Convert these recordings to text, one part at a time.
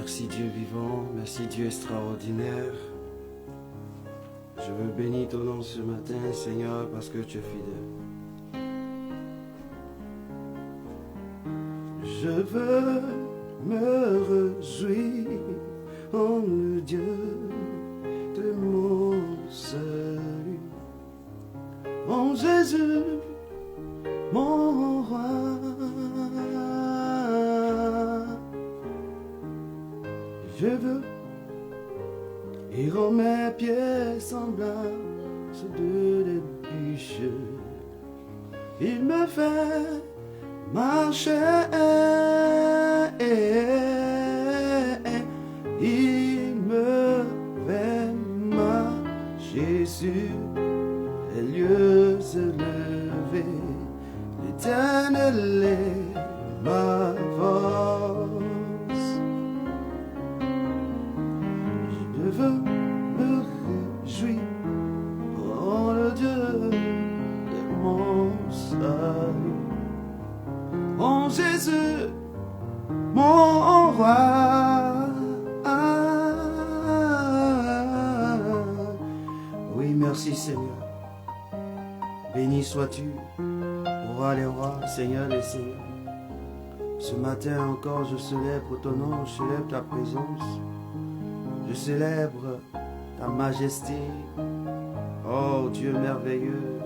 Merci Dieu vivant, merci Dieu extraordinaire. Je veux bénir ton nom ce matin, Seigneur, parce que tu es fidèle. Je veux me réjouir en le Dieu de mon salut. En Jésus, mon roi. Je veux et rends mes pieds semblables ceux des bûches. Il me fait marcher, il me fait marcher sur les lieux élevés. L'Éternel est ma force. Je veux me réjouir en le Dieu de mon salut. En Jésus, mon roi. Oui, merci Seigneur. Béni sois-tu, roi les rois, Seigneur les seigneurs. Ce matin encore, je célèbre ton nom, je célèbre ta présence. Je célèbre ta majesté. Oh Dieu merveilleux,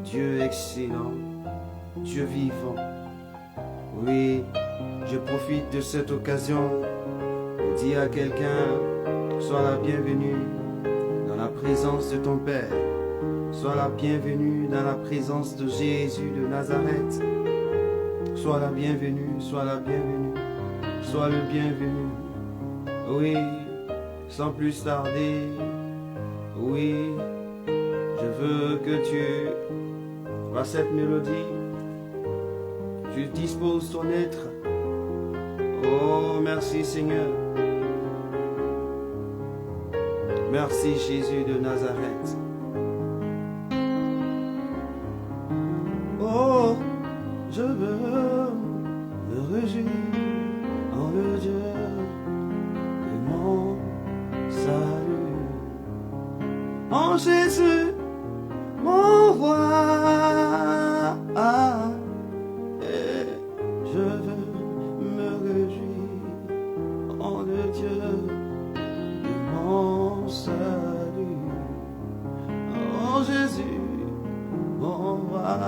Dieu excellent, Dieu vivant. Oui, je profite de cette occasion pour dire à quelqu'un, sois la bienvenue dans la présence de ton Père. Sois la bienvenue dans la présence de Jésus de Nazareth. Sois la bienvenue, sois la bienvenue, sois le bienvenu. Oui, sans plus tarder, oui, je veux que tu vois cette mélodie, tu disposes ton être. Oh, merci Seigneur. Merci Jésus de Nazareth. Oh, je veux me réjouir en le Dieu de mon salut. En Jésus, mon roi. Et je veux me réjouir en le Dieu de mon salut. En Jésus, mon roi.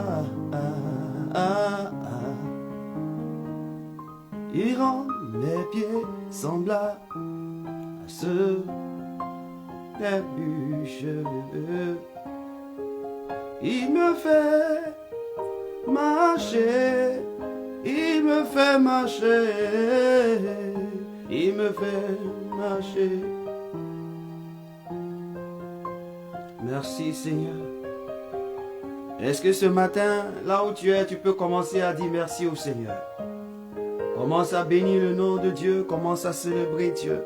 Il rend mes pieds semblables à ceux des bûches. Il me fait marcher, il me fait marcher, il me fait marcher. Merci Seigneur. Est-ce que ce matin, là où tu es, tu peux commencer à dire merci au Seigneur? Commence à bénir le nom de Dieu, commence à célébrer Dieu.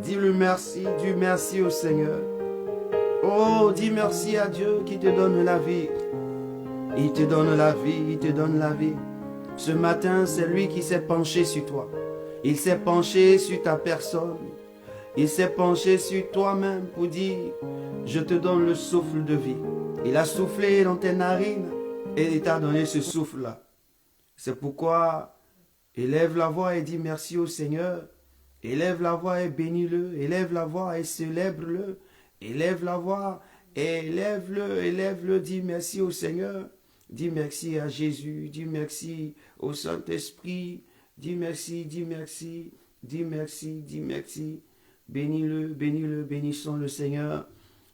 Dis-le merci, dis merci au Seigneur. Oh, dis merci à Dieu qui te donne la vie. Il te donne la vie, il te donne la vie. Ce matin, c'est lui qui s'est penché sur toi. Il s'est penché sur ta personne. Il s'est penché sur toi-même pour dire, je te donne le souffle de vie. Il a soufflé dans tes narines et il t'a donné ce souffle-là. C'est pourquoi élève la voix et dis merci au Seigneur. Élève la voix et bénis-le. Élève la voix et célèbre-le. Élève la voix et élève-le, dis merci au Seigneur. Dis merci à Jésus. Dis merci au Saint-Esprit. Dis merci, dis merci, dis merci, dis merci. Bénis-le, bénis-le, bénissons le Seigneur.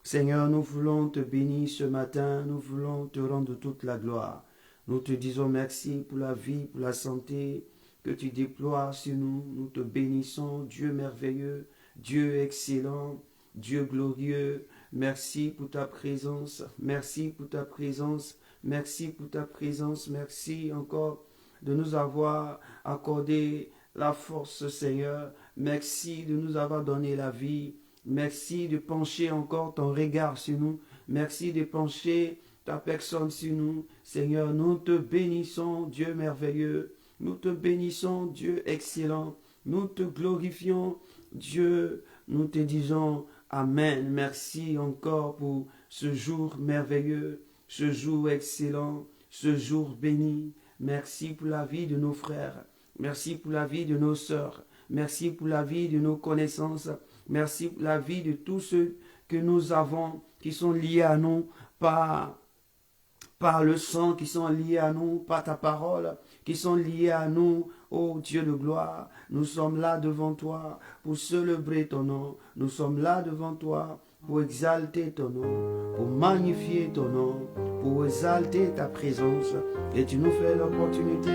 Seigneur, nous voulons te bénir ce matin, nous voulons te rendre toute la gloire. Nous te disons merci pour la vie, pour la santé que tu déploies sur nous. Nous te bénissons, Dieu merveilleux, Dieu excellent, Dieu glorieux. Merci pour ta présence, merci pour ta présence, merci pour ta présence, merci encore de nous avoir accordé la force, Seigneur. Merci de nous avoir donné la vie. Merci de pencher encore ton regard sur nous. Merci de pencher ta personne sur nous. Seigneur, nous te bénissons, Dieu merveilleux. Nous te bénissons, Dieu excellent. Nous te glorifions, Dieu. Nous te disons Amen. Merci encore pour ce jour merveilleux, ce jour excellent, ce jour béni. Merci pour la vie de nos frères. Merci pour la vie de nos sœurs. Merci pour la vie de nos connaissances. Merci pour la vie de tous ceux que nous avons, qui sont liés à nous par le sang, qui sont liés à nous par ta parole, qui sont liés à nous, ô Dieu de gloire. Nous sommes là devant toi pour célébrer ton nom. Nous sommes là devant toi pour exalter ton nom, pour magnifier ton nom, pour exalter ta présence. Et tu nous fais l'opportunité,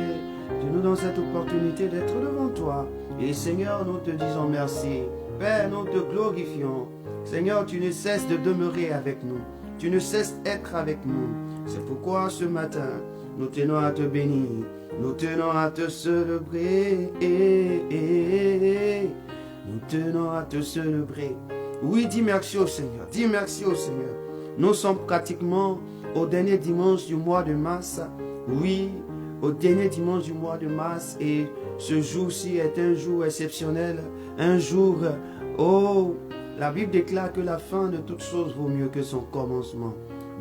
tu nous donnes cette opportunité d'être devant toi. Et Seigneur, nous te disons merci. Père, nous te glorifions. Seigneur, tu ne cesses de demeurer avec nous. Tu ne cesses d'être avec nous. C'est pourquoi ce matin, nous tenons à te bénir. Nous tenons à te célébrer. Nous tenons à te célébrer. Oui, dis merci au Seigneur. Dis merci au Seigneur. Nous sommes pratiquement au dernier dimanche du mois de mars. Oui, au dernier dimanche du mois de mars. Et ce jour-ci est un jour exceptionnel. Un jour, la Bible déclare que la fin de toute chose vaut mieux que son commencement.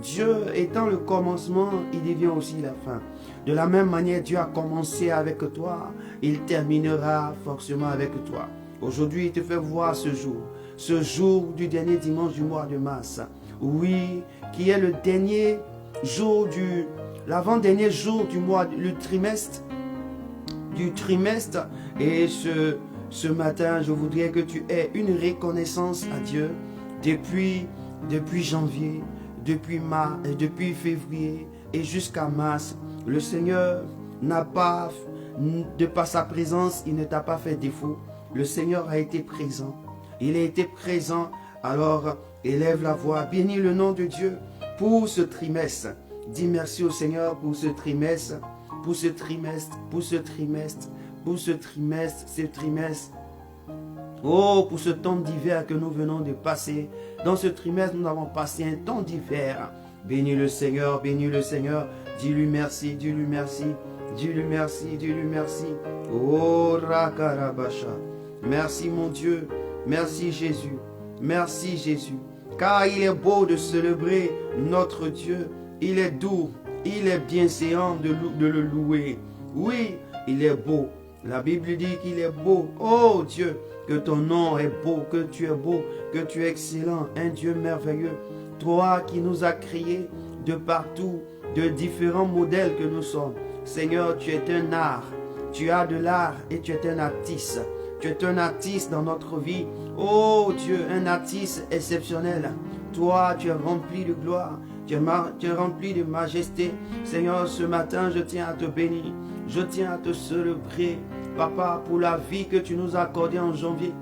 Dieu étant le commencement, il devient aussi la fin. De la même manière, Dieu a commencé avec toi, il terminera forcément avec toi. Aujourd'hui, il te fait voir ce jour du dernier dimanche du mois de mars. Oui, qui est le dernier jour l'avant-dernier jour du mois, du trimestre. Et ce matin, je voudrais que tu aies une reconnaissance à Dieu depuis janvier, depuis février et jusqu'à mars. Le Seigneur n'a pas, de par sa présence, il ne t'a pas fait défaut. Le Seigneur a été présent. Il a été présent. Alors, élève la voix. Bénis le nom de Dieu pour ce trimestre. Dis merci au Seigneur pour ce trimestre, pour ce trimestre. Oh, pour ce temps d'hiver que nous venons de passer. Dans ce trimestre, nous avons passé un temps d'hiver. Bénis le Seigneur, bénis le Seigneur. Dis-lui merci, dis-lui merci. Dis-lui merci, dis-lui merci. Oh, Rakarabasha. Merci mon Dieu. Merci Jésus. Merci Jésus. Car il est beau de célébrer notre Dieu. Il est doux. Il est bienséant de le louer. Oui, il est beau. La Bible dit qu'il est beau. Oh Dieu, que ton nom est beau, que tu es excellent, un Dieu merveilleux. Toi qui nous as créés de partout, de différents modèles que nous sommes. Seigneur, tu es un art. Tu as de l'art et tu es un artiste. Tu es un artiste dans notre vie. Oh Dieu, un artiste exceptionnel. Toi, tu es rempli de gloire. Tu es rempli de majesté. Seigneur, ce matin, je tiens à te bénir. Je tiens à te célébrer, Papa, pour la vie que tu nous as accordée en janvier,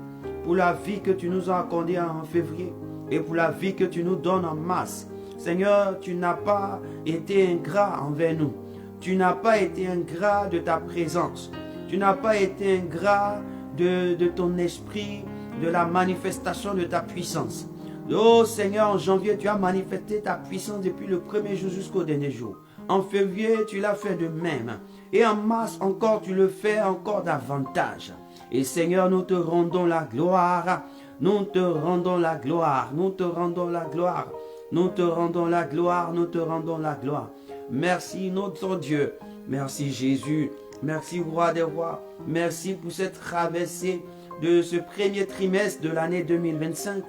pour la vie que tu nous as accordée en février et pour la vie que tu nous donnes en mars. Seigneur, tu n'as pas été ingrat envers nous. Tu n'as pas été ingrat de ta présence. Tu n'as pas été ingrat de ton esprit, de la manifestation de ta puissance. Oh Seigneur, en janvier, tu as manifesté ta puissance depuis le premier jour jusqu'au dernier jour. En février, tu l'as fait de même. Et en mars encore, tu le fais encore davantage. Et Seigneur, nous te rendons la gloire. Nous te rendons la gloire. Nous te rendons la gloire. Nous te rendons la gloire. Nous te rendons la gloire. Merci notre Dieu. Merci Jésus. Merci Roi des Rois. Merci pour cette traversée de ce premier trimestre de l'année 2025.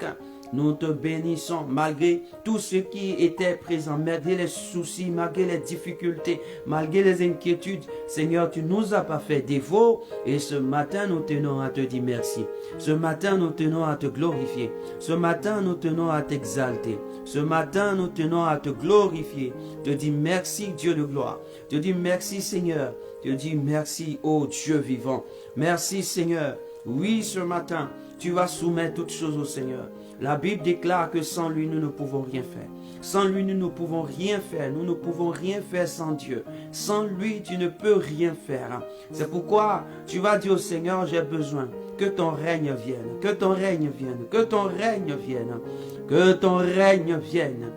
Nous te bénissons malgré tout ce qui était présent, malgré les soucis, malgré les difficultés, malgré les inquiétudes. Seigneur, tu ne nous as pas fait défaut et ce matin, nous tenons à te dire merci. Ce matin, nous tenons à te glorifier. Ce matin, nous tenons à t'exalter. Ce matin, nous tenons à te glorifier. Te dis merci Dieu de gloire. Te dis merci Seigneur. Te dis merci ô Dieu vivant. Merci Seigneur. Oui, ce matin, tu vas soumettre toutes choses au Seigneur. La Bible déclare que sans lui, nous ne pouvons rien faire. Sans lui, nous ne pouvons rien faire. Nous ne pouvons rien faire sans Dieu. Sans lui, tu ne peux rien faire. C'est pourquoi tu vas dire au Seigneur, j'ai besoin que ton règne vienne. Que ton règne vienne. Que ton règne vienne. Que ton règne vienne.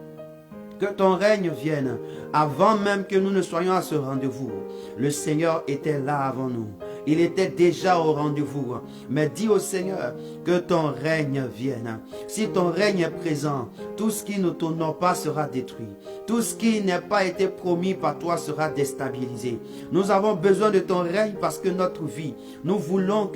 Que ton règne vienne. Avant même que nous ne soyons à ce rendez-vous, le Seigneur était là avant nous. il était déjà au rendez-vous. Mais dis au Seigneur que ton règne vienne. Si ton règne est présent, tout ce qui ne t'honore pas sera détruit. Tout ce qui n'a pas été promis par toi sera déstabilisé. Nous avons besoin de ton règne parce que notre vie, nous voulons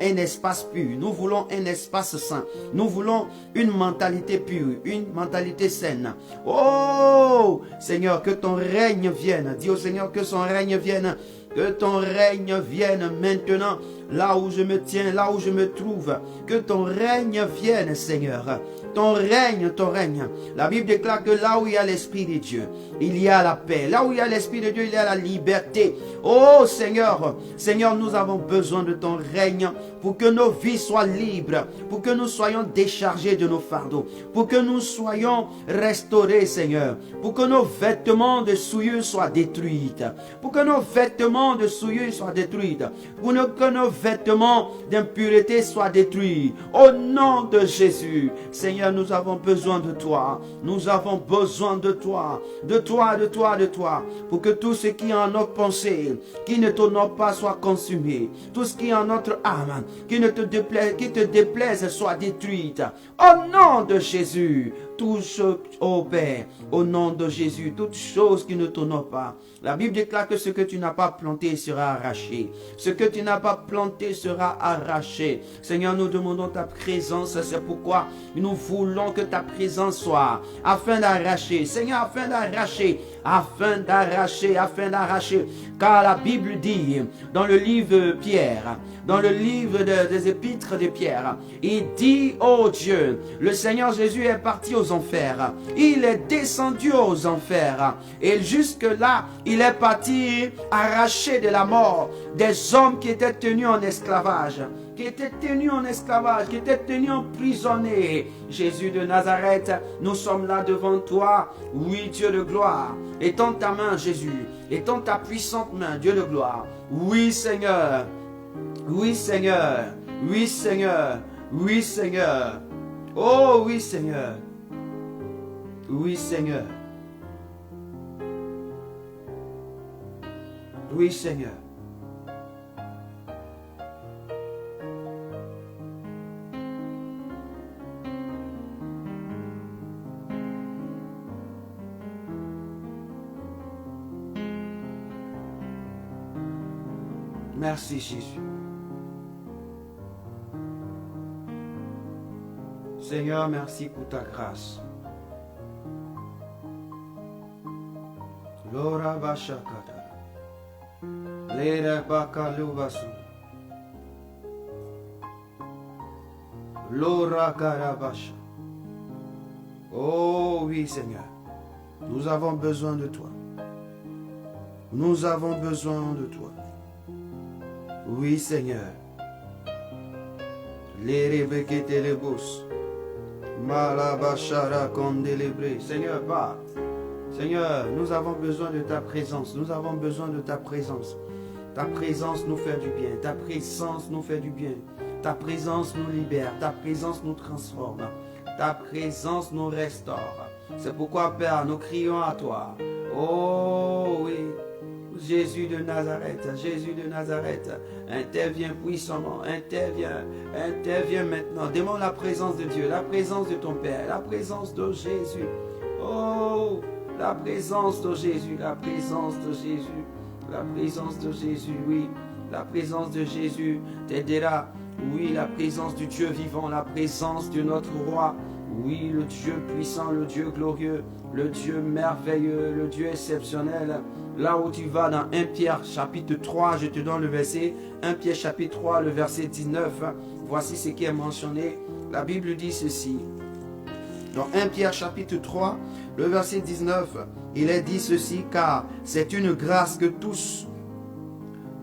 un espace pur. Nous voulons un espace saint. Nous voulons une mentalité pure, une mentalité saine. Oh Seigneur, que ton règne vienne. Dis au Seigneur que son règne vienne. Que ton règne vienne maintenant, là où je me tiens, là où je me trouve. Que ton règne vienne, Seigneur. Ton règne, ton règne. La Bible déclare que là où il y a l'Esprit de Dieu, il y a la paix. Là où il y a l'Esprit de Dieu, il y a la liberté. Oh Seigneur, Seigneur, nous avons besoin de ton règne pour que nos vies soient libres, pour que nous soyons déchargés de nos fardeaux, pour que nous soyons restaurés, Seigneur, pour que nos vêtements de souillure soient détruits, pour que nos vêtements de souillure soient détruits, pour que nos vêtements d'impureté soient détruits. Au nom de Jésus, Seigneur, nous avons besoin de toi. Nous avons besoin de toi, de toi, de toi, de toi, pour que tout ce qui est en notre pensée, qui ne t'honore pas, soit consumé. Tout ce qui est en notre âme, qui te déplaise, soit détruite. Au nom de Jésus, touche, ô Père, au nom de Jésus, toute chose qui ne t'honore pas. La Bible déclare que ce que tu n'as pas planté sera arraché. Ce que tu n'as pas planté sera arraché. Seigneur, nous demandons ta présence. C'est pourquoi nous voulons que ta présence soit, afin d'arracher. Seigneur, afin d'arracher, afin d'arracher, afin d'arracher. Car la Bible dit, dans le livre Pierre, dans le livre des épîtres de Pierre, il dit, oh Dieu, le Seigneur Jésus est parti aux enfers. Il est descendu aux enfers. Et jusque là, il est parti arracher de la mort des hommes qui étaient tenus en esclavage, qui étaient tenus emprisonnés. Jésus de Nazareth, nous sommes là devant toi, oui Dieu de gloire. Étends ta main, Jésus, étends ta puissante main, Dieu de gloire. Oui Seigneur, oui Seigneur, oui Seigneur, oui Seigneur. Oh oui Seigneur, oui Seigneur. Oui, Seigneur. Merci, Jésus. Seigneur, merci pour ta grâce. Lora Bashakata. Lera Bakaluvasu. Lora Karabasha. Oh oui, Seigneur. Nous avons besoin de toi. Nous avons besoin de toi. Oui, Seigneur. Les rebekete les bous. Malabashara kondelebre. Seigneur, va. Seigneur, nous avons besoin de ta présence. Nous avons besoin de ta présence. Ta présence nous fait du bien. Ta présence nous fait du bien. Ta présence nous libère. Ta présence nous transforme. Ta présence nous restaure. C'est pourquoi, Père, nous crions à toi. Oh oui. Jésus de Nazareth, Jésus de Nazareth, interviens puissamment, interviens maintenant. Demande la présence de Dieu, la présence de ton Père, la présence de Jésus. Oh, la présence de Jésus, la présence de Jésus, la présence de Jésus, oui. La présence de Jésus t'aidera. Oui, la présence du Dieu vivant, la présence de notre roi. Oui, le Dieu puissant, le Dieu glorieux, le Dieu merveilleux, le Dieu exceptionnel. Là où tu vas dans 1 Pierre chapitre 3, je te donne le verset, 1 Pierre chapitre 3, le verset 19. Voici ce qui est mentionné. La Bible dit ceci. Dans 1 Pierre chapitre 3, le verset 19, il est dit ceci, car c'est une grâce que tous...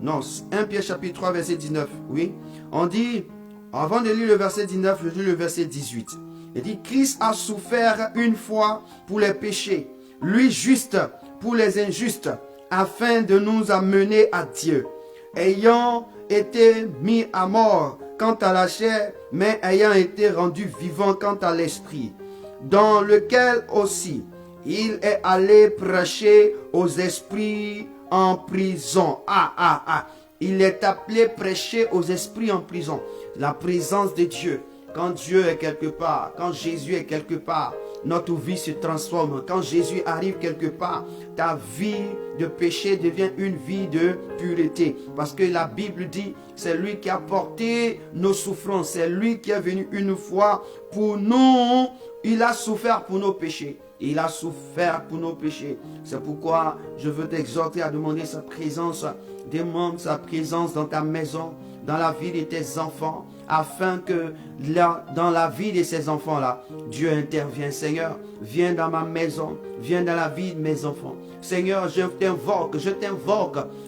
Non, 1 Pierre chapitre 3, verset 19, oui. On dit, avant de lire le verset 19, je lis le verset 18. Il dit, Christ a souffert une fois pour les péchés, lui juste pour les injustes, afin de nous amener à Dieu, ayant été mis à mort quant à la chair, mais ayant été rendu vivant quant à l'esprit, dans lequel aussi il est allé prêcher aux esprits en prison. Il est appelé prêcher aux esprits en prison. La présence de Dieu. Quand Dieu est quelque part, quand Jésus est quelque part, notre vie se transforme. Quand Jésus arrive quelque part, ta vie de péché devient une vie de pureté. Parce que la Bible dit, c'est lui qui a porté nos souffrances. C'est lui qui est venu une fois pour nous. Il a souffert pour nos péchés. Il a souffert pour nos péchés. C'est pourquoi je veux t'exhorter à demander sa présence. Demande sa présence dans ta maison, dans la vie de tes enfants, afin que là, dans la vie de ces enfants-là, Dieu intervienne. Seigneur, viens dans ma maison, viens dans la vie de mes enfants. Seigneur, je t'invoque,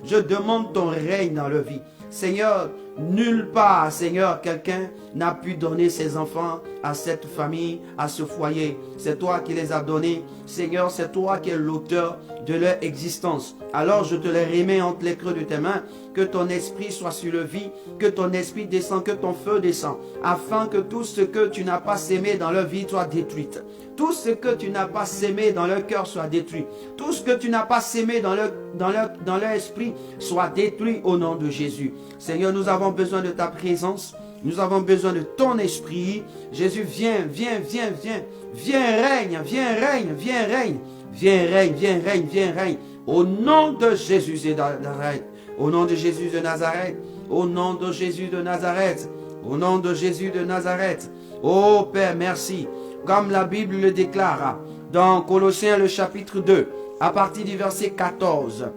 je demande ton règne dans leur vie. Seigneur, nulle part, Seigneur, quelqu'un n'a pu donner ses enfants à cette famille, à ce foyer. C'est toi qui les as donnés. Seigneur, c'est toi qui es l'auteur de leur existence. Alors je te les remets entre les creux de tes mains. Que ton esprit soit sur le vie, que ton esprit descend, que ton feu descend, afin que tout ce que tu n'as pas sémé dans leur vie soit détruit. Tout ce que tu n'as pas sémé dans leur cœur soit détruit. Tout ce que tu n'as pas sémé dans leur esprit soit détruit au nom de Jésus. Seigneur, nous avons besoin de ta présence. Nous avons besoin de ton esprit. Jésus, viens, viens, viens, viens. Viens, règne, viens, règne, viens, règne. Viens, règne, viens, règne, viens, règne. Au nom de Jésus de Nazareth. Au nom de Jésus de Nazareth. Au nom de Jésus de Nazareth. Au nom de Jésus de Nazareth. Oh Père, merci. Comme la Bible le déclare dans Colossiens le chapitre 2, à partir du verset 14.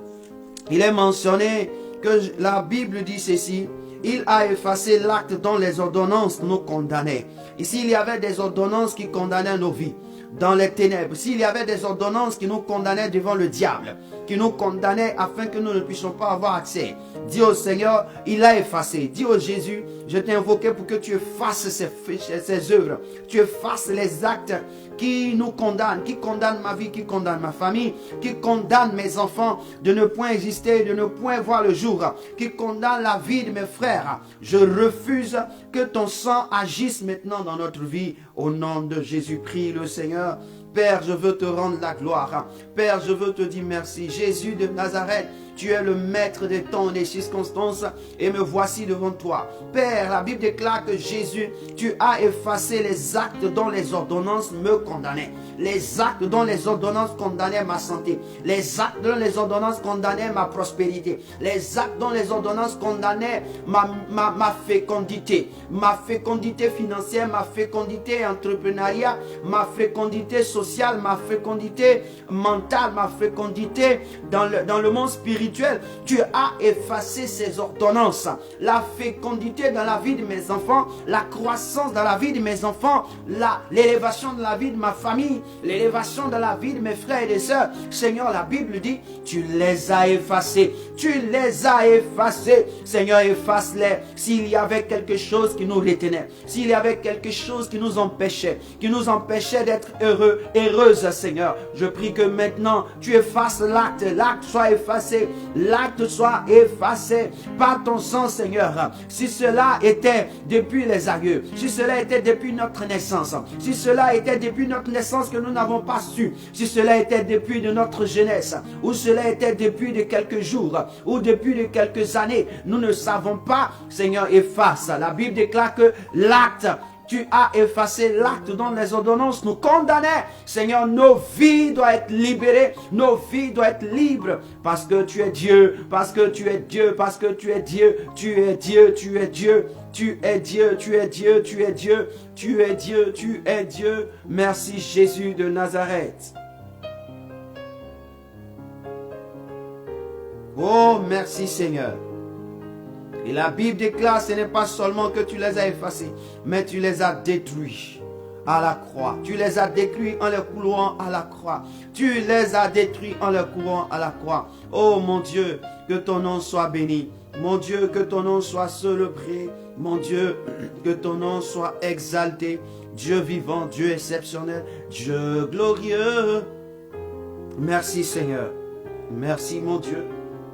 Il est mentionné que la Bible dit ceci. Il a effacé l'acte dont les ordonnances nous condamnaient. Ici, il y avait des ordonnances qui condamnaient nos vies dans les ténèbres. S'il y avait des ordonnances qui nous condamnaient devant le diable, qui nous condamnaient afin que nous ne puissions pas avoir accès. Dis au Seigneur, il a effacé. Dis au Jésus, je t'ai invoqué pour que tu effaces ces œuvres. Tu effaces les actes qui nous condamnent, qui condamnent ma vie, qui condamnent ma famille, qui condamnent mes enfants de ne point exister, de ne point voir le jour, qui condamnent la vie de mes frères. Je refuse que ton sang agisse maintenant dans notre vie. Au nom de Jésus, prie le Seigneur. Père, je veux te rendre la gloire. Père, je veux te dire merci. Jésus de Nazareth, tu es le maître des temps et des circonstances et me voici devant toi. Père, la Bible déclare que Jésus, tu as effacé les actes dont les ordonnances me condamnaient. Les actes dont les ordonnances condamnaient ma santé. Les actes dont les ordonnances condamnaient ma prospérité. Les actes dont les ordonnances condamnaient ma fécondité. Ma fécondité financière, ma fécondité entrepreneuriale, ma fécondité sociale, ma fécondité mentale, ma fécondité dans le monde spirituel. Tu as effacé ces ordonnances. La fécondité dans la vie de mes enfants, la croissance dans la vie de mes enfants, l'élévation de la vie de ma famille, l'élévation de la vie de mes frères et des sœurs. Seigneur, la Bible dit, tu les as effacés. Tu les as effacés. Seigneur, efface-les. S'il y avait quelque chose qui nous retenait, s'il y avait quelque chose qui nous empêchait d'être heureux, heureuse, Seigneur, je prie que maintenant, tu effaces l'acte soit effacé, l'acte soit effacé par ton sang, Seigneur. Si cela était depuis les aïeux, si cela était depuis notre naissance, si cela était depuis notre naissance que nous n'avons pas su, si cela était depuis de notre jeunesse, ou cela était depuis de quelques jours, ou depuis de quelques années, nous ne savons pas, Seigneur, efface. La Bible déclare que l'acte, tu as effacé l'acte dont les ordonnances nous condamnaient. Seigneur, nos vies doivent être libérées, nos vies doivent être libres, parce que tu es Dieu, parce que tu es Dieu, parce que tu es Dieu, tu es Dieu, tu es Dieu. Tu es Dieu, tu es Dieu, tu es Dieu, tu es Dieu, tu es Dieu. Merci Jésus de Nazareth. Oh, merci Seigneur. Et la Bible déclare, ce n'est pas seulement que tu les as effacés, mais tu les as détruits à la croix. Tu les as détruits en les clouant à la croix. Tu les as détruits en les clouant à la croix. Oh mon Dieu, que ton nom soit béni. Mon Dieu, que ton nom soit célébré. Mon Dieu, que ton nom soit exalté. Dieu vivant, Dieu exceptionnel, Dieu glorieux. Merci Seigneur. Merci mon Dieu.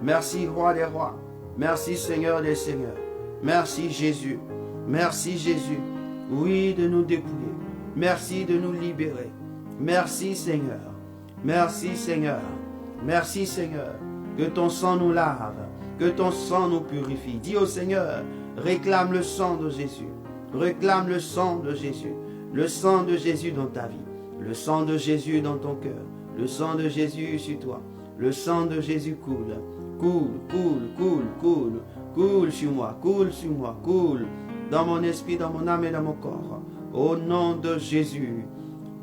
Merci Roi des rois. Merci Seigneur des seigneurs. Merci Jésus. Merci Jésus. Oui, de nous dépouiller. Merci de nous libérer. Merci Seigneur. Merci Seigneur. Merci Seigneur. Que ton sang nous lave. Que ton sang nous purifie. Dis au Seigneur, réclame le sang de Jésus. Réclame le sang de Jésus. Le sang de Jésus dans ta vie. Le sang de Jésus dans ton cœur. Le sang de Jésus sur toi. Le sang de Jésus coule. Coule sur moi. Coule dans mon esprit, dans mon âme et dans mon corps. Au nom de Jésus.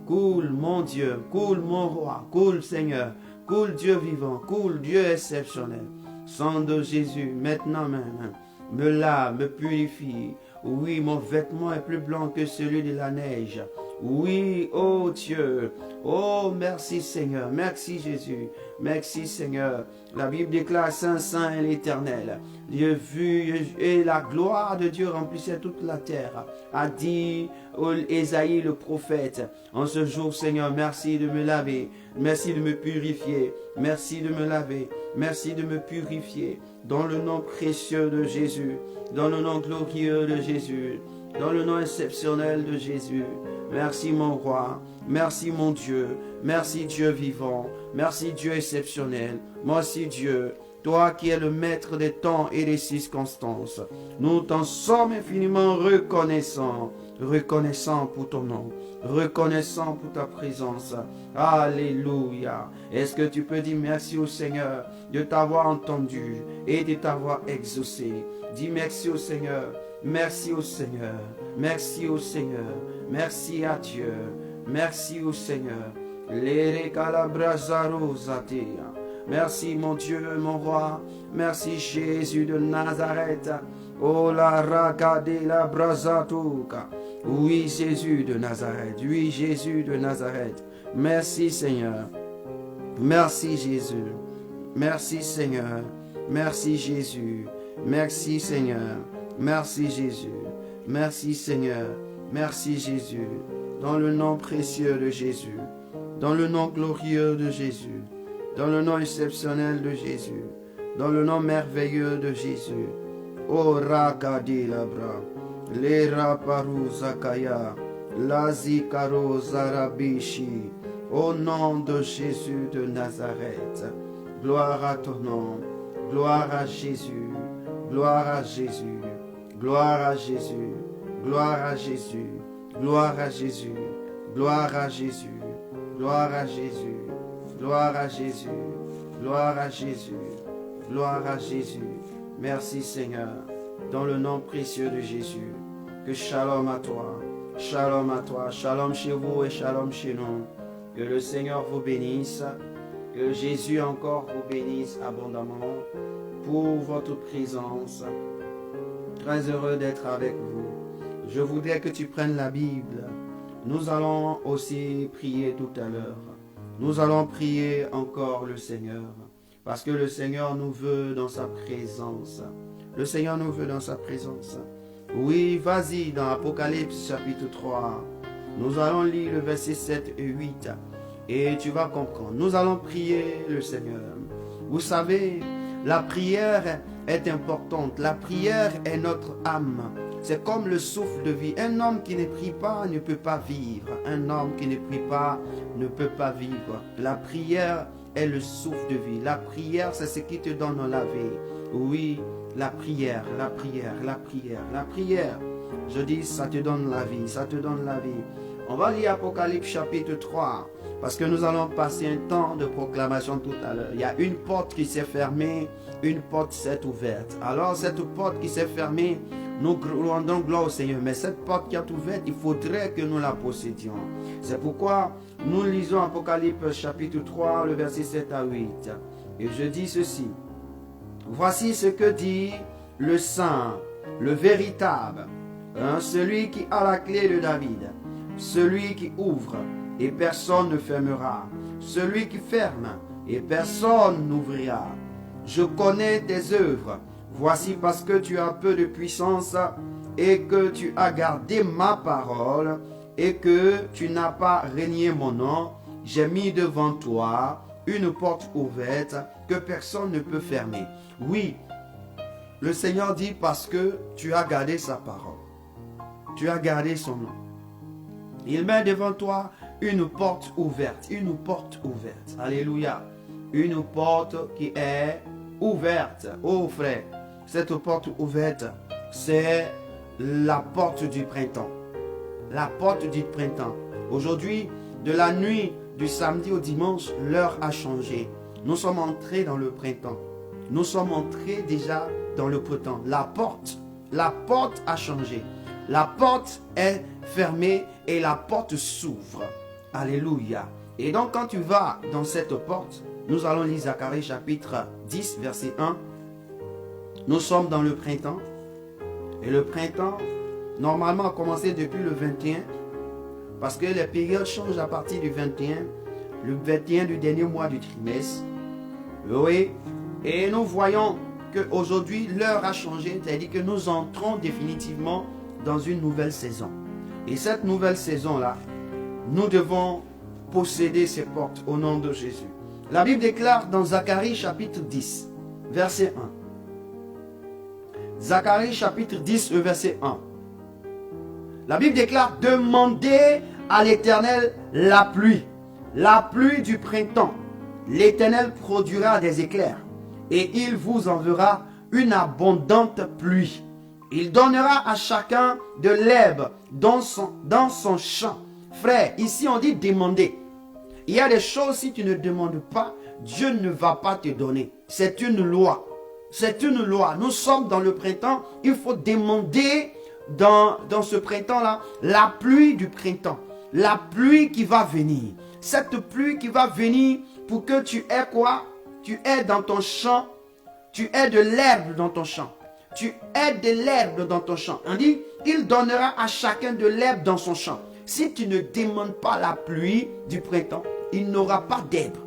Coule mon Dieu. Coule mon roi. Coule Seigneur. Coule Dieu vivant. Coule Dieu exceptionnel. Sang de Jésus, maintenant même, me lave, me purifie. Oui, mon vêtement est plus blanc que celui de la neige. Oui, oh Dieu. Oh, merci Seigneur. Merci Jésus. Merci Seigneur. La Bible déclare Saint, Saint est l'Éternel. Dieu vu et la gloire de Dieu remplissait toute la terre. A dit Ésaïe le prophète. En ce jour, Seigneur, merci de me laver. Merci de me purifier. Merci de me laver. Merci de me purifier. Dans le nom précieux de Jésus. Dans le nom glorieux de Jésus. Dans le nom exceptionnel de Jésus. Merci mon roi. Merci mon Dieu. Merci Dieu vivant. Merci Dieu exceptionnel. Merci Dieu. Toi qui es le maître des temps et des circonstances. Nous t'en sommes infiniment reconnaissants. Reconnaissant pour ton nom, reconnaissant pour ta présence. Alléluia. Est-ce que tu peux dire merci au Seigneur de t'avoir entendu et de t'avoir exaucé? Dis merci au Seigneur, merci au Seigneur, merci au Seigneur, merci à Dieu, merci au Seigneur. Merci mon Dieu, mon roi, merci Jésus de Nazareth. Oh la ragade la brazatuka. Oui, Jésus de Nazareth. Oui, Jésus de Nazareth. Merci, Seigneur. Merci, Jésus. Merci, Seigneur. Merci, Jésus. Merci, Seigneur. Merci, Jésus. Merci, Seigneur. Merci, Jésus. Dans le nom précieux de Jésus. Dans le nom glorieux de Jésus. Dans le nom exceptionnel de Jésus. Dans le nom merveilleux de Jésus. Oh, Rakadi Labra. Le raparu zakaya, lazikaro zarabishi, au nom de Jésus de Nazareth. Gloire à ton nom, gloire à Jésus, gloire à Jésus, gloire à Jésus, gloire à Jésus, gloire à Jésus, gloire à Jésus, gloire à Jésus, gloire à Jésus, gloire à Jésus, gloire à Jésus. Merci Seigneur. Dans le nom précieux de Jésus, que shalom à toi, shalom chez vous et shalom chez nous. Que le Seigneur vous bénisse, que Jésus encore vous bénisse abondamment pour votre présence. Très heureux d'être avec vous. Je voudrais que tu prennes la Bible. Nous allons aussi prier tout à l'heure. Nous allons prier encore le Seigneur, parce que le Seigneur nous veut dans sa présence. Le Seigneur nous veut dans sa présence. Oui, vas-y dans Apocalypse chapitre 3. Nous allons lire le verset 7 et 8. Et tu vas comprendre. Nous allons prier le Seigneur. Vous savez, la prière est importante. La prière est notre âme. C'est comme le souffle de vie. Un homme qui ne prie pas ne peut pas vivre. Un homme qui ne prie pas ne peut pas vivre. La prière est le souffle de vie. La prière, c'est ce qui te donne la vie. Oui, la prière, la prière, la prière, la prière. Je dis, ça te donne la vie, ça te donne la vie. On va lire Apocalypse chapitre 3, parce que nous allons passer un temps de proclamation tout à l'heure. Il y a une porte qui s'est fermée, une porte s'est ouverte. Alors cette porte qui s'est fermée, nous rendons gloire au Seigneur. Mais cette porte qui est ouverte, il faudrait que nous la possédions. C'est pourquoi nous lisons Apocalypse chapitre 3, le verset 7 à 8. Et je dis ceci. Voici ce que dit le Saint, le véritable, celui qui a la clé de David, celui qui ouvre et personne ne fermera, celui qui ferme et personne n'ouvrira. Je connais tes œuvres, voici parce que tu as peu de puissance et que tu as gardé ma parole et que tu n'as pas renié mon nom, j'ai mis devant toi une porte ouverte que personne ne peut fermer. Oui, le Seigneur dit parce que tu as gardé sa parole. Tu as gardé son nom. Il met devant toi une porte ouverte. Une porte ouverte. Alléluia. Une porte qui est ouverte, oh frère, cette porte ouverte, c'est la porte du printemps. La porte du printemps. Aujourd'hui, de la nuit du samedi au dimanche, l'heure a changé. Nous sommes entrés dans le printemps. Nous sommes entrés déjà dans le printemps. La porte a changé. La porte est fermée et la porte s'ouvre. Alléluia. Et donc quand tu vas dans cette porte, nous allons lire Zacharie chapitre 10, verset 1. Nous sommes dans le printemps. Et le printemps, normalement, a commencé depuis le 21. Parce que les périodes changent à partir du 21. Le 21 du dernier mois du trimestre. Oui. Et nous voyons qu'aujourd'hui, l'heure a changé. C'est-à-dire que nous entrons définitivement dans une nouvelle saison. Et cette nouvelle saison-là, nous devons posséder ces portes au nom de Jésus. La Bible déclare dans Zacharie chapitre 10, verset 1. Zacharie chapitre 10, verset 1. La Bible déclare: demandez à l'Éternel la pluie du printemps. L'Éternel produira des éclairs et il vous enverra une abondante pluie. Il donnera à chacun de l'herbe dans son champ. Frère, ici on dit demander. Il y a des choses, si tu ne demandes pas, Dieu ne va pas te donner. C'est une loi. C'est une loi. Nous sommes dans le printemps. Il faut demander dans ce printemps-là la pluie du printemps. La pluie qui va venir. Cette pluie qui va venir pour que tu aies quoi? Tu aies dans ton champ. Tu aies de l'herbe dans ton champ. Tu aies de l'herbe dans ton champ. On dit, il donnera à chacun de l'herbe dans son champ. Si tu ne demandes pas la pluie du printemps, il n'aura pas d'herbe.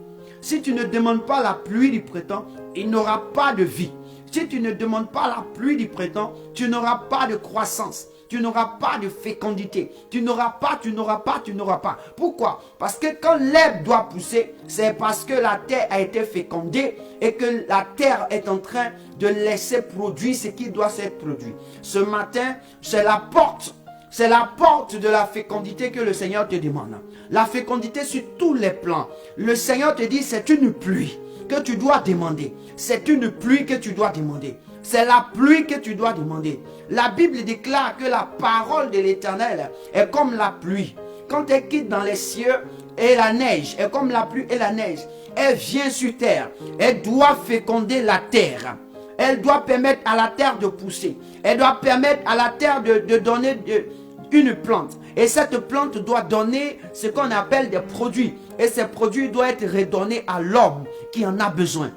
Si tu ne demandes pas la pluie du printemps, il n'aura pas de vie. Si tu ne demandes pas la pluie du printemps, tu n'auras pas de croissance. Tu n'auras pas de fécondité. Tu n'auras pas. Pourquoi? Parce que quand l'herbe doit pousser, c'est parce que la terre a été fécondée et que la terre est en train de laisser produire ce qui doit s'être produit. Ce matin, c'est la porte. C'est la porte de la fécondité que le Seigneur te demande. La fécondité sur tous les plans. Le Seigneur te dit, c'est une pluie que tu dois demander. C'est une pluie que tu dois demander. C'est la pluie que tu dois demander. La Bible déclare que la parole de l'Éternel est comme la pluie. Quand elle quitte dans les cieux et la neige, est comme la pluie et la neige. Elle vient sur terre. Elle doit féconder la terre. Elle doit permettre à la terre de pousser. Elle doit permettre à la terre de donner une plante. Et cette plante doit donner ce qu'on appelle des produits. Et ces produits doivent être redonnés à l'homme qui en a besoin.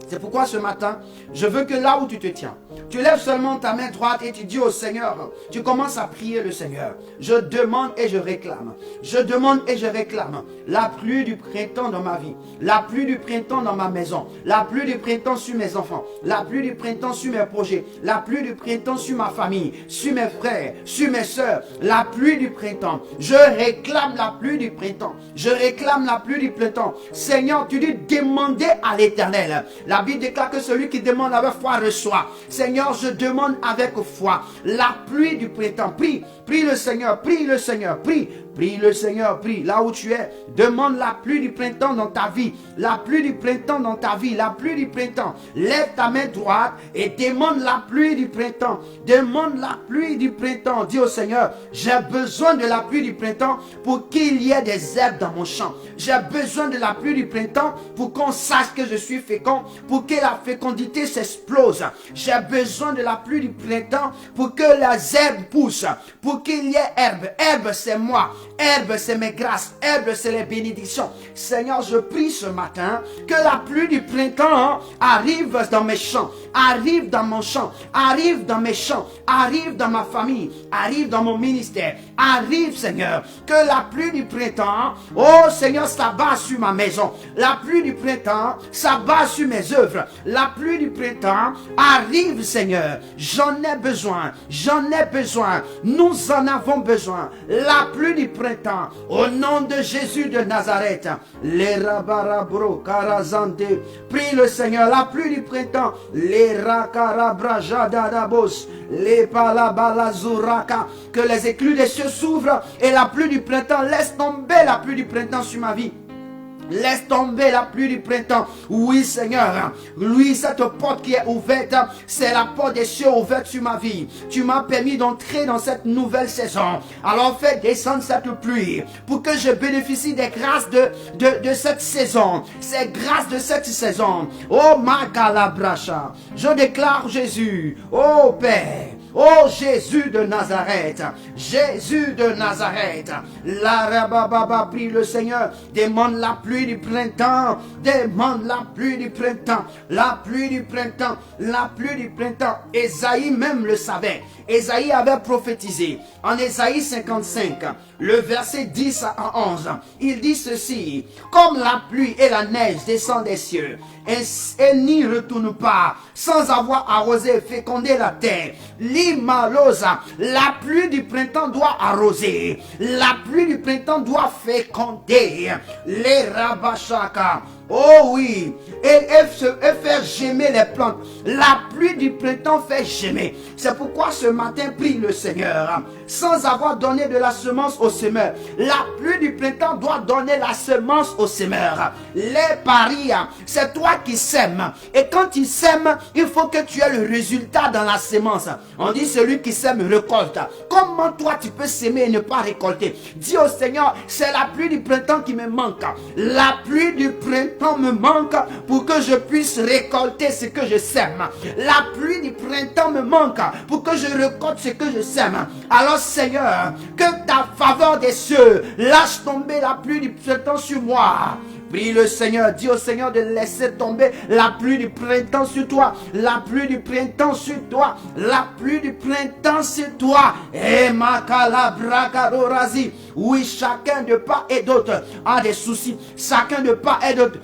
C'est pourquoi ce matin, je veux que là où tu te tiens, tu lèves seulement ta main droite et tu dis au Seigneur, tu commences à prier le Seigneur. Je demande et je réclame. Je demande et je réclame la pluie du printemps dans ma vie. La pluie du printemps dans ma maison. La pluie du printemps sur mes enfants. La pluie du printemps sur mes projets. La pluie du printemps sur ma famille. Sur mes frères. Sur mes soeurs. La pluie du printemps. Je réclame la pluie du printemps. Je réclame la pluie du printemps. Seigneur, tu dis demandez à l'Éternel. La Bible déclare que celui qui demande avec foi reçoit. Seigneur, je demande avec foi la pluie du printemps. Prie, prie le Seigneur, prie le Seigneur, prie. Prie le Seigneur, prie. Là où tu es, demande la pluie du printemps dans ta vie. La pluie du printemps dans ta vie. La pluie du printemps. Lève ta main droite et demande la pluie du printemps. Demande la pluie du printemps. Dis au Seigneur, j'ai besoin de la pluie du printemps pour qu'il y ait des herbes dans mon champ. J'ai besoin de la pluie du printemps pour qu'on sache que je suis fécond, pour que la fécondité s'explose. J'ai besoin de la pluie du printemps pour que les herbes poussent, pour qu'il y ait herbe. Herbe, c'est moi. Herbe, c'est mes grâces. Herbe, c'est les bénédictions. Seigneur, je prie ce matin que la pluie du printemps arrive dans mes champs, arrive dans mon champ, arrive dans mes champs, arrive dans ma famille, arrive dans mon ministère. Arrive, Seigneur, que la pluie du printemps, oh Seigneur, s'abat sur ma maison. La pluie du printemps s'abat sur mes œuvres. La pluie du printemps arrive, Seigneur. J'en ai besoin. J'en ai besoin. Nous en avons besoin. La pluie du printemps, au nom de Jésus de Nazareth. Les rabarabro karazante. Prie le Seigneur. La pluie du printemps. Les rakarabrajadadabos. Les palabalazuraka. Que les écluses des cieux s'ouvrent et la pluie du printemps laisse tomber la pluie du printemps sur ma vie. Laisse tomber la pluie du printemps. Oui, Seigneur. Oui, cette porte qui est ouverte, c'est la porte des cieux ouverte sur ma vie. Tu m'as permis d'entrer dans cette nouvelle saison. Alors fais descendre cette pluie pour que je bénéficie des grâces de cette saison. Ces grâces de cette saison. Oh, ma calabracha. Je déclare Jésus. Oh, Père. Oh Jésus de Nazareth, Jésus de Nazareth, la rabababa, prie le Seigneur, demande la pluie du printemps, demande la pluie du printemps, la pluie du printemps, la pluie du printemps. Ésaïe même le savait, Ésaïe avait prophétisé, en Ésaïe 55, le verset 10 à 11, il dit ceci, comme la pluie et la neige descendent des cieux, et n'y retourne pas, sans avoir arrosé et fécondé la terre, l'imalosa, la pluie du printemps doit arroser, la pluie du printemps doit féconder, les rabachaka, oh oui, et faire gémer les plantes, la pluie du printemps fait gémer. C'est pourquoi ce matin prie le Seigneur, sans avoir donné de la semence au semeur. La pluie du printemps doit donner la semence au semeur. Les paris, c'est toi qui sèmes. Et quand tu sèmes, il faut que tu aies le résultat dans la semence. On dit celui qui sème récolte. Comment toi tu peux s'aimer et ne pas récolter? Dis au Seigneur, c'est la pluie du printemps qui me manque. La pluie du printemps me manque pour que je puisse récolter ce que je sème. La pluie du printemps me manque pour que je récolte ce que je sème. Alors Seigneur, que ta faveur des cieux lâche tomber la pluie du printemps sur moi. Prie le Seigneur, dis au Seigneur de laisser tomber la pluie du printemps sur toi, la pluie du printemps sur toi, la pluie du printemps sur toi. Et makalabrakadorazi. Oui, chacun de part et d'autre a des soucis, chacun de part et d'autre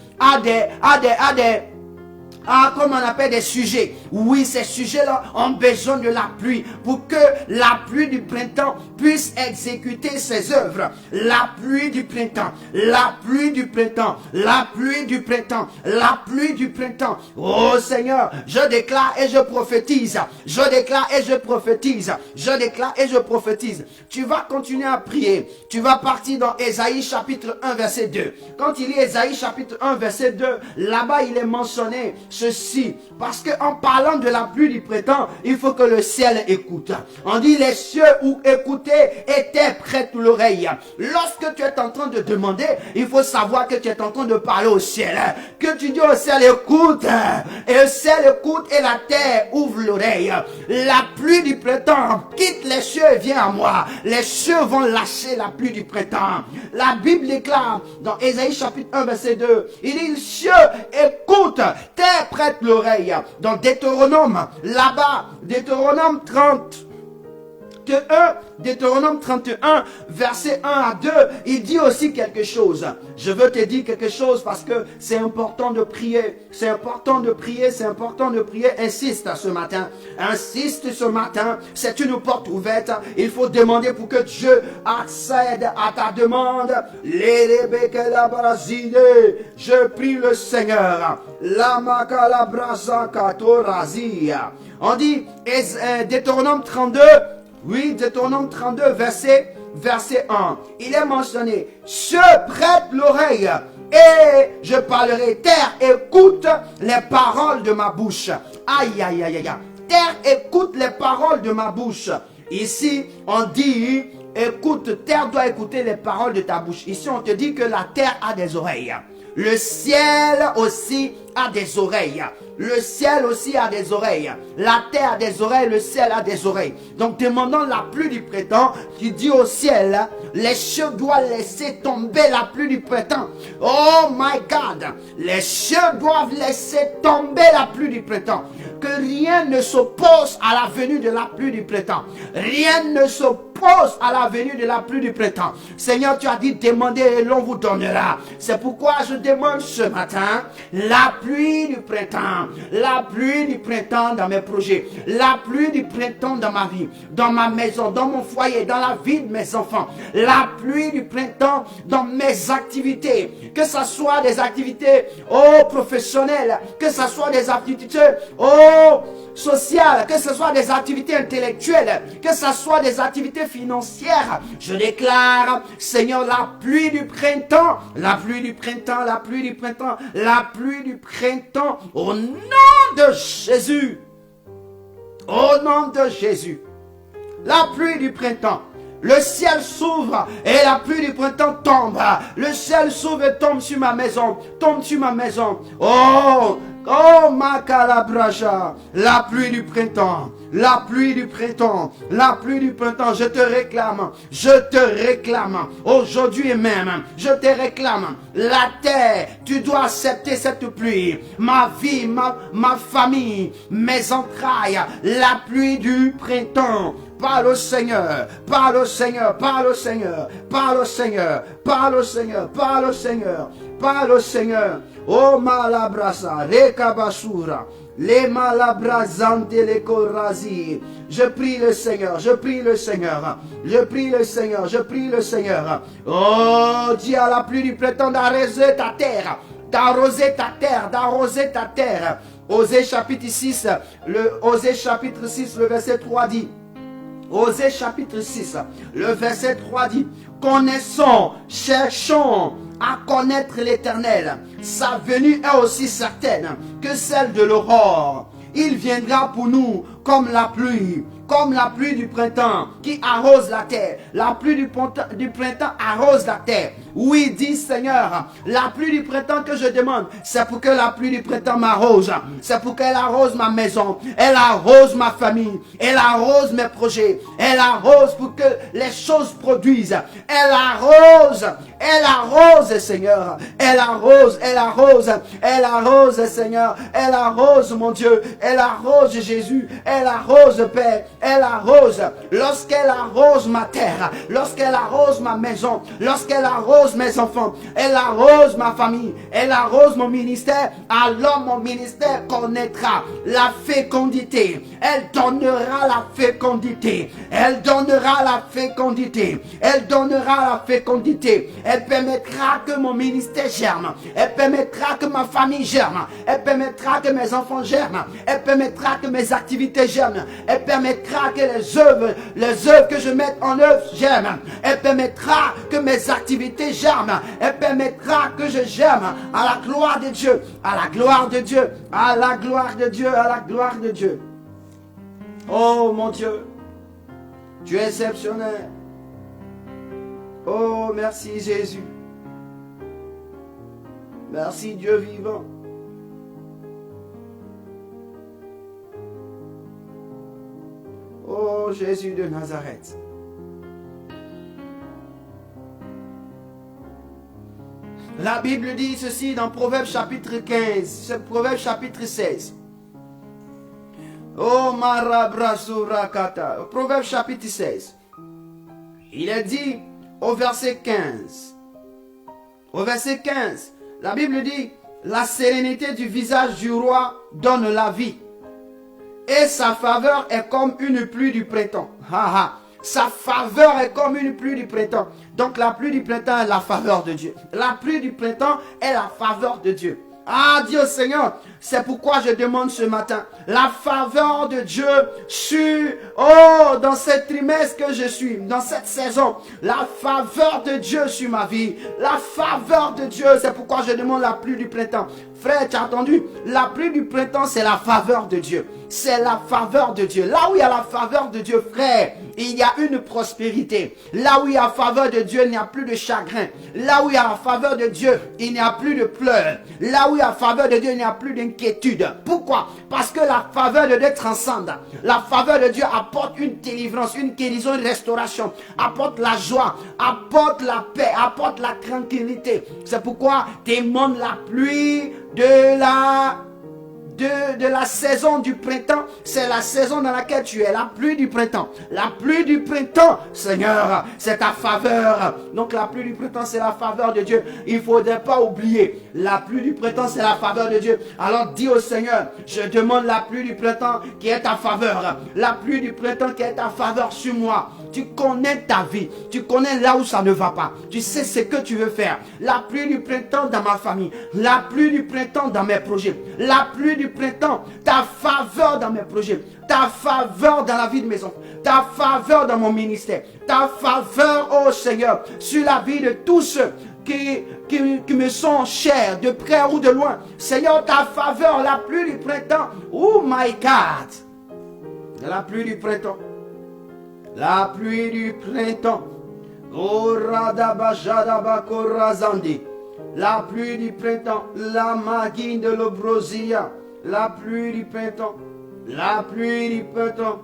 comme on appelle des sujets. Oui, ces sujets-là ont besoin de la pluie pour que la pluie du printemps puisse exécuter ses œuvres. La pluie du printemps, la pluie du printemps, la pluie du printemps, la pluie du printemps. Oh Seigneur, je déclare et je prophétise. Je déclare et je prophétise. Je déclare et je prophétise. Tu vas continuer à prier. Tu vas partir dans Ésaïe chapitre 1 verset 2. Quand il lit Ésaïe chapitre 1 verset 2, là-bas il est mentionné ceci, parce que en parlant de la pluie du printemps, il faut que le ciel écoute. On dit les cieux où écouter étaient prêts à l'oreille. Lorsque tu es en train de demander, il faut savoir que tu es en train de parler au ciel. Que tu dis au ciel écoute, et le ciel écoute et la terre ouvre l'oreille. La pluie du printemps quitte les cieux et vient à moi. Les cieux vont lâcher la pluie du printemps. La Bible déclare dans Ésaïe chapitre 1 verset 2, il dit les cieux écoute, terre prête l'oreille. Dans Deutéronome, là-bas, Deutéronome 31, verset 1 à 2, il dit aussi quelque chose. Je veux te dire quelque chose parce que c'est important de prier. C'est important de prier, c'est important de prier. Insiste ce matin. Insiste ce matin. C'est une porte ouverte. Il faut demander pour que Dieu accède à ta demande. Je prie le Seigneur. On dit, Deutéronome 32, oui, Deutéronome 32, verset 1. Il est mentionné, je prête l'oreille et je parlerai. Terre, écoute les paroles de ma bouche. Aïe, aïe, aïe, aïe. Terre, écoute les paroles de ma bouche. Ici, on dit, écoute, terre doit écouter les paroles de ta bouche. Ici, on te dit que la terre a des oreilles. Le ciel aussi a des oreilles. Le ciel aussi a des oreilles. La terre a des oreilles, le ciel a des oreilles. Donc demandons la pluie du printemps, qui dit au ciel, les cieux doivent laisser tomber la pluie du printemps. Oh my God, les cieux doivent laisser tomber la pluie du printemps. Que rien ne s'oppose à la venue de la pluie du printemps. Rien ne s'oppose à la venue de la pluie du printemps. Seigneur, tu as dit demandez et l'on vous donnera. C'est pourquoi je demande ce matin la pluie du printemps. La pluie du printemps dans mes projets. La pluie du printemps dans ma vie, dans ma maison, dans mon foyer, dans la vie de mes enfants. La pluie du printemps dans mes activités. Que ce soit des activités professionnelles, que ce soit des activités sociales, que ce soit des activités intellectuelles, que ce soit des activités financières. Je déclare, Seigneur, la pluie du printemps, la pluie du printemps, la pluie du printemps, la pluie du printemps, au nom de Jésus. Au nom de Jésus. La pluie du printemps. Le ciel s'ouvre et la pluie du printemps tombe. Le ciel s'ouvre et tombe sur ma maison. Tombe sur ma maison. Oh, ma calabraja. La pluie du printemps. La pluie du printemps. La pluie du printemps. Je te réclame. Je te réclame. Aujourd'hui même, je te réclame. La terre, tu dois accepter cette pluie. Ma vie, ma famille, mes entrailles. La pluie du printemps. Parle au Seigneur, parle au Seigneur, parle au Seigneur, parle au Seigneur, parle au Seigneur, parle au Seigneur, parle au Seigneur. Oh malabrasa, rekabasura, les malabrazante les korazi. Je prie le Seigneur, je prie le Seigneur, je prie le Seigneur, je prie le Seigneur. Oh, dis à la pluie du printemps d'arroser ta terre, d'arroser ta terre, d'arroser ta terre. Osée chapitre 6, Osée chapitre 6, le verset 3 dit. Osée chapitre 6, le verset 3 dit, connaissons, cherchons à connaître l'Éternel. Sa venue est aussi certaine que celle de l'aurore. Il viendra pour nous comme la pluie du printemps qui arrose la terre. La pluie du printemps arrose la terre. Oui, dit Seigneur, la pluie du printemps que je demande, c'est pour que la pluie du printemps m'arrose. C'est pour qu'elle arrose ma maison, elle arrose ma famille, elle arrose mes projets, elle arrose pour que les choses produisent. Elle arrose, Seigneur. Elle arrose, elle arrose, elle arrose, Seigneur. Elle arrose, mon Dieu. Elle arrose, Jésus. Elle arrose, Père. Elle arrose. Lorsqu'elle arrose ma terre, lorsqu'elle arrose ma maison, lorsqu'elle arrose mes enfants, elle arrose ma famille, elle arrose mon ministère, alors mon ministère connaîtra la fécondité. Elle donnera la fécondité. Elle donnera la fécondité. Elle donnera la fécondité. Elle permettra que mon ministère germe. Elle permettra que ma famille germe. Elle permettra que mes enfants germent. Elle permettra que mes activités germent. Elle permettra que les œuvres que je mette en œuvre germent. Elle permettra que mes activités germent. Elle permettra que je germe à la gloire de Dieu. À la gloire de Dieu. À la gloire de Dieu. À la gloire de Dieu. Oh mon Dieu. Tu es exceptionnel. Oh, merci Jésus. Merci Dieu vivant. Oh, Jésus de Nazareth. La Bible dit ceci dans Proverbe chapitre 15, Proverbe chapitre 16. Oh, Marabrasurakata. Proverbe chapitre 16. Il est dit au verset 15. Au verset 15, la Bible dit, la sérénité du visage du roi donne la vie. Et sa faveur est comme une pluie du printemps. Sa faveur est comme une pluie du printemps. Donc la pluie du printemps est la faveur de Dieu. La pluie du printemps est la faveur de Dieu. Ah Dieu Seigneur, c'est pourquoi je demande ce matin la faveur de Dieu sur, dans ce trimestre que je suis, dans cette saison, la faveur de Dieu sur ma vie, la faveur de Dieu, c'est pourquoi je demande la pluie du printemps. Frère, tu as entendu? La pluie du printemps, c'est la faveur de Dieu. C'est la faveur de Dieu. Là où il y a la faveur de Dieu, frère, il y a une prospérité. Là où il y a la faveur de Dieu, il n'y a plus de chagrin. Là où il y a la faveur de Dieu, il n'y a plus de pleurs. Là où il y a la faveur de Dieu, il n'y a plus d'inquiétude. Pourquoi? Parce que la faveur de Dieu transcende. La faveur de Dieu apporte une délivrance, une guérison, une restauration. Apporte la joie, apporte la paix, apporte la tranquillité. C'est pourquoi demande la pluie de la de la saison du printemps, c'est la saison dans laquelle tu es, la pluie du printemps. La pluie du printemps, Seigneur, c'est ta faveur. Donc la pluie du printemps, c'est la faveur de Dieu. Il ne faudrait pas oublier, la pluie du printemps, c'est la faveur de Dieu. Alors dis au Seigneur, je demande la pluie du printemps qui est ta faveur. La pluie du printemps qui est ta faveur sur moi. Tu connais ta vie, tu connais là où ça ne va pas. Tu sais ce que tu veux faire. La pluie du printemps dans ma famille, la pluie du printemps dans mes projets, la pluie du printemps, ta faveur dans mes projets, ta faveur dans la vie de mes enfants, ta faveur dans mon ministère, ta faveur, oh Seigneur, sur la vie de tous ceux qui me sont chers, de près ou de loin. Seigneur, ta faveur, la pluie du printemps, oh my God, la pluie du printemps. La pluie du printemps. La pluie du printemps. La maguine de l'obrosia. La pluie du printemps. La pluie du printemps.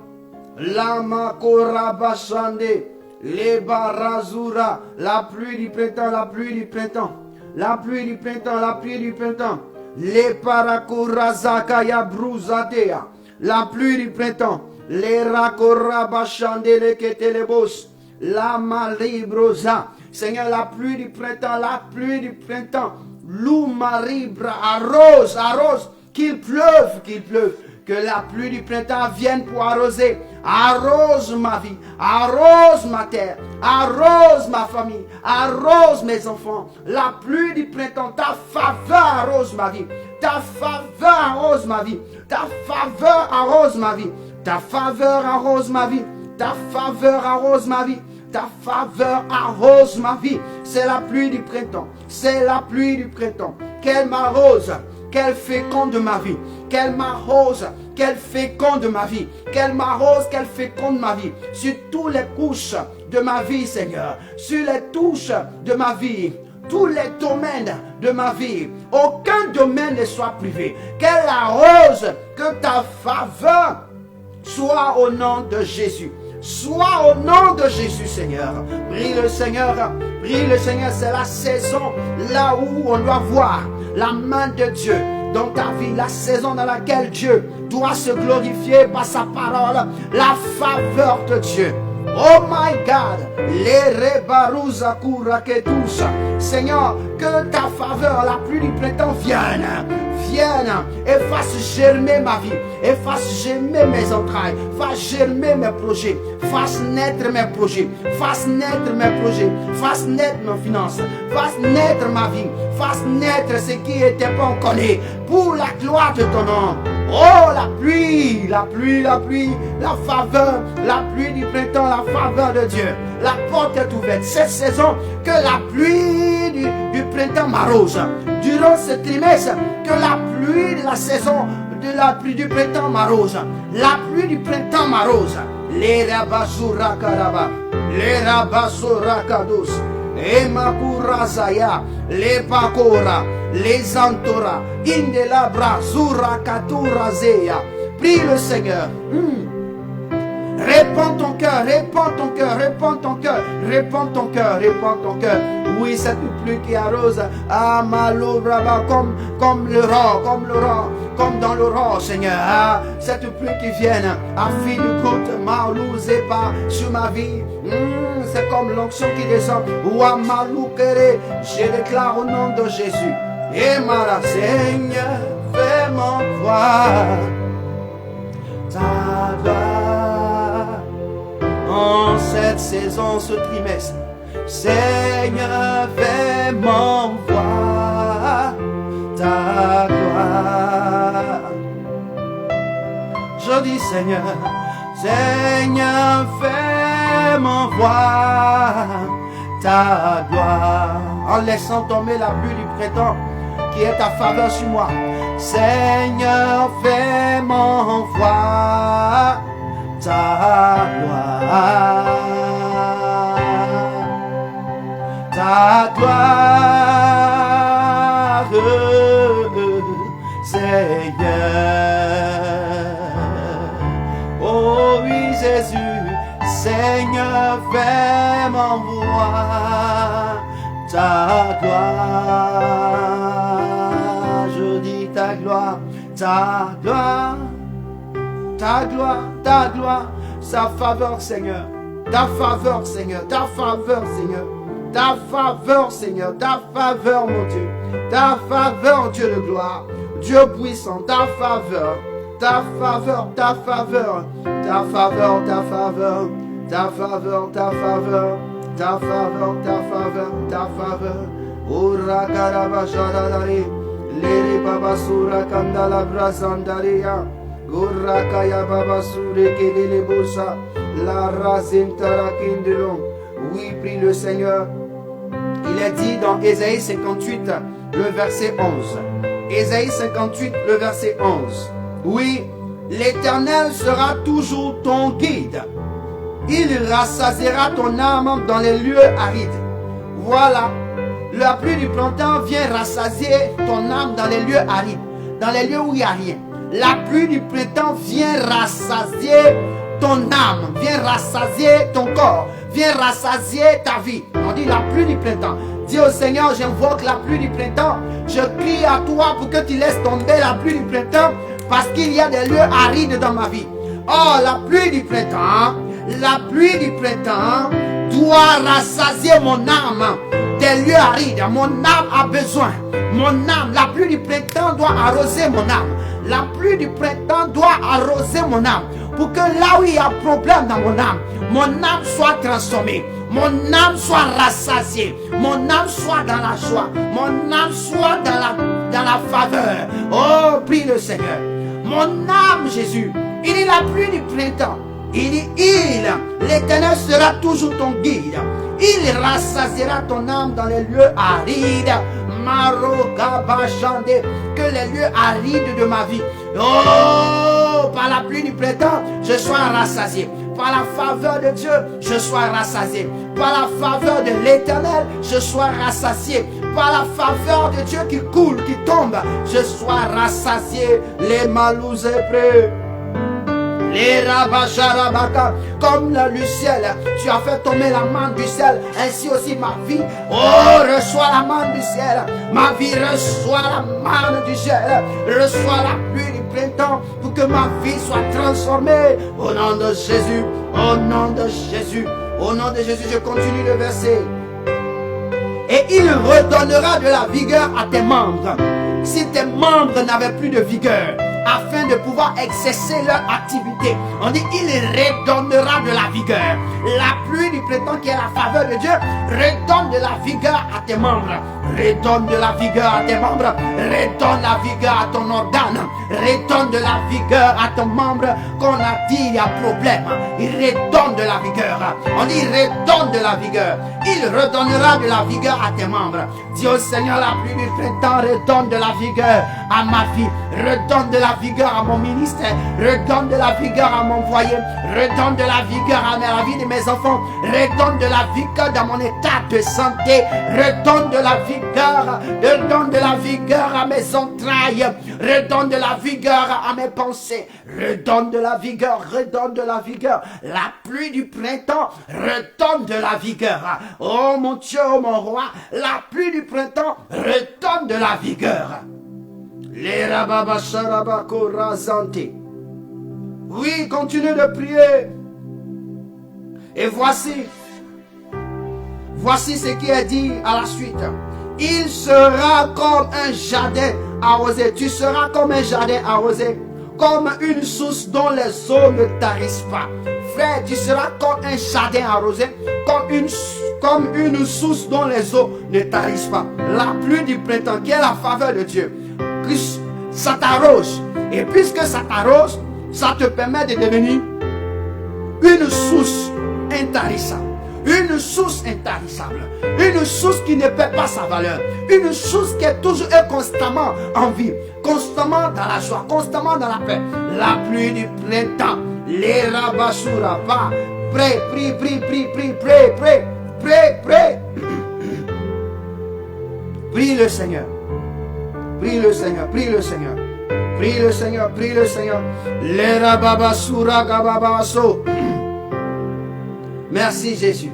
La makorabashande. Les barazura. La pluie du printemps. La pluie du printemps. La pluie du printemps. La pluie du printemps. Les parakorazakaya bruzatea. La pluie du printemps. Les rakorabashandele ketelebos. La malibrosa. Seigneur, la pluie du printemps, la pluie du printemps. Lou maribra, arrose, arrose. Qu'il pleuve, qu'il pleuve. Que la pluie du printemps vienne pour arroser. Arrose ma vie, arrose ma terre, arrose ma famille, arrose mes enfants. La pluie du printemps, ta faveur arrose ma vie. Ta faveur arrose ma vie. Ta faveur arrose ma vie. Ta faveur arrose ma vie. Ta faveur arrose ma vie. Ta faveur arrose ma vie. C'est la pluie du printemps. C'est la pluie du printemps. Qu'elle m'arrose. Qu'elle féconde ma vie. Qu'elle m'arrose. Qu'elle féconde ma vie. Qu'elle m'arrose. Qu'elle féconde ma vie. Sur toutes les couches de ma vie, Seigneur. Sur les touches de ma vie. Tous les domaines de ma vie. Aucun domaine ne soit privé. Qu'elle arrose. Que ta faveur soit au nom de Jésus. Soit au nom de Jésus, Seigneur. Prie le Seigneur. Prie le Seigneur. C'est la saison là où on doit voir la main de Dieu dans ta vie. La saison dans laquelle Dieu doit se glorifier par sa parole. La faveur de Dieu. Oh my God. Les rebarouza kuraketusa. Seigneur, que ta faveur, la pluie du printemps vienne. Vienne et fasse germer ma vie, et fasse germer mes entrailles, fasse germer mes projets, fasse naître mes projets, fasse naître mes projets, fasse naître mes finances, fasse naître ma vie, fasse naître ce qui n'était pas encore né, pour la gloire de ton nom. Oh, la pluie, la pluie, la pluie, la faveur, la pluie du printemps, la faveur de Dieu. La porte est ouverte. Cette saison, que la pluie du printemps m'arrose. Durant ce trimestre, que la pluie de la saison, de la pluie du printemps m'arrose. La pluie du printemps m'arrose. Les rabasura karaba, les rabasura kados, et makura zaya, les pakora, les antora, indelabra, zura katura zeya. Prie le Seigneur. Répands ton cœur, répands ton cœur, répands ton cœur, répands ton cœur, répands ton cœur. Oui, cette pluie qui arrose, ah, malo, brava, comme le rang, comme dans le rang, Seigneur. Ah, cette pluie qui vient, à fil de côte, malou, pas sur ma vie. C'est comme l'onction qui descend. Ouah, malou, kere, je déclare au nom de Jésus. Et ma Seigneur, fais-moi voir ta gloire en cette saison, ce trimestre. Seigneur, fais-moi voir ta gloire. Je dis Seigneur, Seigneur, fais-moi voir ta gloire. En laissant tomber la pluie du printemps qui est ta faveur sur moi. Seigneur, fais-moi voir ta gloire. Ta gloire, Seigneur. Oh oui, Jésus, Seigneur, fais-moi voir ta gloire. Je dis ta gloire, ta gloire, sa faveur, Seigneur, ta faveur, Seigneur, ta faveur, Seigneur, ta faveur, Seigneur, ta faveur, mon Dieu, ta faveur, Dieu de gloire, Dieu puissant, ta faveur, ta faveur, ta faveur, ta faveur, ta faveur, ta faveur, ta faveur, ta faveur, ta faveur, ta faveur, Ura Karabasharadari, Lere Babasura Kandala Brazandaria, Gurra Kaya Babasure Kedelebusa, La Razintara Kindelon. Oui, prie le Seigneur. Il est dit dans Ésaïe 58, le verset 11. Ésaïe 58, le verset 11. Oui, l'Éternel sera toujours ton guide. Il rassasiera ton âme dans les lieux arides. Voilà, la pluie du printemps vient rassasier ton âme dans les lieux arides, dans les lieux où il n'y a rien. La pluie du printemps vient rassasier ton âme, vient rassasier ton corps, vient rassasier ta vie. On dit la pluie du printemps. Dis au Seigneur, j'invoque la pluie du printemps. Je crie à toi pour que tu laisses tomber la pluie du printemps, parce qu'il y a des lieux arides dans ma vie. Oh, la pluie du printemps doit rassasier mon âme des lieux arides. Mon âme a besoin. Mon âme, la pluie du printemps doit arroser mon âme. La pluie du printemps doit arroser mon âme. Pour que là où il y a problème dans mon âme soit transformée. Mon âme soit rassasiée. Mon âme soit dans la joie. Mon âme soit dans la faveur. Oh, prie le Seigneur. Mon âme, Jésus, il est la pluie du printemps. Il dit, l'Éternel sera toujours ton guide. Il rassasiera ton âme dans les lieux arides. Que les lieux arides de ma vie. Oh, par la pluie du printemps, je sois rassasié. Par la faveur de Dieu, je sois rassasié. Par la faveur de l'Éternel, je sois rassasié. Par la faveur de Dieu qui coule, qui tombe, je sois rassasié. Les malous prêts. Les rabacharabaka, comme le ciel, tu as fait tomber la manne du ciel, ainsi aussi ma vie. Oh, reçois la manne du ciel, ma vie reçoit la manne du ciel, reçois la pluie du printemps pour que ma vie soit transformée. Au nom de Jésus, au nom de Jésus, au nom de Jésus, je continue le verset. Et il redonnera de la vigueur à tes membres. Si tes membres n'avaient plus de vigueur, afin de pouvoir exercer leur activité, on dit il redonnera de la vigueur. La pluie du printemps qui est la faveur de Dieu redonne de la vigueur à tes membres. Redonne de la vigueur à tes membres. Redonne la vigueur à ton organe. Redonne de la vigueur à ton membre qu'on a dit il y a problème. Il redonne de la vigueur. On dit il redonne de la vigueur. Il redonnera de la vigueur à tes membres. Dis au Seigneur, la pluie du printemps redonne de la vigueur à ma vie. Redonne de la vigueur à mon ministère. Redonne de la vigueur à mon foyer. Redonne de la vigueur à la vie de mes enfants. Redonne de la vigueur dans mon état de santé. Redonne de la vigueur. Redonne de la vigueur à mes entrailles. Redonne de la vigueur à mes pensées. Redonne de la vigueur. Redonne de la vigueur. La pluie du printemps redonne de la vigueur. Oh mon Dieu, oh mon roi. La pluie du printemps redonne de la vigueur. Les rababasharabako razanti. Oui, continue de prier. Et voici ce qui est dit à la suite. Il sera comme un jardin arrosé. Tu seras comme un jardin arrosé. Comme une source dont les eaux ne tarissent pas. Frère, tu seras comme un jardin arrosé. Comme une source dont les eaux ne tarissent pas. La pluie du printemps qui est la faveur de Dieu. Ça t'arrose. Et puisque ça t'arrose, ça te permet de devenir une source intarissable. Une source intarissable. Une source qui ne perd pas sa valeur. Une source qui est toujours et constamment en vie. Constamment dans la joie. Constamment dans la paix. La pluie du printemps. Les rabasura pas. Prie, prie, prie, prie, prie, prie, prie, prie, prie. Prie le Seigneur. Prie le Seigneur. Prie le Seigneur. Prie le Seigneur. Prie le Seigneur. Les rababasura gababaso. Merci Jésus.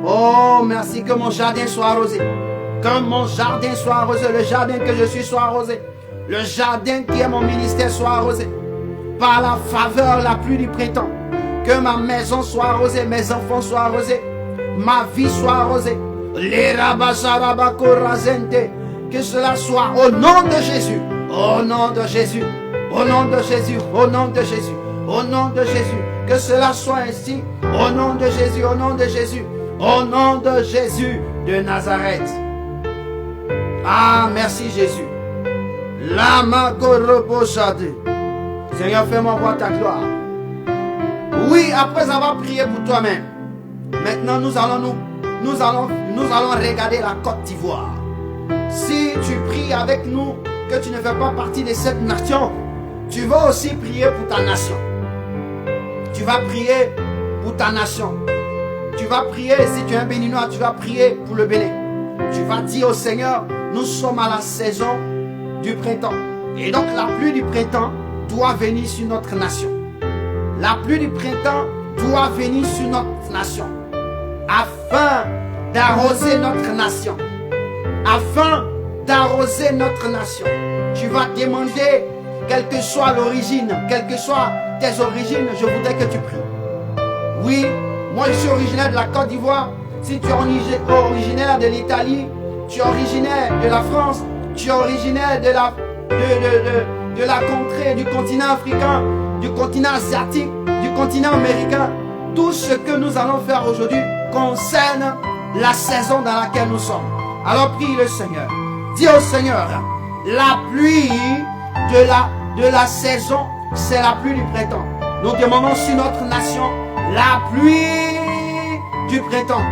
Oh, merci que mon jardin soit arrosé. Que mon jardin soit arrosé. Le jardin que je suis soit arrosé. le jardin qui est mon ministère soit arrosé par la faveur, la pluie du printemps. Que ma maison soit arrosée, mes enfants soient arrosés, ma vie soit arrosée. Que cela soit au nom de Jésus, au nom de Jésus, au nom de Jésus, au nom de Jésus, au nom de Jésus. Que cela soit ainsi, au nom de Jésus, au nom de Jésus, au nom de Jésus de Nazareth. Ah, merci Jésus. Seigneur, fais-moi voir ta gloire. Oui, après avoir prié pour toi-même, maintenant nous allons regarder la Côte d'Ivoire. Si tu pries avec nous, que tu ne fais pas partie de cette nation, tu vas aussi prier pour ta nation. Tu vas prier pour ta nation. Tu vas prier, si tu es un Béninois, tu vas prier pour le Bénin. Tu vas dire au Seigneur, nous sommes à la saison du printemps. Et donc la pluie du printemps doit venir sur notre nation. La pluie du printemps doit venir sur notre nation. Afin d'arroser notre nation. Afin d'arroser notre nation. Tu vas demander, quelle que soit l'origine, quelle que soit tes origines, je voudrais que tu pries. Oui, moi je suis originaire de la Côte d'Ivoire. Si tu es originaire de l'Italie, tu es originaire de la France, tu es originaire de la contrée, du continent africain, du continent asiatique, du continent américain, tout ce que nous allons faire aujourd'hui concerne la saison dans laquelle nous sommes. Alors prie le Seigneur. Dis au Seigneur, la pluie de la saison, c'est la pluie du printemps. Nous demandons sur notre nation la pluie du printemps.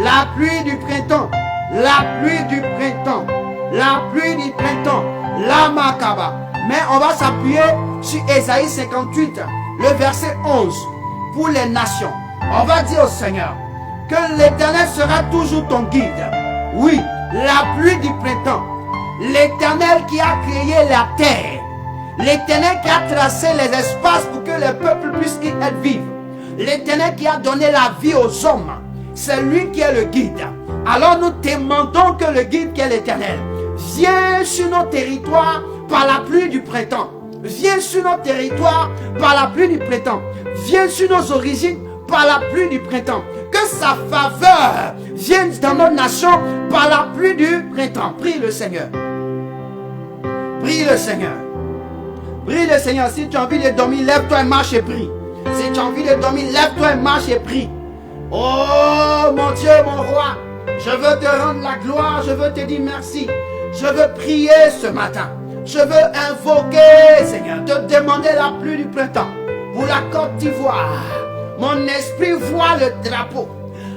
La pluie du printemps. La pluie du printemps. La pluie du printemps. La Makaba. Mais on va s'appuyer sur Ésaïe 58, le verset 11. Pour les nations. On va dire au Seigneur que l'Éternel sera toujours ton guide. Oui, la pluie du printemps. L'Éternel qui a créé la terre. L'Éternel qui a tracé les espaces pour que les peuples puissent y être vivre. L'Éternel qui a donné la vie aux hommes. C'est lui qui est le guide. Alors nous demandons que le guide qui est l'Éternel vienne sur nos territoires par la pluie du printemps. Viens sur nos territoires par la pluie du printemps. Viens sur nos origines par la pluie du printemps. Que sa faveur vienne dans nos nations par la pluie du printemps. Prie le Seigneur. Prie le Seigneur. Prie le Seigneur. Si tu as envie de dormir, lève-toi et marche et prie. Si tu as envie de dormir, lève-toi et marche et prie. Oh mon Dieu, mon roi, je veux te rendre la gloire, je veux te dire merci. Je veux prier ce matin. Je veux invoquer, Seigneur, te demander la pluie du printemps pour la Côte d'Ivoire. Mon esprit voit le drapeau,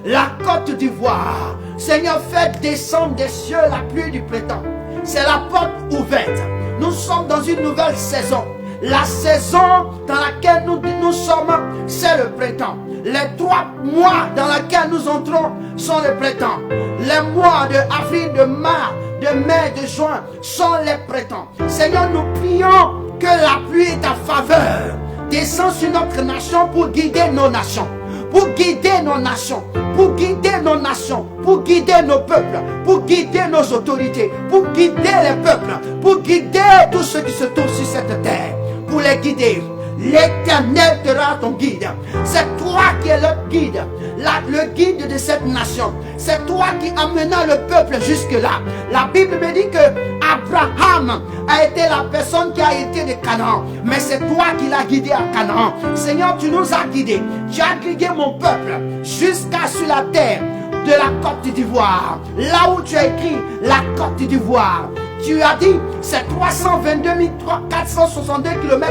la Côte d'Ivoire. Seigneur, fais descendre des cieux la pluie du printemps. C'est la porte ouverte. Nous sommes dans une nouvelle saison. La saison dans laquelle nous sommes, c'est le printemps. Les 3 mois dans lesquels nous entrons sont le printemps. Les mois de avril, de mars, de mai, de juin sont les printemps. Seigneur, nous prions que la pluie de ta faveur descend sur notre nation pour guider nos nations. Pour guider nos nations, pour guider nos nations, pour guider nos peuples, pour guider nos autorités, pour guider les peuples, pour guider tous ceux qui se trouvent sur cette terre, pour les guider. L'Éternel sera ton guide. C'est toi qui es le guide, le guide de cette nation. C'est toi qui amena le peuple jusque-là. La Bible me dit que Abraham a été la personne qui a été de Canaan. Mais c'est toi qui l'as guidé à Canaan. Seigneur, tu nous as guidés. Tu as guidé mon peuple jusqu'à sur la terre de la Côte d'Ivoire. Là où tu as écrit la Côte d'Ivoire. Tu as dit, c'est 322 462 km²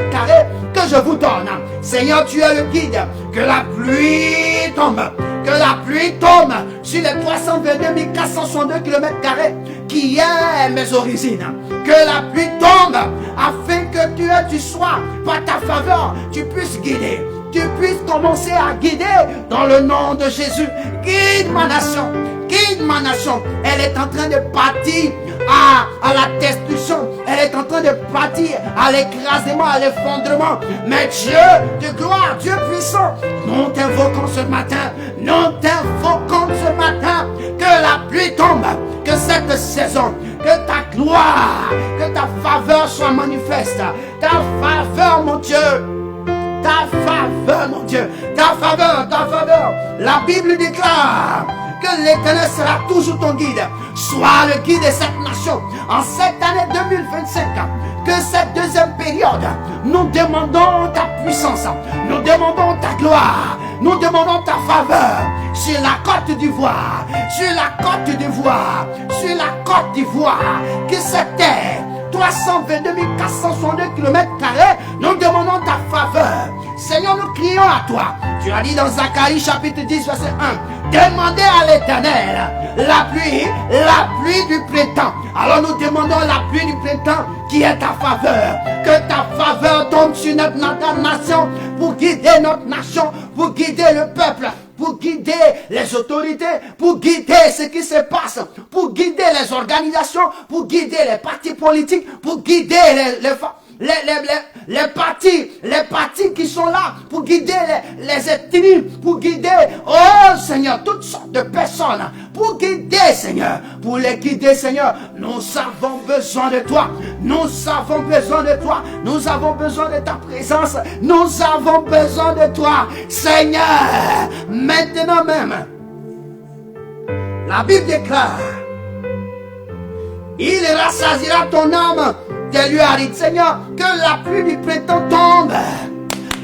que je vous donne. Seigneur, tu es le guide. Que la pluie tombe. Que la pluie tombe sur les 322 462 km² qui est mes origines. Que la pluie tombe afin que tu sois, par ta faveur, tu puisses guider. Tu puisses commencer à guider dans le nom de Jésus. Guide ma nation. Guide ma nation. Elle est en train de partir à la destruction. Elle est en train de partir à l'écrasement, à l'effondrement. Mais Dieu de gloire, Dieu puissant, nous t'invoquons ce matin. Nous t'invoquons ce matin. Que la pluie tombe. Que cette saison, que ta gloire ta faveur soit manifeste. Ta faveur, mon Dieu. Ta faveur, mon Dieu. Ta faveur, ta faveur. La Bible déclare que l'Éternel sera toujours ton guide. Sois le guide de cette nation. En cette année 2025, que cette deuxième période, nous demandons ta puissance. Nous demandons ta gloire. Nous demandons ta faveur sur la Côte d'Ivoire. Sur la Côte d'Ivoire. Sur la Côte d'Ivoire. Que cette terre, 322 462 km², nous demandons ta faveur. Seigneur, nous crions à toi. Tu as dit dans Zacharie chapitre 10 verset 1, demandez à l'Éternel la pluie du printemps. Alors nous demandons la pluie du printemps qui est ta faveur. Que ta faveur tombe sur notre nation pour guider notre nation, pour guider le peuple, pour guider les autorités, pour guider ce qui se passe, pour guider les organisations, pour guider les partis politiques, pour guider les partis qui sont là, pour guider les ethnies, pour guider, oh Seigneur, toutes sortes de personnes, pour guider Seigneur, pour les guider Seigneur. Nous avons besoin de toi, nous avons besoin de toi, nous avons besoin de ta présence, nous avons besoin de toi Seigneur, maintenant même. La Bible déclare, il rassasiera ton âme des lieux arides. Seigneur, que la pluie du printemps tombe.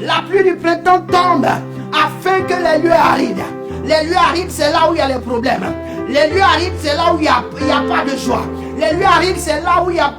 La pluie du printemps tombe afin que les lieux arides. Les lieux arides, c'est là où il y a les problèmes. Les lieux arides, c'est là où il n'y a pas de joie. Les lieux arides, c'est là où il y a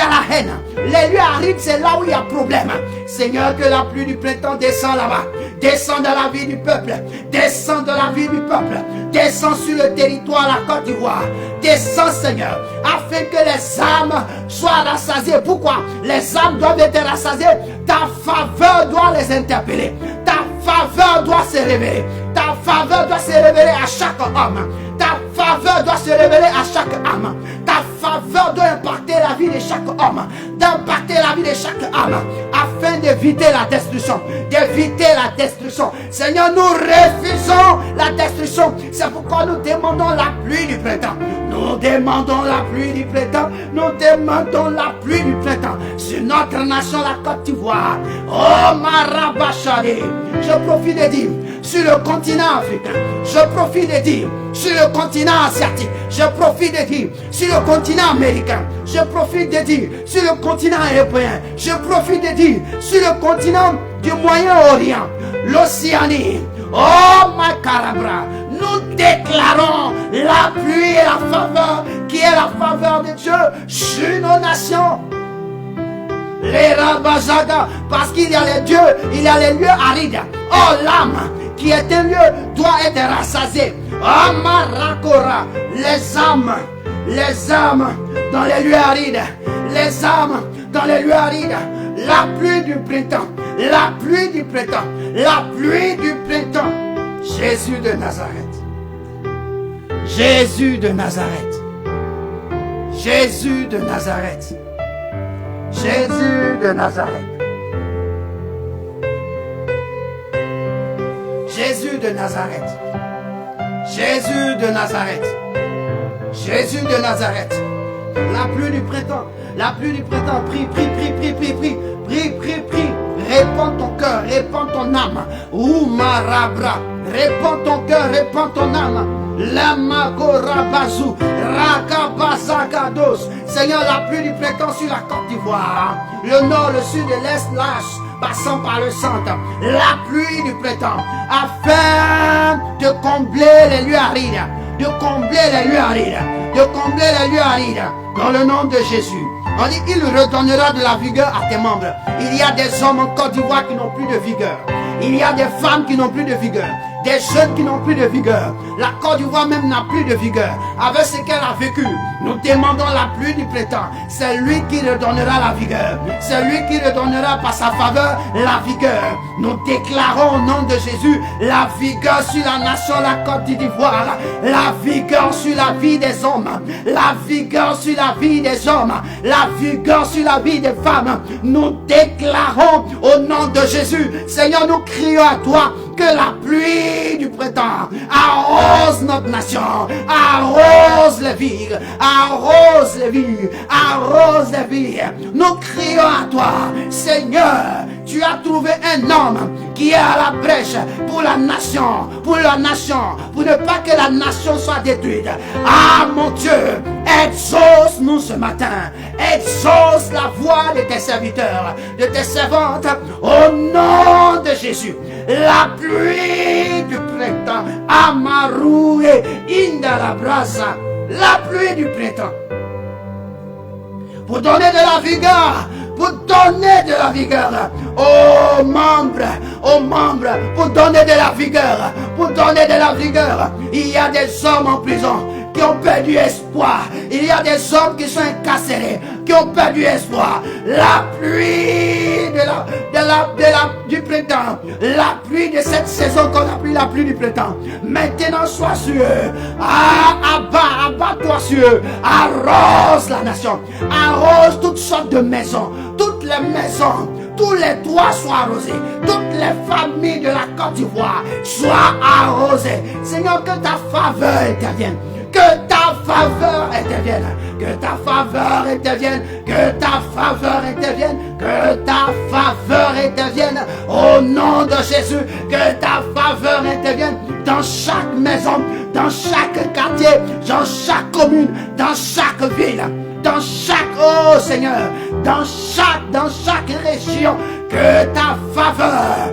la haine. Les lieux arides, c'est là où il y a problème. Seigneur, que la pluie du printemps descend là-bas. Descend dans la vie du peuple. Descend dans la vie du peuple. Descend sur le territoire, la Côte d'Ivoire. Descend, Seigneur, afin que les âmes soient rassasiées. Pourquoi? Les âmes doivent être rassasiées. Ta faveur doit les interpeller. Ta faveur doit se révéler. Ta faveur doit se révéler à chaque homme. Ta faveur doit se révéler à chaque âme. Ta faveur doit impacter la vie de chaque homme, d'impacter la vie de chaque âme, afin d'éviter la destruction, d'éviter la destruction. Seigneur, nous refusons la destruction. C'est pourquoi nous demandons la pluie du printemps. Nous demandons la pluie du printemps. Nous demandons la pluie du printemps sur notre nation, la Côte d'Ivoire. Oh, Marabachade. Je profite de dire, sur le continent africain. Je profite de dire, sur le continent asiatique. Je profite de dire, sur le continent américain. Je profite de dire, sur le continent européen. Je profite de dire, sur le continent du Moyen-Orient, l'Océanie. Oh, ma carabra, nous déclarons la pluie et la faveur, qui est la faveur de Dieu sur nos nations. Les Rabazaga, parce qu'il y a les dieux, il y a les lieux arides. Oh, l'âme qui est un lieu doit être rassasiée. Oh, Marakora, les âmes dans les lieux arides, les âmes dans les lieux arides. La pluie du printemps, la pluie du printemps, la pluie du printemps. Jésus de Nazareth, Jésus de Nazareth, Jésus de Nazareth, Jésus de Nazareth, Jésus de Nazareth, Jésus de Nazareth, Jésus de Nazareth. La pluie du printemps, la pluie du printemps. Prie, prie, prie, prie, prie, prie, prie, prie, prie. Répands ton cœur, répands ton âme. Oumarabra, répands ton cœur, répands ton âme. Lamagorabazu, Rakabazagados. Seigneur, la pluie du printemps sur la Côte d'Ivoire. Le nord, le sud et l'est lâche, passant par le centre. La pluie du printemps, afin de combler les lieux arides. De combler les lieux arides. De combler les lieux arides. Dans le nom de Jésus. On dit, il redonnera de la vigueur à tes membres. Il y a des hommes en Côte d'Ivoire qui n'ont plus de vigueur. Il y a des femmes qui n'ont plus de vigueur. Des jeunes qui n'ont plus de vigueur. La Côte d'Ivoire même n'a plus de vigueur. Avec ce qu'elle a vécu, nous demandons la pluie du printemps. C'est lui qui redonnera la vigueur. C'est lui qui redonnera par sa faveur la vigueur. Nous déclarons au nom de Jésus la vigueur sur la nation, la Côte d'Ivoire. La vigueur sur la vie des hommes. La vigueur sur la vie des hommes. La vigueur sur la vie des femmes. Nous déclarons au nom de Jésus. Seigneur, nous crions à toi que la pluie du printemps arrose notre nation, arrose les villes, arrose les villes, arrose les villes. Nous crions à toi, Seigneur, tu as trouvé un homme qui est à la brèche pour la nation, pour ne pas que la nation soit détruite. Ah mon Dieu, exauce-nous ce matin, exauce la voix de tes serviteurs, de tes servantes, au nom de Jésus. La pluie du printemps, Amaru et Indalabrasa, la pluie du printemps, pour donner de la vigueur, pour donner de la vigueur aux membres, pour donner de la vigueur, pour donner de la vigueur. Il y a des hommes en prison qui ont perdu espoir. Il y a des hommes qui sont incarcérés, qui ont perdu espoir. La pluie du printemps, la pluie de cette saison qu'on appelle la pluie du printemps, maintenant sois sur eux. Abat-toi sur eux. Arrose la nation, arrose toutes sortes de maisons, toutes les maisons, tous les toits soient arrosés, toutes les familles de la Côte d'Ivoire soient arrosées. Seigneur, que ta faveur intervienne. Que ta faveur intervienne, que ta faveur intervienne, que ta faveur intervienne, que ta faveur intervienne, au nom de Jésus, que ta faveur intervienne dans chaque maison, dans chaque quartier, dans chaque commune, dans chaque ville, dans chaque, oh Seigneur, dans chaque région, que ta faveur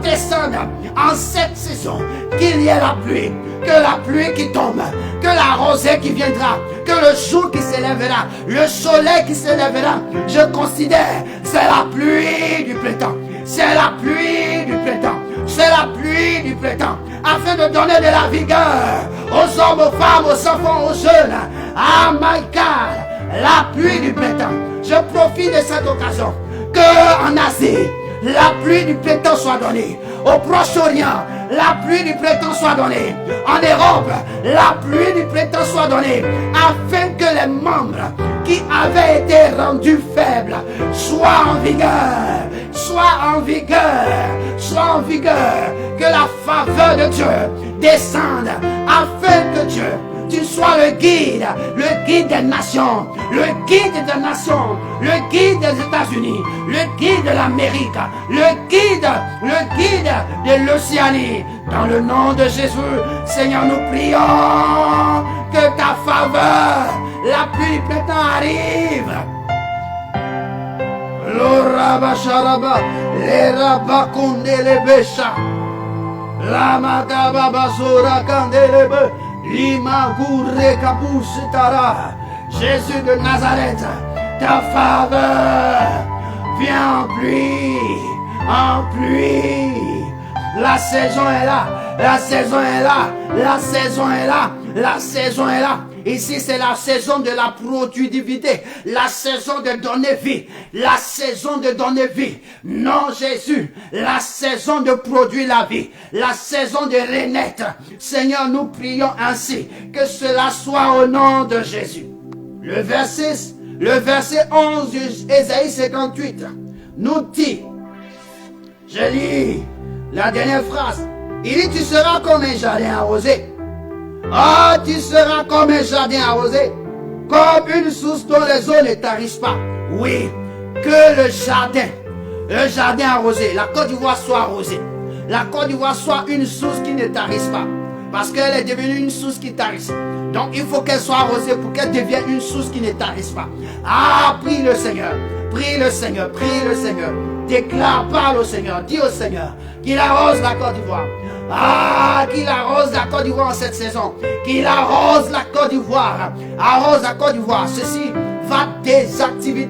descende en cette saison, qu'il y ait la pluie, que la pluie qui tombe, que la rosée qui viendra, que le jour qui s'élèvera, le soleil qui s'élèvera, je considère, c'est la pluie du printemps, c'est la pluie du printemps, c'est la pluie du printemps, afin de donner de la vigueur aux hommes, aux femmes, aux enfants, aux jeunes. Ah my God, la pluie du printemps. Je profite de cette occasion que en Asie, la pluie du printemps soit donnée. Au Proche-Orient, la pluie du printemps soit donnée. En Europe, la pluie du printemps soit donnée. Afin que les membres qui avaient été rendus faibles soient en vigueur. Soient en vigueur. Soient en vigueur. Que la faveur de Dieu descende. Afin que Dieu, tu sois le guide des nations, le guide des nations, le guide des États-Unis, le guide de l'Amérique, le guide de l'Océanie. Dans le nom de Jésus, Seigneur, nous prions que ta faveur, la pluie du printemps arrive. L'oraba sharaba, les rabakunde les bécha, la magaba basura kandelebe. Jésus de Nazareth, ta faveur vient en pluie, en pluie. La saison est là, la saison est là, la saison est là, la saison est là. Ici, c'est la saison de la productivité, la saison de donner vie, la saison de donner vie. Non, Jésus, la saison de produire la vie, la saison de renaître. Seigneur, nous prions ainsi, que cela soit au nom de Jésus. Le verset 11 d'Ésaïe 58 nous dit, je lis la dernière phrase, il dit, tu seras comme un jardin arrosé. Ah, tu seras comme un jardin arrosé, comme une source dont les eaux ne tarissent pas. Oui, que le jardin arrosé, la Côte d'Ivoire soit arrosée. La Côte d'Ivoire soit une source qui ne tarisse pas. Parce qu'elle est devenue une source qui tarisse. Donc il faut qu'elle soit arrosée pour qu'elle devienne une source qui ne tarisse pas. Ah, prie le Seigneur, prie le Seigneur, prie le Seigneur. Déclare, parle au Seigneur, dis au Seigneur qu'il arrose la Côte d'Ivoire. Ah, qu'il arrose la Côte d'Ivoire en cette saison. Qu'il arrose la Côte d'Ivoire. Arrose la Côte d'Ivoire. Ceci va désactiver,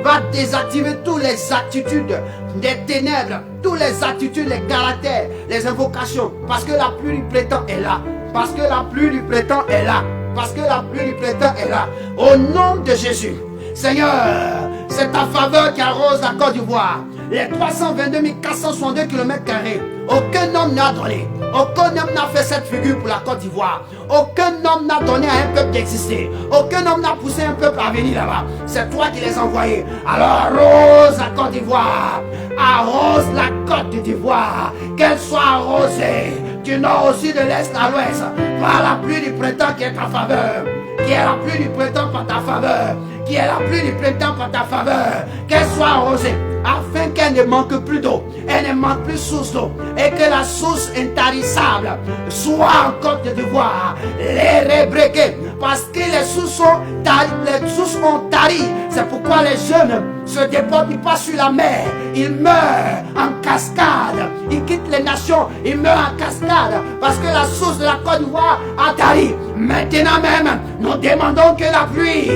va désactiver toutes les attitudes des ténèbres, toutes les attitudes, les caractères, les invocations. Parce que la pluie du printemps est là. Parce que la pluie du printemps est là. Parce que la pluie du printemps est là. Au nom de Jésus. Seigneur, c'est ta faveur qui arrose la Côte d'Ivoire. Les 322 462 km², aucun homme n'a donné. Aucun homme n'a fait cette figure pour la Côte d'Ivoire. Aucun homme n'a donné à un peuple d'exister. Aucun homme n'a poussé un peuple à venir là-bas. C'est toi qui les as envoyés. Alors arrose la Côte d'Ivoire. Arrose la Côte d'Ivoire. Qu'elle soit arrosée du nord au sud, de l'est à l'ouest, par la pluie du printemps qui est ta faveur, qui est la pluie du printemps par ta faveur, qui est la pluie du printemps par ta faveur, qu'elle soit arrosée, afin qu'elle ne manque plus d'eau, elle ne manque plus source d'eau, et que la source intarissable soit en Côte d'Ivoire, les rebrequés, parce que les sources ont tari. C'est pourquoi les jeunes se déportent, ils passent sur la mer, ils meurent en cascade, ils quittent les nations, ils meurent en cascade, parce que la source de la Côte d'Ivoire a tari. Maintenant même, nous demandons que la pluie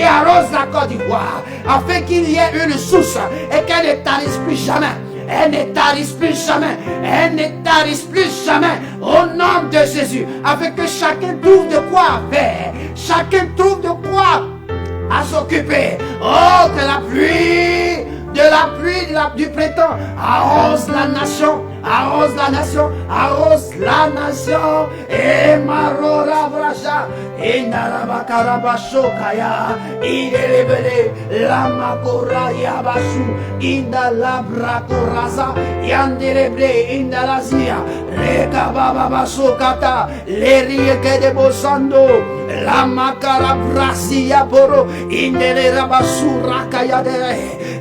arrose la Côte d'Ivoire, afin qu'il y ait une source et qu'elle ne tarisse plus jamais. Elle ne tarisse plus jamais. Elle ne tarisse plus jamais. Au nom de Jésus. Afin que chacun trouve de quoi faire. Chacun trouve de quoi à s'occuper. Oh, que la pluie du printemps arrose la nation. Arrose la nation, arrose la nation. Et marora braja, et narabakarabasho kaya, idelebele, la makora yabasu, inda la brakoraza, yandereble, inda lazia, rekabababaso kata, lerieke de bosando, la makara brasi yaporo, indele rabasura kaya de,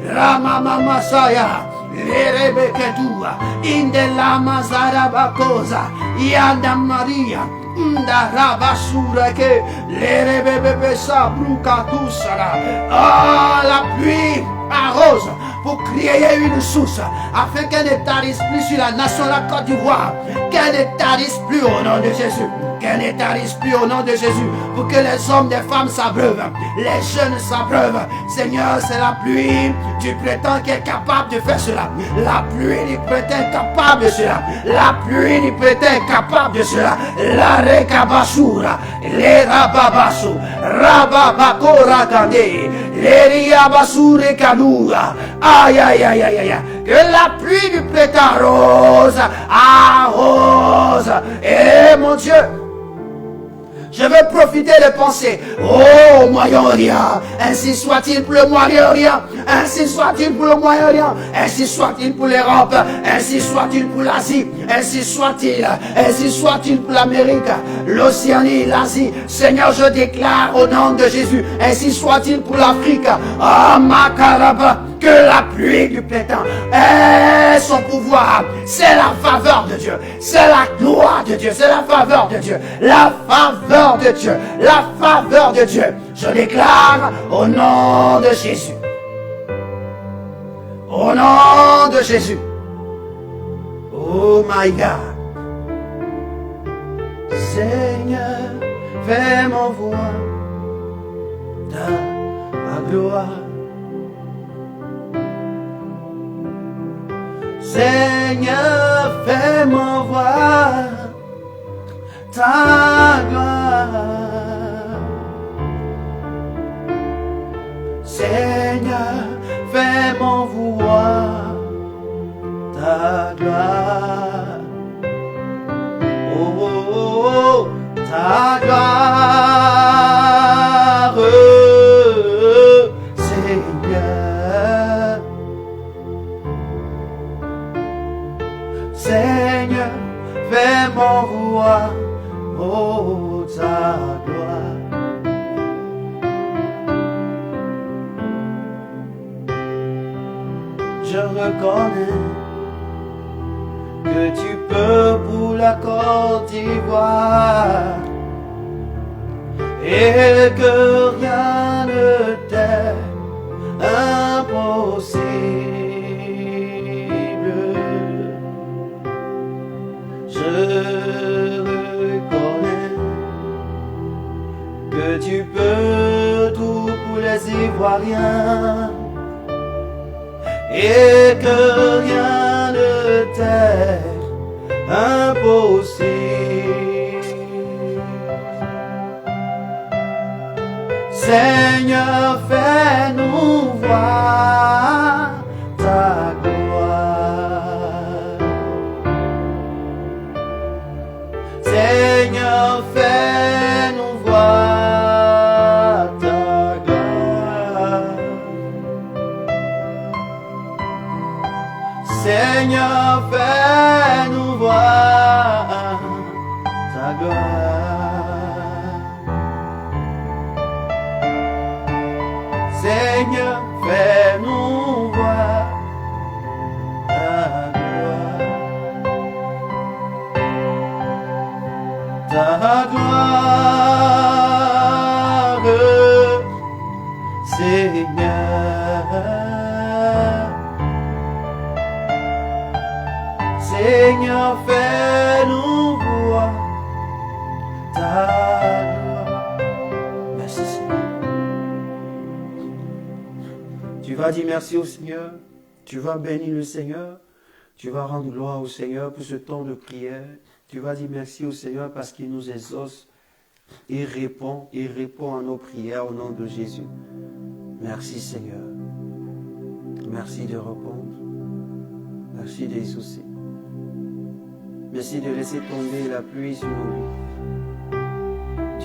ramama saya. Lerebeketua, indela mazarabakoza, yanda Maria, inda rabasura ke, lerebebe sabruka tusara. Ah, la pluie arrose pour créer une source, afin qu'elle ne tarisse plus sur la nation, la Côte d'Ivoire, qu'elle ne tarisse plus au nom de Jésus. Qu'elle ne tarisse plus au nom de Jésus, pour que les hommes, les femmes s'abreuvent, les jeunes s'abreuvent. Seigneur, c'est la pluie du printemps qui est capable de faire cela. La pluie du printemps est capable de cela. La pluie du printemps est capable de cela. La rekabasura, les rababasu, rababakora kande, les riabasure kanura. Aïe, aïe, aïe, aïe, aïe. Que la pluie du printemps arrose. Et mon Dieu, je veux profiter de penser, oh Moyen-Orient, ainsi soit-il pour le Moyen-Orient, ainsi soit-il pour le Moyen-Orient, ainsi soit-il pour l'Europe, ainsi soit-il pour l'Asie, ainsi soit-il pour l'Amérique, l'Océanie, l'Asie. Seigneur, je déclare au nom de Jésus, ainsi soit-il pour l'Afrique, ah Makaraba, que la pluie du printemps est son pouvoir, c'est la faveur de Dieu, c'est la gloire de Dieu, c'est la faveur de Dieu, la faveur de Dieu, la faveur de Dieu. Je déclare au nom de Jésus, au nom de Jésus. Oh my God, Seigneur, fais mon voir ta gloire. Seigneur, fais-moi voir ta gloire. Seigneur, fais-moi voir ta gloire. Oh, oh, oh, ta gloire. Seigneur, Seigneur, fais-moi voir, oh, ta gloire. Je reconnais que tu peux pour la Côte d'Ivoire et que rien ne t'est impossible. Je reconnais que tu peux tout pour les Ivoiriens et que rien ne t'est impossible. Seigneur, fais-nous voir ta gloire. Seigneur, fais-nous voir ta gloire. Seigneur, fais-nous voir ta gloire, Seigneur. Seigneur, fais-nous voir ta gloire. Merci, Seigneur. Tu vas dire merci au Seigneur. Tu vas bénir le Seigneur. Tu vas rendre gloire au Seigneur pour ce temps de prière. Tu vas dire merci au Seigneur parce qu'il nous exauce. Il répond à nos prières au nom de Jésus. Merci Seigneur. Merci de répondre. Merci d'exaucer. Merci de laisser tomber la pluie sur nos vies.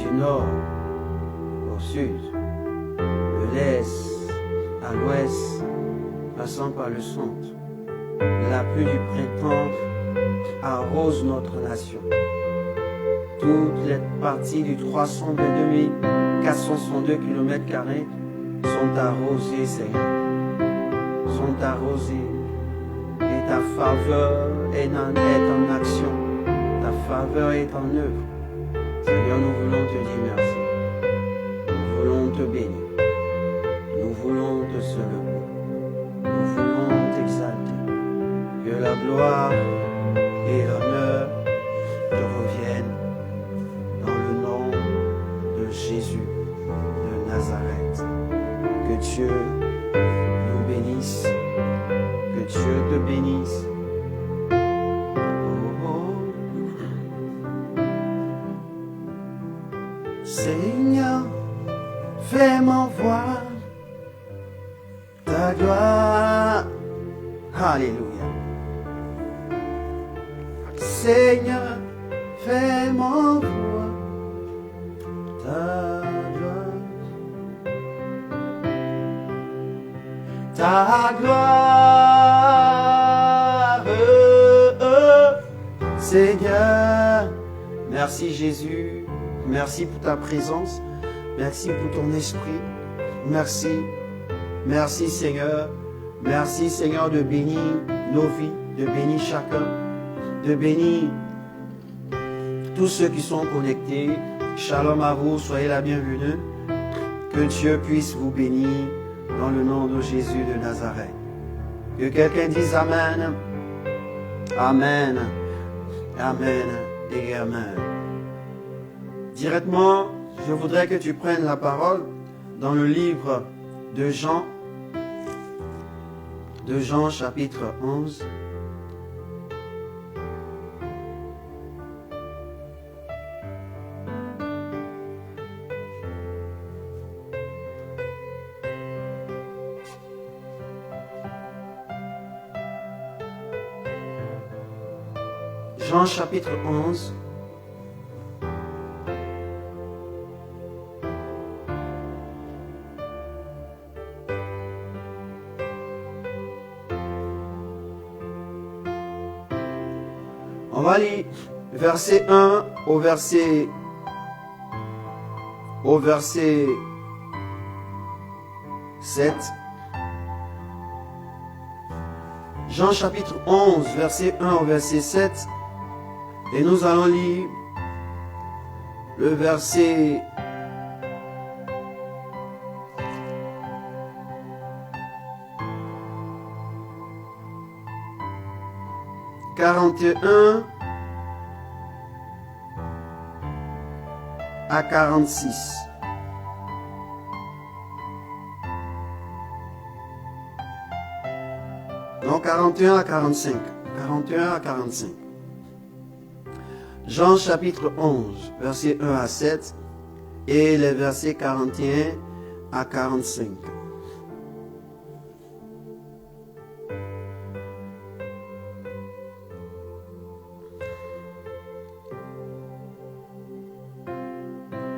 Du nord au sud, de l'est à l'ouest, passant par le centre. La pluie du printemps arrose notre nation. Toutes les parties du 322 462 km² sont arrosées, Seigneur. Sont arrosées. Et ta faveur est en action. Ta faveur est en œuvre. Seigneur, nous voulons te dire merci. Nous voulons te bénir. Nous voulons te célébrer. Nous voulons t'exalter. Que la gloire et l'honneur te reviennent dans le nom de Jésus de Nazareth. Que Dieu nous bénisse. Que Dieu te bénisse. Oh, oh. Seigneur, fais-moi voir ta gloire. Alléluia. Seigneur, fais-moi voir ta gloire. Ta gloire, Seigneur. Merci Jésus. Merci pour ta présence. Merci pour ton esprit. Merci. Merci Seigneur. Merci Seigneur de bénir nos vies, de bénir chacun, de bénir tous ceux qui sont connectés. Shalom à vous, soyez la bienvenue. Que Dieu puisse vous bénir dans le nom de Jésus de Nazareth. Que quelqu'un dise Amen. Amen. Amen et Amen. Directement, je voudrais que tu prennes la parole dans le livre de Jean chapitre 11. Jean chapitre 11. On va lire verset 1 au verset 7. Jean chapitre 11, verset 1 au verset 7. Et nous allons lire le verset 41 à 46. Non, 41 à 45. 41 à 45. Jean chapitre 11, verset 1 à 7 et les versets 41 à 45.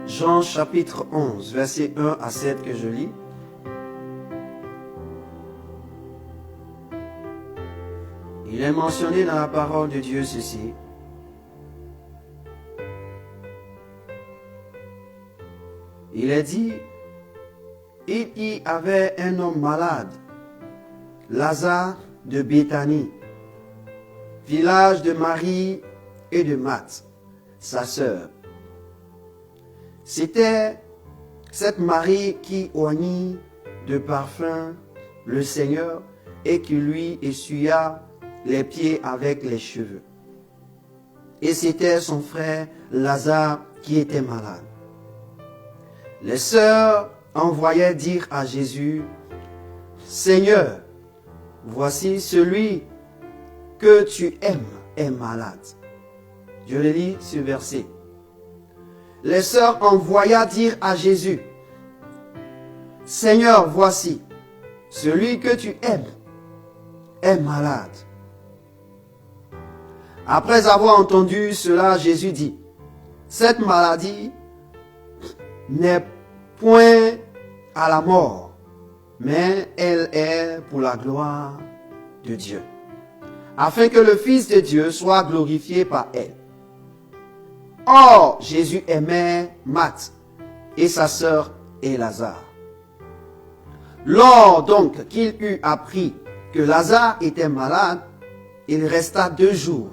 Jean chapitre 11, verset 1 à 7 que je lis. Il est mentionné dans la parole de Dieu ceci. Il est dit, il y avait un homme malade, Lazare de Béthanie, village de Marie et de Marthe, sa sœur. C'était cette Marie qui oignit de parfum le Seigneur et qui lui essuya les pieds avec les cheveux. Et c'était son frère Lazare qui était malade. Les sœurs envoyaient dire à Jésus, « Seigneur, voici celui que tu aimes est malade. » Je le lis ce verset. Les sœurs envoyaient dire à Jésus, « Seigneur, voici, celui que tu aimes est malade. » Après avoir entendu cela, Jésus dit, « Cette maladie n'est point à la mort, mais elle est pour la gloire de Dieu, afin que le Fils de Dieu soit glorifié par elle. » Or, Jésus aimait Marthe et sa sœur et Lazare. Lors donc qu'il eut appris que Lazare était malade, il resta 2 jours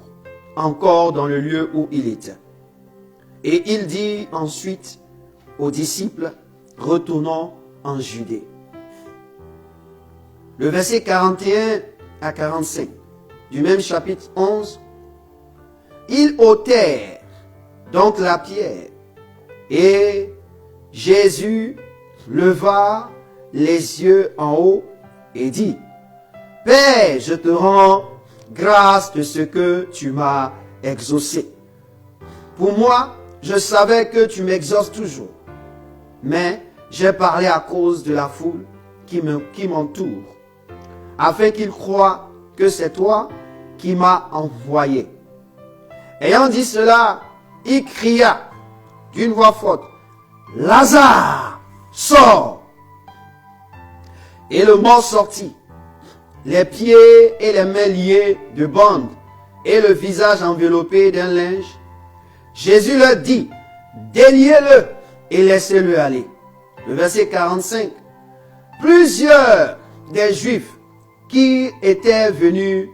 encore dans le lieu où il était. Et il dit ensuite aux disciples, retournons en Judée. Le verset 41 à 45 du même chapitre 11, ils ôtèrent donc la pierre, et Jésus leva les yeux en haut et dit, « Père, je te rends grâce de ce que tu m'as exaucé. Pour moi, je savais que tu m'exauces toujours, mais j'ai parlé à cause de la foule qui m'entoure, afin qu'ils croient que c'est toi qui m'as envoyé. » Ayant dit cela, il cria d'une voix forte, « Lazare, sors !» Et le mort sortit, les pieds et les mains liés de bandes, et le visage enveloppé d'un linge. Jésus leur dit, « Déliez-le et laissez-le aller. » Le verset 45. Plusieurs des Juifs qui étaient venus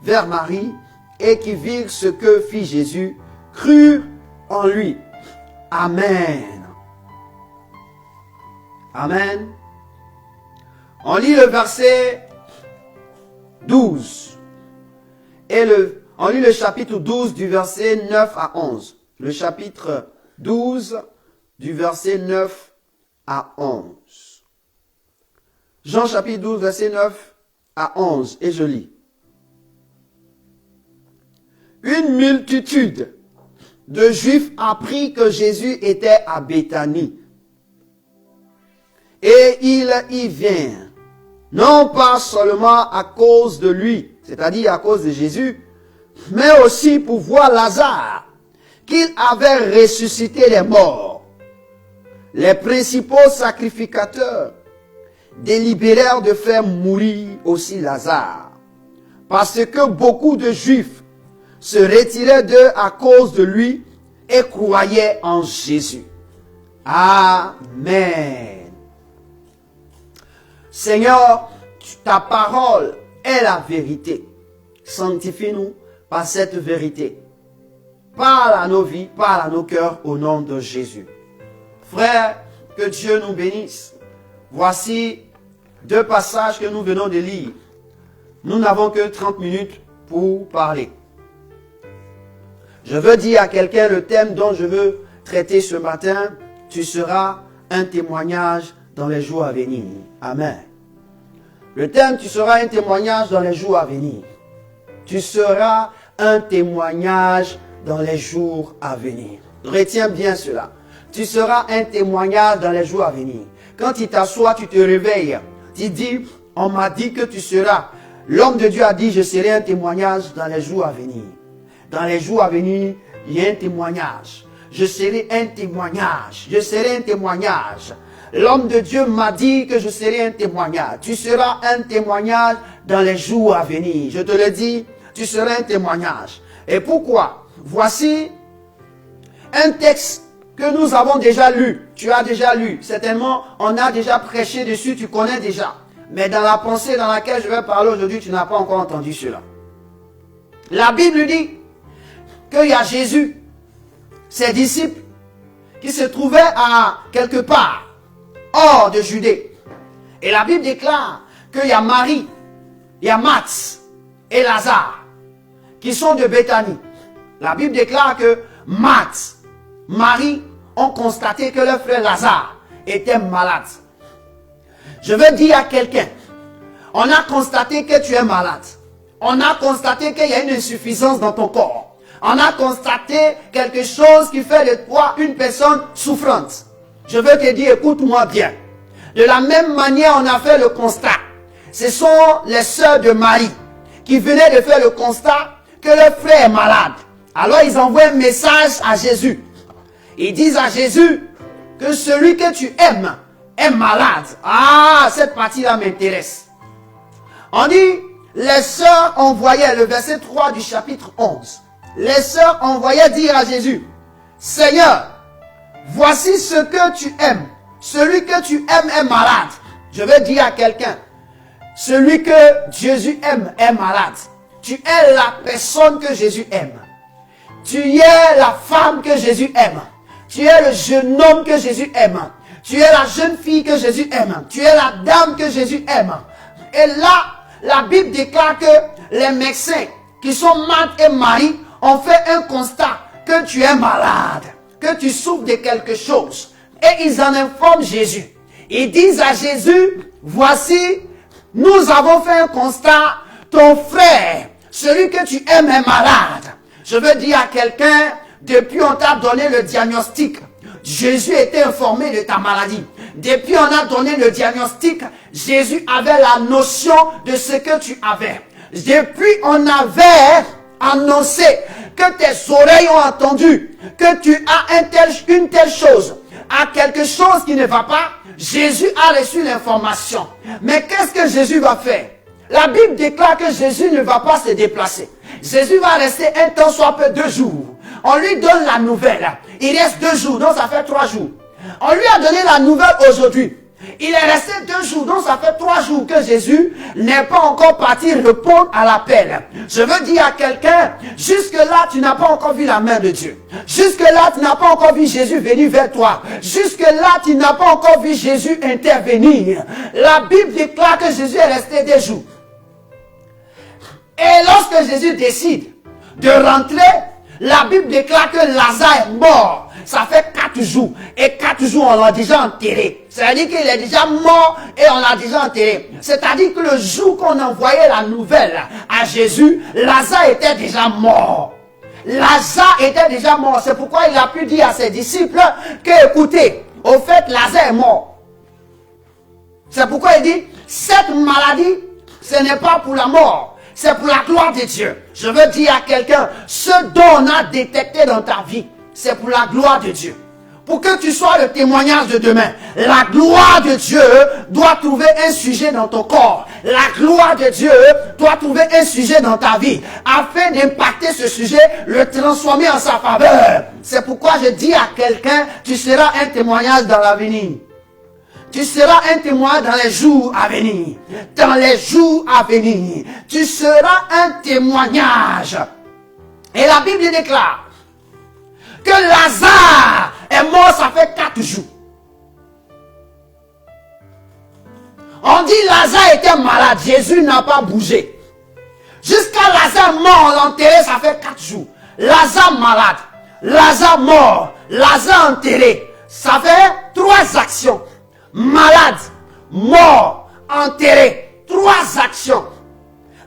vers Marie et qui virent ce que fit Jésus, crurent en lui. Amen. Amen. On lit le verset 12. Et on lit le chapitre 12 du verset 9 à 11. Le chapitre 12 du verset 9 à 11. Jean chapitre 12 verset 9 à 11. Et je lis. Une multitude de Juifs apprit que Jésus était à Béthanie. Et il y vint, non pas seulement à cause de lui, c'est-à-dire à cause de Jésus, mais aussi pour voir Lazare, qu'il avait ressuscité les morts. Les principaux sacrificateurs délibérèrent de faire mourir aussi Lazare, parce que beaucoup de Juifs se retiraient d'eux à cause de lui et croyaient en Jésus. Amen. Seigneur, ta parole est la vérité. Sanctifie-nous par cette vérité. Parle à nos vies, parle à nos cœurs au nom de Jésus. Frères, que Dieu nous bénisse. Voici 2 passages que nous venons de lire. Nous n'avons que 30 minutes pour parler. Je veux dire à quelqu'un le thème dont je veux traiter ce matin. Tu seras un témoignage dans les jours à venir. Amen. Le thème, tu seras un témoignage dans les jours à venir. Tu seras un témoignage dans les jours à venir. Retiens bien cela. Tu seras un témoignage dans les jours à venir. Quand tu t'assois, tu te réveilles. Tu dis, on m'a dit que tu seras. L'homme de Dieu a dit, je serai un témoignage dans les jours à venir. Dans les jours à venir, il y a un témoignage. Je serai un témoignage. Je serai un témoignage. L'homme de Dieu m'a dit que je serai un témoignage. Tu seras un témoignage dans les jours à venir. Je te le dis, tu seras un témoignage. Et pourquoi? Voici un texte que nous avons déjà lu. Tu as déjà lu. Certainement, on a déjà prêché dessus, tu connais déjà. Mais dans la pensée dans laquelle je vais parler aujourd'hui, tu n'as pas encore entendu cela. La Bible dit qu'il y a Jésus, ses disciples, qui se trouvait à quelque part, hors de Judée. Et la Bible déclare qu'il y a Marie, il y a Marthe et Lazare qui sont de Béthanie. La Bible déclare que Marthe, Marie ont constaté que leur frère Lazare était malade. Je veux dire à quelqu'un, on a constaté que tu es malade. On a constaté qu'il y a une insuffisance dans ton corps. On a constaté quelque chose qui fait de toi une personne souffrante. Je veux te dire, écoute-moi bien. De la même manière, on a fait le constat. Ce sont les sœurs de Marie qui venaient de faire le constat que leur frère est malade. Alors ils envoient un message à Jésus. Ils disent à Jésus que celui que tu aimes est malade. Ah, cette partie-là m'intéresse. On dit, les sœurs envoyaient, le verset 3 du chapitre 11. Les sœurs envoyaient dire à Jésus, Seigneur, voici ce que tu aimes. Celui que tu aimes est malade. Je veux dire à quelqu'un, celui que Jésus aime est malade. Tu es la personne que Jésus aime. Tu es la femme que Jésus aime. Tu es le jeune homme que Jésus aime. Tu es la jeune fille que Jésus aime. Tu es la dame que Jésus aime. Et là, la Bible déclare que les médecins, qui sont Marthe et Marie, ont fait un constat que tu es malade, que tu souffres de quelque chose. Et ils en informent Jésus. Ils disent à Jésus, voici, nous avons fait un constat, ton frère, celui que tu aimes est malade. Je veux dire à quelqu'un, depuis on t'a donné le diagnostic, Jésus était informé de ta maladie. Depuis on a donné le diagnostic, Jésus avait la notion de ce que tu avais. Depuis on avait annoncé que tes oreilles ont entendu que tu as une telle chose, à quelque chose qui ne va pas, Jésus a reçu l'information. Mais qu'est-ce que Jésus va faire? La Bible déclare que Jésus ne va pas se déplacer. Jésus va rester un temps, soit peu 2 jours. On lui donne la nouvelle. Il reste 2 jours, donc ça fait 3 jours. On lui a donné la nouvelle aujourd'hui. Il est resté 2 jours, donc ça fait 3 jours que Jésus n'est pas encore parti répondre à l'appel. Je veux dire à quelqu'un, jusque-là, tu n'as pas encore vu la main de Dieu. Jusque-là, tu n'as pas encore vu Jésus venir vers toi. Jusque-là, tu n'as pas encore vu Jésus intervenir. La Bible déclare que Jésus est resté 2 jours. Et lorsque Jésus décide de rentrer, la Bible déclare que Lazare est mort. Ça fait 4 jours. Et 4 jours, on l'a déjà enterré. C'est-à-dire qu'il est déjà mort et on l'a déjà enterré. C'est-à-dire que le jour qu'on envoyait la nouvelle à Jésus, Lazare était déjà mort. Lazare était déjà mort. C'est pourquoi il a pu dire à ses disciples que, écoutez, au fait, Lazare est mort. C'est pourquoi il dit, cette maladie, ce n'est pas pour la mort. C'est pour la gloire de Dieu. Je veux dire à quelqu'un, ce dont on a détecté dans ta vie, c'est pour la gloire de Dieu. Pour que tu sois le témoignage de demain. La gloire de Dieu doit trouver un sujet dans ton corps. La gloire de Dieu doit trouver un sujet dans ta vie. Afin d'impacter ce sujet, le transformer en sa faveur. C'est pourquoi je dis à quelqu'un, tu seras un témoignage dans l'avenir. Tu seras un témoin dans les jours à venir. Dans les jours à venir. Tu seras un témoignage. Et la Bible déclare que Lazare est mort, ça fait 4 jours. On dit Lazare était malade. Jésus n'a pas bougé. Jusqu'à Lazare mort, on l'a enterré, ça fait 4 jours. Lazare malade. Lazare mort. Lazare enterré. Ça fait 3 actions. Malade, mort, enterré. 3 actions.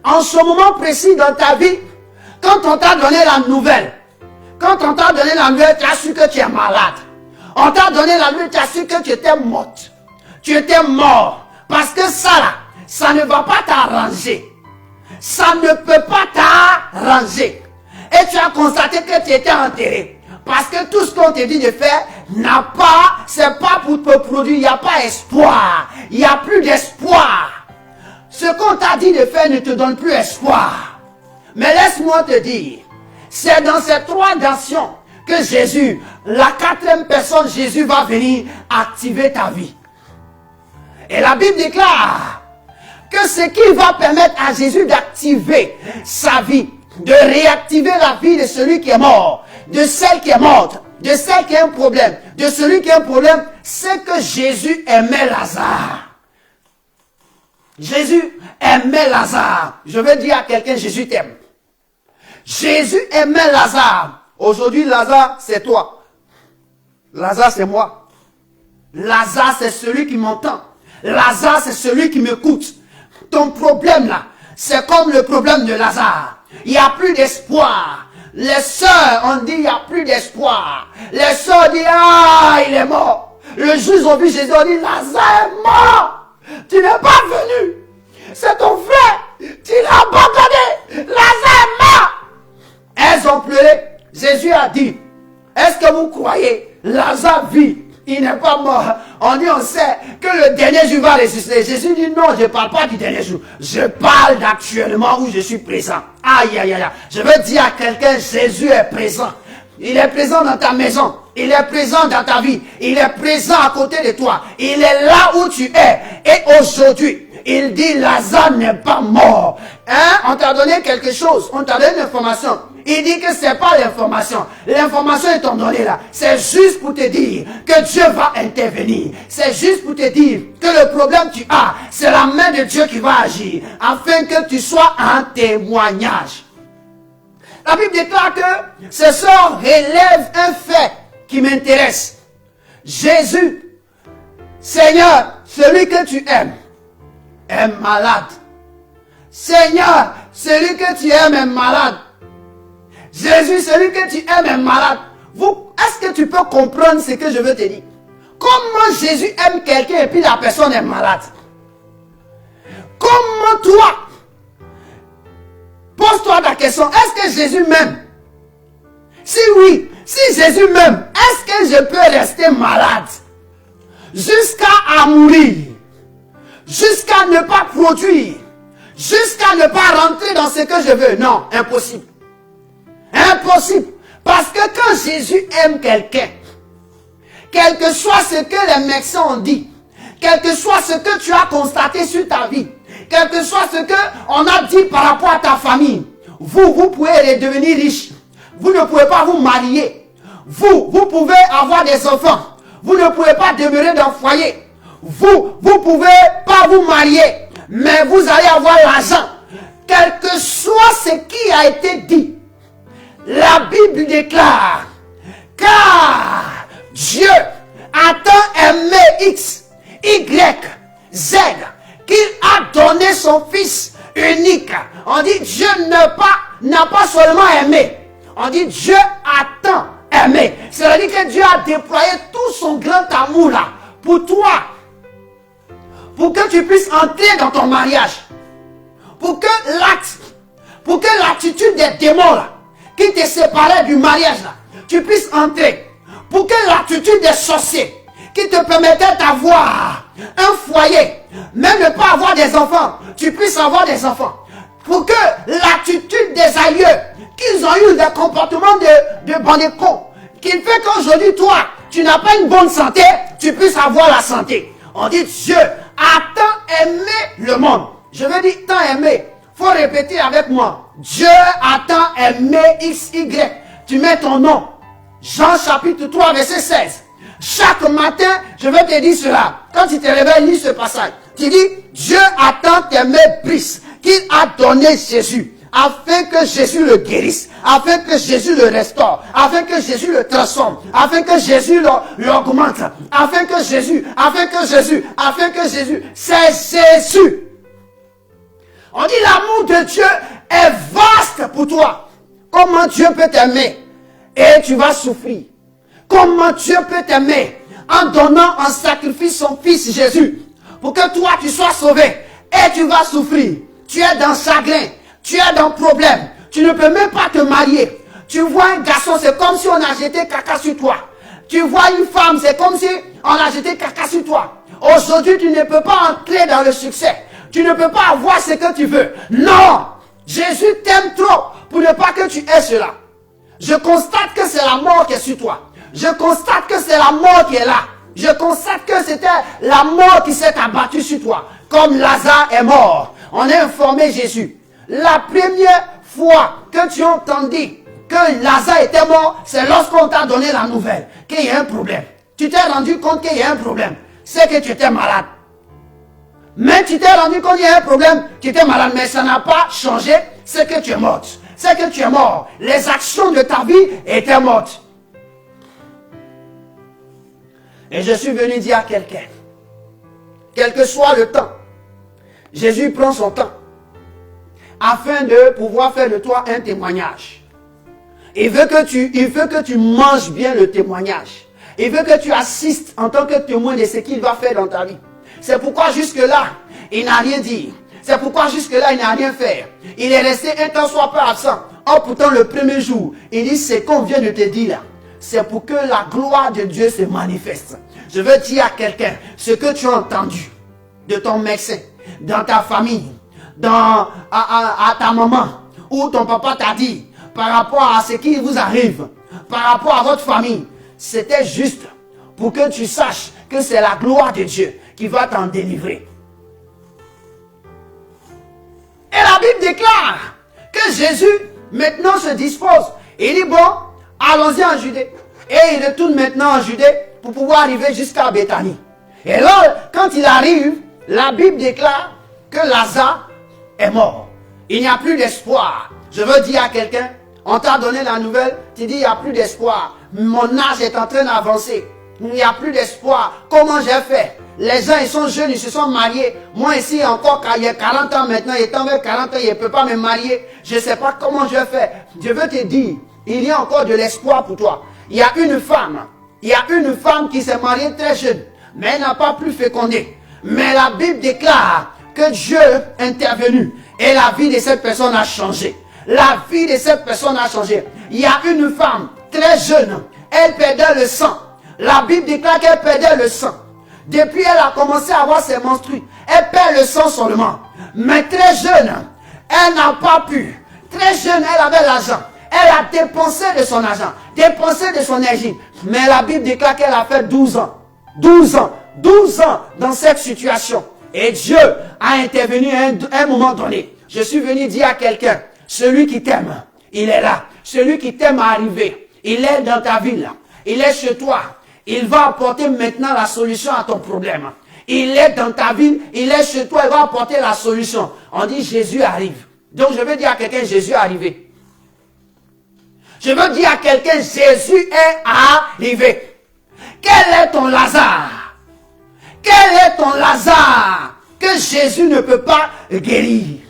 En ce moment précis dans ta vie, quand on t'a donné la nouvelle, quand on t'a donné la nouvelle, tu as su que tu es malade. On t'a donné la nouvelle, tu as su que tu étais morte. Tu étais mort. Parce que ça là, ça ne va pas t'arranger. Ça ne peut pas t'arranger. Et tu as constaté que tu étais enterré. Parce que tout ce qu'on te dit de faire c'est pas pour te produire, il n'y a pas espoir. Il n'y a plus d'espoir. Ce qu'on t'a dit de faire ne te donne plus espoir. Mais laisse-moi te dire, c'est dans ces 3 nations que Jésus, la 4e personne, Jésus va venir activer ta vie. Et la Bible déclare que ce qui va permettre à Jésus d'activer sa vie, de réactiver la vie de celui qui est mort, de celle qui est morte, de celle qui a un problème, de celui qui a un problème, c'est que Jésus aimait Lazare. Jésus aimait Lazare. Je veux dire à quelqu'un, Jésus t'aime. Jésus aimait Lazare. Aujourd'hui, Lazare, c'est toi. Lazare, c'est moi. Lazare, c'est celui qui m'entend. Lazare, c'est celui qui m'écoute. Ton problème là, c'est comme le problème de Lazare. Il n'y a plus d'espoir. Les sœurs ont dit, il n'y a plus d'espoir. Les sœurs disent, ah, il est mort. Le jour où ils ont vu Jésus, ont dit, Lazare est mort. Tu n'es pas venu. C'est ton frère. Tu l'as abandonné. Lazare est mort. Elles ont pleuré. Jésus a dit, est-ce que vous croyez, Lazare vit, il n'est pas mort. On dit, on sait que le dernier jour va ressusciter. Jésus dit, non, je ne parle pas du dernier jour. Je parle d'actuellement où je suis présent. Aïe, aïe, aïe. Je veux dire à quelqu'un, Jésus est présent. Il est présent dans ta maison. Il est présent dans ta vie. Il est présent à côté de toi. Il est là où tu es. Et aujourd'hui, il dit, Lazare n'est pas mort. Hein? On t'a donné quelque chose. On t'a donné une information. Il dit que ce n'est pas l'information. L'information est donnée là. C'est juste pour te dire que Dieu va intervenir. C'est juste pour te dire que le problème que tu as, c'est la main de Dieu qui va agir. Afin que tu sois un témoignage. La Bible déclare que ce sort relève un fait qui m'intéresse. Jésus, Seigneur, celui que tu aimes, est malade. Seigneur, celui que tu aimes est malade. Jésus, celui que tu aimes est malade. Est-ce que tu peux comprendre ce que je veux te dire? Comment Jésus aime quelqu'un et puis la personne est malade? Comment toi? Pose-toi la question, est-ce que Jésus m'aime? Si oui, si Jésus m'aime, est-ce que je peux rester malade? Jusqu'à mourir. Jusqu'à ne pas produire. Jusqu'à ne pas rentrer dans ce que je veux. Non, impossible. Impossible. Parce que quand Jésus aime quelqu'un, quel que soit ce que les médecins ont dit, quel que soit ce que tu as constaté sur ta vie, quel que soit ce qu'on a dit par rapport à ta famille, vous pouvez redevenir riche. Vous ne pouvez pas vous marier. Vous pouvez avoir des enfants. Vous ne pouvez pas demeurer dans le foyer. Vous pouvez pas vous marier. Mais vous allez avoir l'argent. Quel que soit ce qui a été dit, la Bible déclare, car Dieu a tant aimé X, Y, Z, qu'il a donné son Fils unique. On dit Dieu n'a pas seulement aimé. On dit Dieu a tant aimé. C'est-à-dire que Dieu a déployé tout son grand amour là pour toi. Pour que tu puisses entrer dans ton mariage. Pour que l'attitude des démons là, qui te séparaient du mariage là, tu puisses entrer. Pour que l'attitude des sorciers, qui te permettait d'avoir un foyer, même ne pas avoir des enfants, tu puisses avoir des enfants. Pour que l'attitude des aïeux, qu'ils ont eu des comportements de bandits cons, qui fait qu'aujourd'hui, toi, tu n'as pas une bonne santé, tu puisses avoir la santé. On dit Dieu a tant aimé le monde. Je veux dire tant aimé. Faut répéter avec moi. Dieu a tant aimé XY. Tu mets ton nom. Jean chapitre 3 verset 16. Chaque matin, je vais te dire cela. Quand tu te réveilles, lis ce passage. Tu dis, Dieu a tant aimé Brice qu'il a donné Jésus. Afin que Jésus le guérisse, afin que Jésus le restaure, afin que Jésus le transforme, afin que Jésus l'augmente, afin que Jésus, c'est Jésus. On dit l'amour de Dieu est vaste pour toi. Comment Dieu peut t'aimer et tu vas souffrir? Comment Dieu peut t'aimer en donnant en sacrifice son Fils Jésus pour que toi tu sois sauvé et tu vas souffrir? Tu es dans chagrin. Tu es dans problème. Tu ne peux même pas te marier. Tu vois un garçon, c'est comme si on a jeté caca sur toi. Tu vois une femme, c'est comme si on a jeté caca sur toi. Aujourd'hui, tu ne peux pas entrer dans le succès. Tu ne peux pas avoir ce que tu veux. Non! Jésus t'aime trop pour ne pas que tu aies cela. Je constate que c'est la mort qui est sur toi. Je constate que c'est la mort qui est là. Je constate que c'était la mort qui s'est abattue sur toi. Comme Lazare est mort. On a informé Jésus. La première fois que tu as entendu que Lazare était mort, c'est lorsqu'on t'a donné la nouvelle qu'il y a un problème. Tu t'es rendu compte qu'il y a un problème. C'est que tu étais malade. Mais tu t'es rendu compte qu'il y a un problème, tu étais malade, mais ça n'a pas changé, c'est que tu es morte. C'est que tu es mort. Les actions de ta vie étaient mortes. Et je suis venu dire à quelqu'un, quel que soit le temps, Jésus prend son temps afin de pouvoir faire de toi un témoignage. Il veut que tu manges bien le témoignage. Il veut que tu assistes en tant que témoin de ce qu'il va faire dans ta vie. C'est pourquoi jusque-là, il n'a rien dit. C'est pourquoi jusque-là, il n'a rien fait. Il est resté un temps soit peu absent. Or, pourtant, le premier jour, il dit, ce qu'on vient de te dire là, c'est pour que la gloire de Dieu se manifeste. Je veux dire à quelqu'un, ce que tu as entendu de ton médecin, dans ta famille, à ta maman, ou ton papa t'a dit, par rapport à ce qui vous arrive, par rapport à votre famille, c'était juste pour que tu saches que c'est la gloire de Dieu qui va t'en délivrer. Et la Bible déclare que Jésus maintenant se dispose. Il dit bon, allons-y en Judée. Et il retourne maintenant en Judée pour pouvoir arriver jusqu'à Béthanie. Et là, quand il arrive, la Bible déclare que Lazare est mort. Il n'y a plus d'espoir. Je veux dire à quelqu'un, on t'a donné la nouvelle, tu dis il n'y a plus d'espoir. Mon âge est en train d'avancer. Il n'y a plus d'espoir. Comment j'ai fait? Les gens, ils sont jeunes, ils se sont mariés. Moi ici, encore, il y a 40 ans maintenant, il est envers 40 ans, il ne peut pas me marier. Je ne sais pas comment je vais faire. Je veux te dire, il y a encore de l'espoir pour toi. Il y a une femme qui s'est mariée très jeune, mais elle n'a pas pu féconder. Mais la Bible déclare que Dieu est intervenu et la vie de cette personne a changé. La vie de cette personne a changé. Il y a une femme très jeune, elle perdait le sang. La Bible déclare qu'elle perdait le sang. Depuis, elle a commencé à avoir ses menstrues. Elle perd le sang seulement. Mais très jeune, elle n'a pas pu. Très jeune, elle avait l'argent. Elle a dépensé de son argent, dépensé de son énergie. Mais la Bible déclare qu'elle a fait 12 ans. 12 ans dans cette situation. Et Dieu a intervenu à un moment donné. Je suis venu dire à quelqu'un, celui qui t'aime, il est là. Celui qui t'aime à arriver, il est dans ta ville. Il est chez toi. Il va apporter maintenant la solution à ton problème. Il est dans ta ville, il est chez toi, il va apporter la solution. On dit Jésus arrive. Donc je veux dire à quelqu'un, Jésus est arrivé. Je veux dire à quelqu'un, Jésus est arrivé. Quel est ton Lazare? Quel est ton Lazare que Jésus ne peut pas guérir?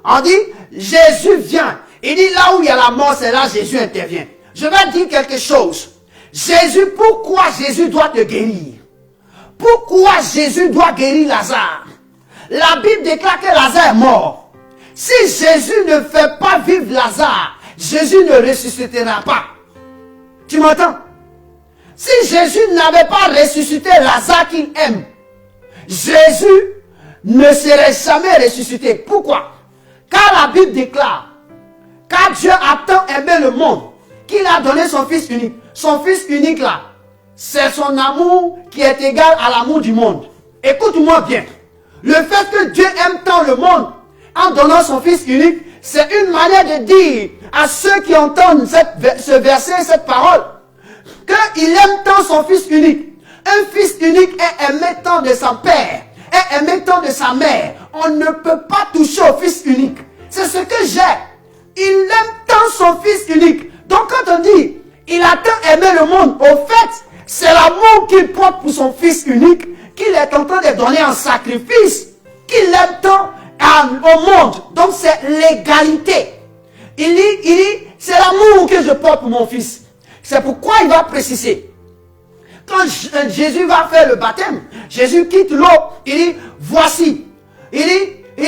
On dit, Jésus vient. Il dit là où il y a la mort, c'est là Jésus intervient. Je vais dire quelque chose. Jésus, pourquoi Jésus doit te guérir? Pourquoi Jésus doit guérir Lazare? La Bible déclare que Lazare est mort. Si Jésus ne fait pas vivre Lazare, Jésus ne ressuscitera pas. Tu m'entends? Si Jésus n'avait pas ressuscité Lazare qu'il aime, Jésus ne serait jamais ressuscité. Pourquoi? Car la Bible déclare, car Dieu a tant aimé le monde, qu'il a donné son Fils unique. Son Fils unique là, c'est son amour qui est égal à l'amour du monde. Écoute-moi bien. Le fait que Dieu aime tant le monde, en donnant son Fils unique, c'est une manière de dire à ceux qui entendent ce verset, cette parole, qu'il aime tant son Fils unique. Un Fils unique est aimé tant de son père, est aimé tant de sa mère. On ne peut pas toucher au Fils unique. C'est ce que j'ai. Il aime tant son Fils unique. Donc quand on dit, il a tant aimé le monde, au fait, c'est l'amour qu'il porte pour son Fils unique, qu'il est en train de donner en sacrifice, qu'il aime tant au monde. Donc c'est l'égalité. Il dit, c'est l'amour que je porte pour mon Fils. C'est pourquoi il va préciser. Quand Jésus va faire le baptême, Jésus quitte l'eau, il dit, voici. Il dit,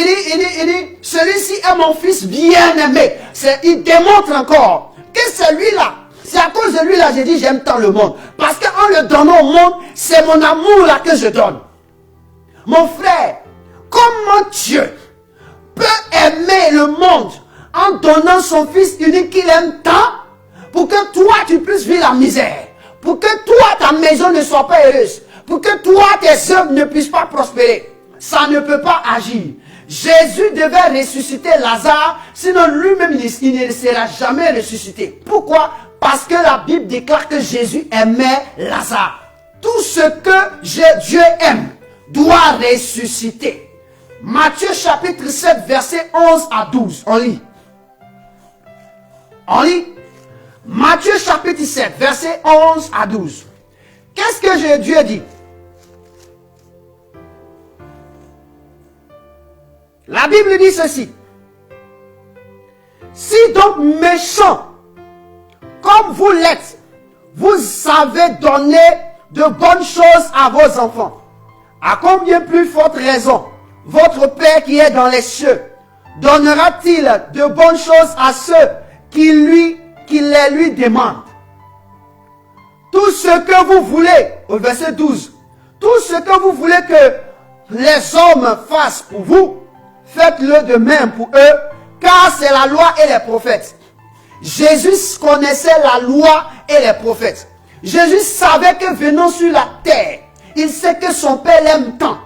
celui-ci est mon Fils bien-aimé. Il démontre encore que celui-là, c'est à cause de lui là, j'ai dit, j'aime tant le monde. Parce qu'en le donnant au monde, c'est mon amour là que je donne. Mon frère, comment Dieu peut aimer le monde en donnant son Fils unique qu'il aime tant pour que toi tu puisses vivre la misère, pour que toi ta maison ne soit pas heureuse, pour que toi tes œuvres ne puissent pas prospérer? Ça ne peut pas agir. Jésus devait ressusciter Lazare, sinon lui-même il ne sera jamais ressuscité. Pourquoi? Parce que la Bible déclare que Jésus aimait Lazare. Tout ce que Dieu aime doit ressusciter. Matthieu chapitre 7, verset 11 à 12. On lit. On lit. Matthieu chapitre 7, verset 11 à 12. Qu'est-ce que Dieu dit? La Bible dit ceci. Si donc méchants, comme vous l'êtes, vous savez donner de bonnes choses à vos enfants, à combien plus forte raison, votre Père qui est dans les cieux, donnera-t-il de bonnes choses à ceux qui les lui demandent? Tout ce que vous voulez, au verset 12, tout ce que vous voulez que les hommes fassent pour vous, faites-le de même pour eux, car c'est la loi et les prophètes. Jésus connaissait la loi et les prophètes. Jésus savait que venant sur la terre, il sait que son Père l'aime tant.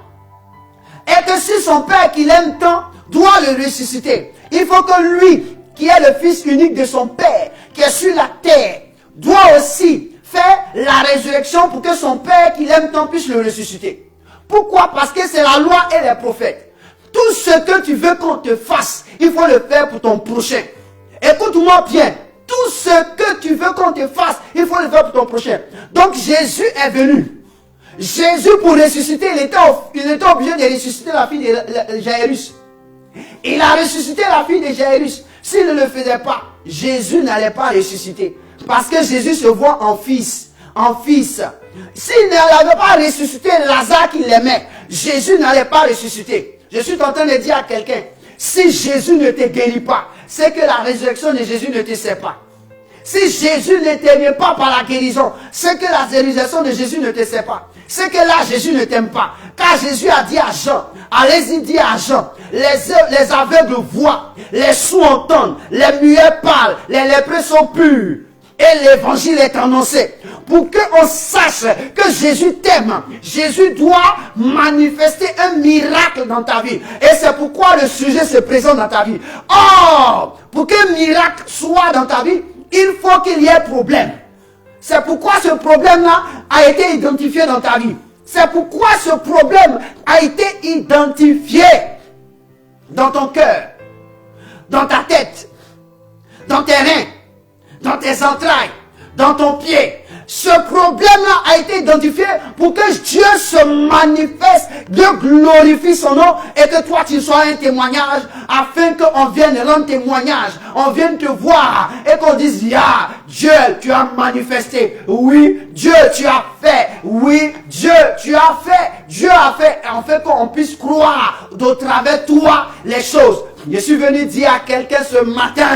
Et que si son Père qui l'aime tant doit le ressusciter, il faut que lui, qui est le Fils unique de son Père, qui est sur la terre, doit aussi faire la résurrection pour que son Père qui l'aime tant puisse le ressusciter. Pourquoi? Parce que c'est la loi et les prophètes. Tout ce que tu veux qu'on te fasse, il faut le faire pour ton prochain. Écoute-moi bien. Tout ce que tu veux qu'on te fasse, il faut le faire pour ton prochain. Donc Jésus est venu. Jésus, pour ressusciter, il était obligé de ressusciter la fille de Jairus. Il a ressuscité la fille de Jairus. S'il ne le faisait pas, Jésus n'allait pas ressusciter. Parce que Jésus se voit en fils. En fils. S'il n'avait pas ressuscité Lazare qui l'aimait, Jésus n'allait pas ressusciter. Je suis en train de dire à quelqu'un, si Jésus ne te guérit pas, c'est que la résurrection de Jésus ne te sert pas. Si Jésus ne t'aime pas par la guérison, c'est que la résurrection de Jésus ne te sert pas. C'est que là, Jésus ne t'aime pas. Car Jésus a dit à Jean, allez-y dire à Jean, les aveugles voient, les sourds entendent, les muets parlent, les lépreux sont purs. Et l'évangile est annoncé. Pour qu'on sache que Jésus t'aime, Jésus doit manifester un miracle dans ta vie. Et c'est pourquoi le sujet se présente dans ta vie. Or, pour qu'un miracle soit dans ta vie, il faut qu'il y ait problème. C'est pourquoi ce problème-là a été identifié dans ta vie. C'est pourquoi ce problème a été identifié dans ton cœur, dans ta tête, dans tes reins, dans tes entrailles, dans ton pied. Ce problème-là a été identifié pour que Dieu se manifeste, Dieu glorifie son nom et que toi tu sois un témoignage afin qu'on vienne rendre témoignage, on vienne te voir et qu'on dise, ya, Dieu, tu as manifesté, oui, Dieu, tu as fait, oui, Dieu, tu as fait, Dieu a fait, afin qu'on puisse croire de travers toi les choses. Je suis venu dire à quelqu'un ce matin,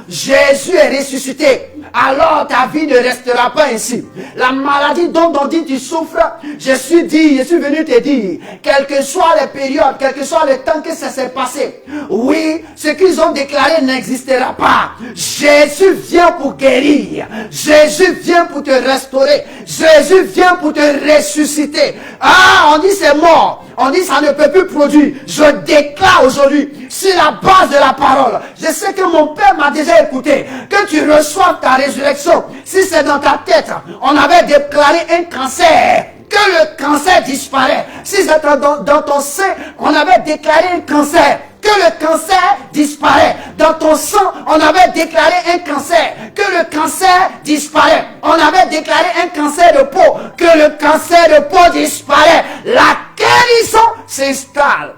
Jésus est ressuscité. Alors ta vie ne restera pas ainsi. La maladie dont on dit tu souffres, je suis venu te dire, quelles que soient les périodes, quel que soit le temps que ça s'est passé, oui, ce qu'ils ont déclaré n'existera pas. Jésus vient pour guérir. Jésus vient pour te restaurer. Jésus vient pour te ressusciter. Ah, on dit c'est mort. On dit ça ne peut plus produire. Je déclare aujourd'hui, sur la base de la parole, je sais que mon Père m'a déjà écouté, que tu reçoives ta résurrection. Si c'est dans ta tête, on avait déclaré un cancer, que le cancer disparaît. Si c'est dans ton sein, on avait déclaré un cancer, que le cancer disparaît. Dans ton sang, on avait déclaré un cancer, que le cancer disparaît. On avait déclaré un cancer de peau, que le cancer de peau disparaît. La guérison s'installe.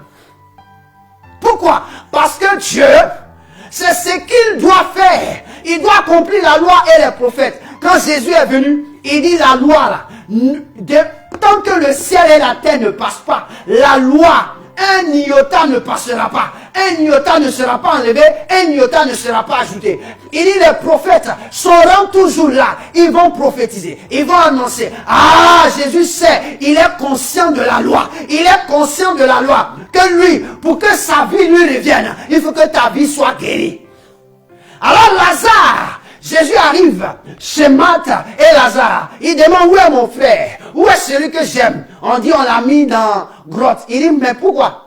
Pourquoi? Parce que Dieu, c'est ce qu'il doit faire. Il doit accomplir la loi et les prophètes. Quand Jésus est venu, il dit la loi là, tant que le ciel et la terre ne passent pas, la loi, un iota ne passera pas. Un iota ne sera pas enlevé, un iota ne sera pas ajouté. Il dit les prophètes seront toujours là. Ils vont prophétiser, ils vont annoncer. Ah, Jésus sait, il est conscient de la loi. Il est conscient de la loi. Que lui, pour que sa vie lui revienne, il faut que ta vie soit guérie. Alors Lazare, Jésus arrive chez Marthe et Lazare. Il demande, où est mon frère? Où est celui que j'aime? On dit, on l'a mis dans grotte. Il dit, mais pourquoi?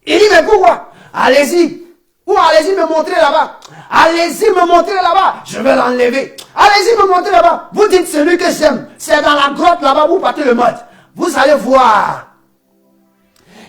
Il dit, mais pourquoi? Allez-y. Ou allez-y me montrer là-bas. Allez-y me montrer là-bas. Je vais l'enlever. Allez-y me montrer là-bas. Vous dites celui que j'aime. C'est dans la grotte là-bas, vous partez le mode. Vous allez voir.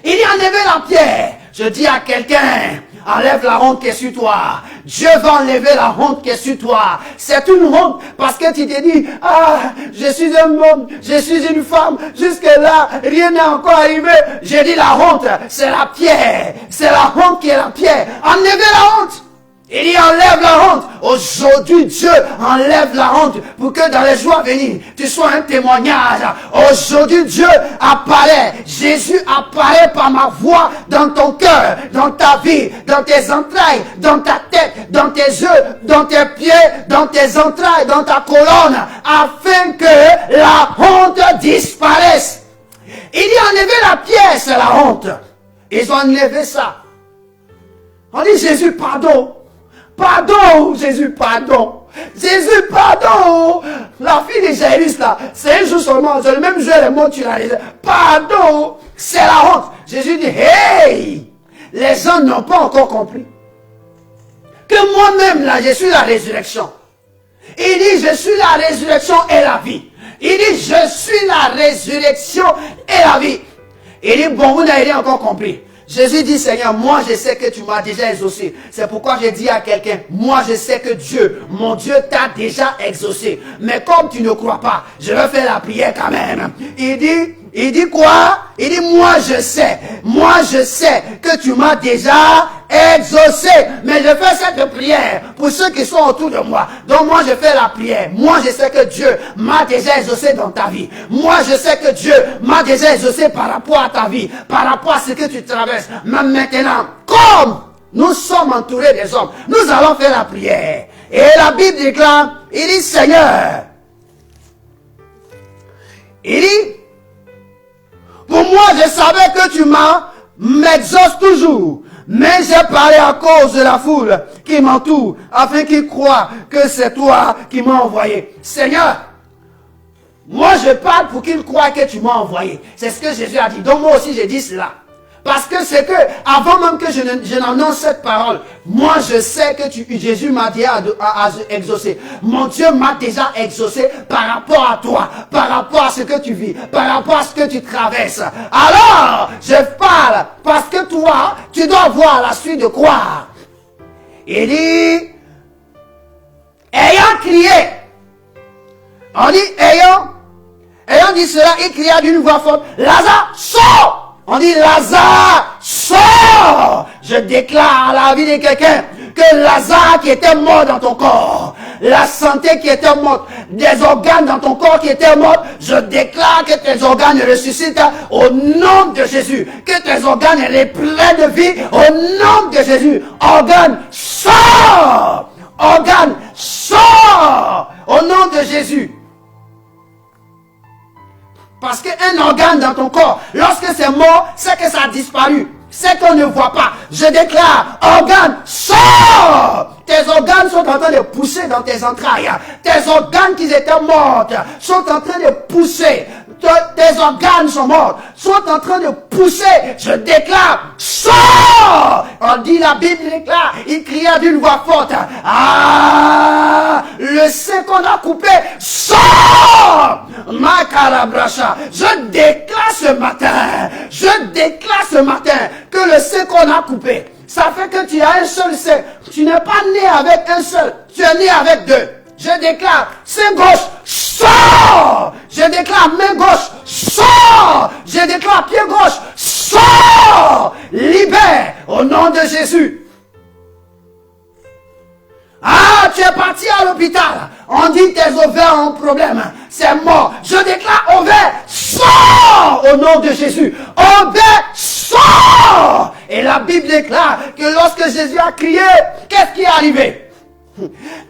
Il dit enlevez la pierre. Je dis à quelqu'un, enlève la honte qui est sur toi. Dieu va enlever la honte qui est sur toi. C'est une honte parce que tu te dis, ah, je suis un homme, je suis une femme. Jusque là, rien n'est encore arrivé. J'ai dit la honte, c'est la pierre. C'est la honte qui est la pierre. Enlevez la honte. Il dit enlève la honte. Aujourd'hui, Dieu enlève la honte pour que dans les jours à venir, tu sois un témoignage. Aujourd'hui, Dieu apparaît. Jésus apparaît par ma voix dans ton cœur, dans ta vie, dans tes entrailles, dans ta tête, dans tes yeux, dans tes pieds, dans tes entrailles, dans ta colonne, afin que la honte disparaisse. Il dit enlever la pierre, c'est la honte. Ils ont enlevé ça. On dit Jésus, pardon. Pardon, Jésus, pardon. Jésus, pardon. La fille de Jairus, là, c'est un jour seulement. C'est le même jour, les mots, tu l'as dit. Pardon, c'est la honte. Jésus dit, hey, les gens n'ont pas encore compris que moi-même, là, je suis la résurrection. Il dit, je suis la résurrection et la vie. Il dit, je suis la résurrection et la vie. Il dit, bon, vous n'avez rien encore compris. Jésus dit, Seigneur, moi je sais que tu m'as déjà exaucé. C'est pourquoi j'ai dit à quelqu'un, moi je sais que Dieu, mon Dieu t'a déjà exaucé. Mais comme tu ne crois pas, je vais faire la prière quand même. Il dit quoi? Il dit, moi je sais que tu m'as déjà exaucé. Mais je fais cette prière pour ceux qui sont autour de moi. Donc moi je fais la prière. Moi je sais que Dieu m'a déjà exaucé dans ta vie. Moi je sais que Dieu m'a déjà exaucé par rapport à ta vie, par rapport à ce que tu traverses. Mais maintenant, comme nous sommes entourés des hommes, nous allons faire la prière. Et la Bible déclare, il dit, Seigneur, il dit, pour moi, je savais que tu m'exauces toujours. Mais j'ai parlé à cause de la foule qui m'entoure, afin qu'ils croient que c'est toi qui m'as envoyé. Seigneur, moi je parle pour qu'ils croient que tu m'as envoyé. C'est ce que Jésus a dit. Donc moi aussi j'ai dit cela. Parce que c'est que, avant même que je n'annonce cette parole, moi je sais que Jésus m'a déjà exaucé. Mon Dieu m'a déjà exaucé par rapport à toi, par rapport à ce que tu vis, par rapport à ce que tu traverses. Alors, je parle parce que toi, tu dois voir la suite de croire. Il dit, ayant crié, on dit, ayant dit cela, il cria d'une voix forte, Lazare, sors! On dit, Lazare, sors! Je déclare à la vie de quelqu'un que Lazare qui était mort dans ton corps, la santé qui était morte, des organes dans ton corps qui étaient morts, je déclare que tes organes ressuscitent au nom de Jésus. Que tes organes reprennent de vie au nom de Jésus. Organes, sors! Organes, sors! Au nom de Jésus. Parce qu'un organe dans ton corps, lorsque c'est mort, c'est que ça a disparu. C'est qu'on ne voit pas. Je déclare, organe, sors! Tes organes sont en train de pousser dans tes entrailles. Tes organes qui étaient morts sont en train de pousser. Tes organes sont morts, sont en train de pousser. Je déclare, sors! On dit, la Bible déclare, il cria d'une voix forte, ah, le sein qu'on a coupé, sors! Ma carabracha, je déclare ce matin, que le sein qu'on a coupé, ça fait que tu as un seul sein. Tu n'es pas né avec un seul, tu es né avec deux. Je déclare, sein gauche, sors! Je déclare, main gauche, sors! Je déclare, pied gauche, sors! Libère au nom de Jésus. Ah, tu es parti à l'hôpital. On dit tes ovaires ont problème. C'est mort. Je déclare, ovaire, sors! Au nom de Jésus. Ovaire, sors! Et la Bible déclare que lorsque Jésus a crié, qu'est-ce qui est arrivé?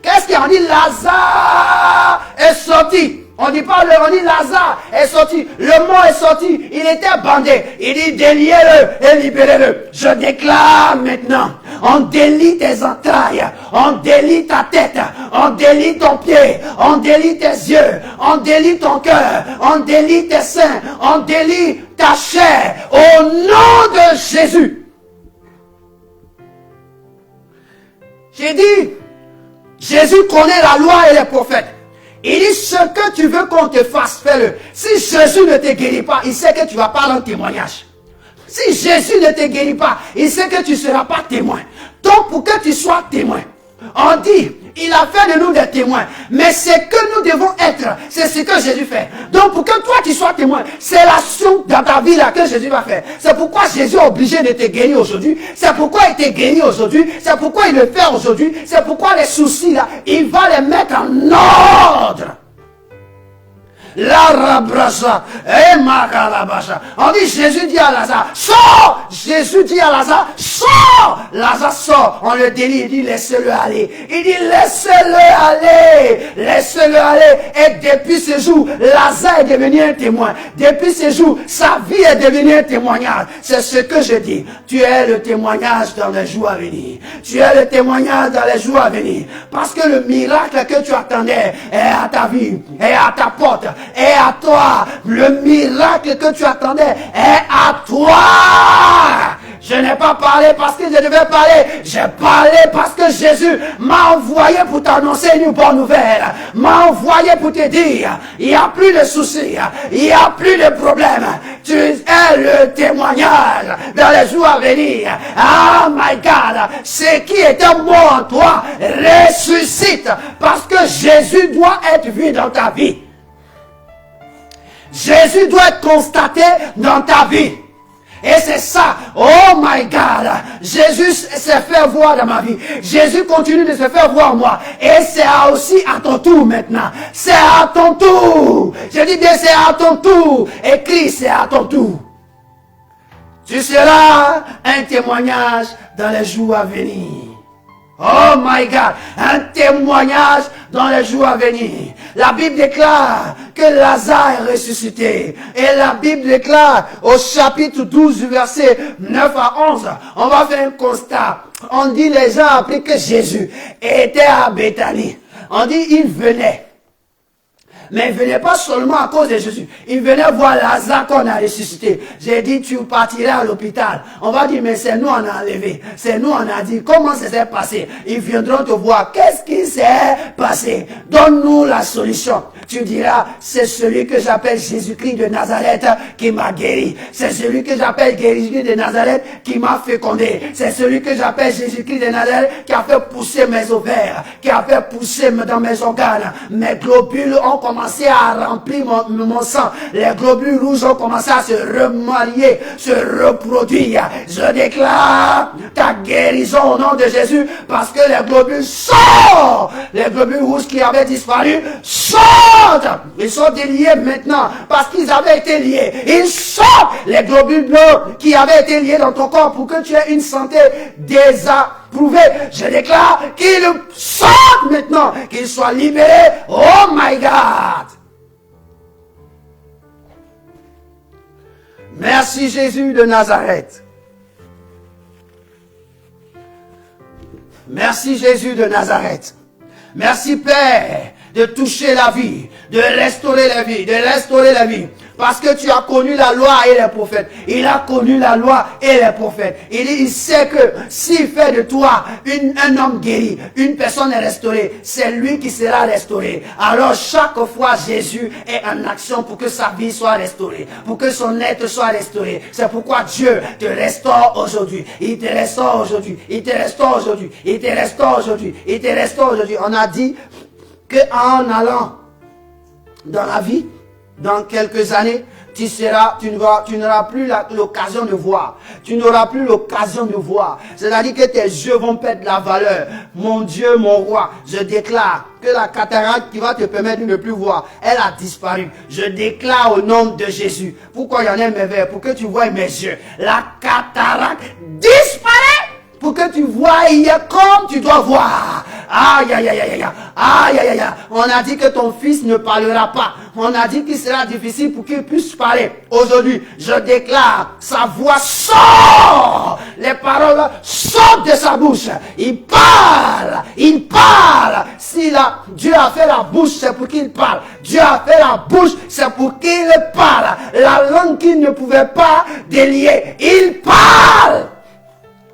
Qu'est-ce qu'il dit? Lazare est sorti. On dit pas on dit Lazare est sorti. Le mot est sorti. Il était bandé. Il dit déliez-le et libérez-le. Je déclare maintenant. On délie tes entrailles. On délie ta tête. On délie ton pied. On délie tes yeux. On délie ton cœur. On délie tes seins. On délie ta chair. Au nom de Jésus. J'ai dit, Jésus connaît la loi et les prophètes. Il dit, ce que tu veux qu'on te fasse, fais-le. Si Jésus ne te guérit pas, il sait que tu ne vas pas rendre témoignage. Si Jésus ne te guérit pas, il sait que tu ne seras pas témoin. Donc, pour que tu sois témoin, on dit, il a fait de nous des témoins. Mais ce que nous devons être, c'est ce que Jésus fait. Donc, pour que toi tu sois témoin, c'est l'action dans ta vie là que Jésus va faire. C'est pourquoi Jésus est obligé de te guérir aujourd'hui. C'est pourquoi il te guérit aujourd'hui. C'est pourquoi il le fait aujourd'hui. C'est pourquoi les soucis là, il va les mettre en ordre. La rabrasa, et makalabasa. On dit, Jésus dit à Lazare, sors! Jésus dit à Lazare, sors! Lazare sort, on le délie, il dit, laissez-le aller. Il dit, laissez-le aller, laissez-le aller. Et depuis ce jour, Lazare est devenu un témoin. Depuis ce jour, sa vie est devenue un témoignage. C'est ce que je dis. Tu es le témoignage dans les jours à venir. Tu es le témoignage dans les jours à venir. Parce que le miracle que tu attendais est à ta vie, est à ta porte. Et à toi, le miracle que tu attendais est à toi. Je n'ai pas parlé parce que je devais parler. J'ai parlé parce que Jésus m'a envoyé pour t'annoncer une bonne nouvelle. M'a envoyé pour te dire, il n'y a plus de soucis, il n'y a plus de problèmes. Tu es le témoignage dans les jours à venir. Oh my God, ce qui était mort en toi ressuscite parce que Jésus doit être vu dans ta vie. Jésus doit être constaté dans ta vie. Et c'est ça. Oh my God. Jésus s'est fait voir dans ma vie. Jésus continue de se faire voir en moi. Et c'est aussi à ton tour maintenant. C'est à ton tour. Je dis bien c'est à ton tour. Écris, c'est à ton tour. Tu seras un témoignage dans les jours à venir. Oh my God, un témoignage dans les jours à venir. La Bible déclare que Lazare est ressuscité. Et la Bible déclare au chapitre 12 du verset 9 à 11. On va faire un constat. On dit les gens ont appris que Jésus était à Béthanie. On dit il venait. Mais il ne venait pas seulement à cause de Jésus. Il venait voir Lazare qu'on a ressuscité. J'ai dit, tu partiras à l'hôpital. On va dire, mais c'est nous on a enlevé. C'est nous on a dit, comment ça s'est passé? Ils viendront te voir. Qu'est-ce qui s'est passé? Donne-nous la solution. Tu diras, c'est celui que j'appelle Jésus-Christ de Nazareth qui m'a guéri. C'est celui que j'appelle Jésus-Christ de Nazareth qui m'a fécondé. C'est celui que j'appelle Jésus-Christ de Nazareth qui a fait pousser mes ovaires, qui a fait pousser dans mes organes. Mes globules ont commencé à remplir mon sang. Les globules rouges ont commencé à se remarier, se reproduire. Je déclare ta guérison au nom de Jésus parce que les globules sortent. Les globules rouges qui avaient disparu sortent. Ils sont déliés maintenant parce qu'ils avaient été liés. Ils sortent. Les globules bleus qui avaient été liés dans ton corps pour que tu aies une santé désapprouvée. Je déclare qu'ils sortent maintenant, qu'ils soient libérés. Oh my God. Merci Jésus de Nazareth. Merci Jésus de Nazareth. Merci Père de toucher la vie, de restaurer la vie, de restaurer la vie. Parce que tu as connu la loi et les prophètes. Il a connu la loi et les prophètes. Il sait que s'il fait de toi un homme guéri, une personne est restaurée, c'est lui qui sera restauré. Alors chaque fois Jésus est en action pour que sa vie soit restaurée, pour que son être soit restauré. C'est pourquoi Dieu te restaure aujourd'hui. Il te restaure aujourd'hui. Il te restaure aujourd'hui. Il te restaure aujourd'hui. Il te restaure aujourd'hui. On a dit qu'en allant dans la vie, dans quelques années, tu n'auras plus l'occasion de voir. Tu n'auras plus l'occasion de voir. C'est-à-dire que tes yeux vont perdre la valeur. Mon Dieu, mon roi, je déclare que la cataracte qui va te permettre de ne plus voir, elle a disparu. Je déclare au nom de Jésus. Pourquoi il y en a mes verres? Pour que tu vois mes yeux. La cataracte disparaît. Pour que tu voies comme tu dois voir. Aïe, aïe, aïe, aïe, aïe, aïe, aïe. On a dit que ton fils ne parlera pas. On a dit qu'il sera difficile pour qu'il puisse parler. Aujourd'hui, je déclare, sa voix sort. Les paroles sortent de sa bouche. Il parle. Il parle. Si Dieu a fait la bouche, c'est pour qu'il parle. Dieu a fait la bouche, c'est pour qu'il parle. La langue qu'il ne pouvait pas délier. Il parle.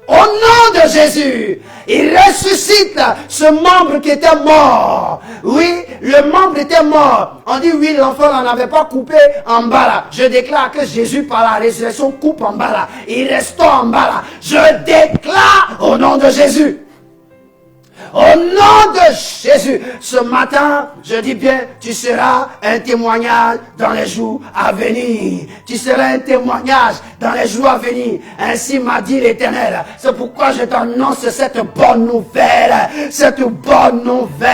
Au nom de Jésus, il ressuscite ce membre qui était mort. Oui, le membre était mort. On dit oui, l'enfant n'en avait pas coupé en bas là. Je déclare que Jésus par la résurrection coupe en bas là. Il reste en bas là. Je déclare au nom de Jésus. Au nom de Jésus, ce matin, je dis bien, tu seras un témoignage dans les jours à venir. Tu seras un témoignage dans les jours à venir. Ainsi m'a dit l'Éternel. C'est pourquoi je t'annonce cette bonne nouvelle. Cette bonne nouvelle.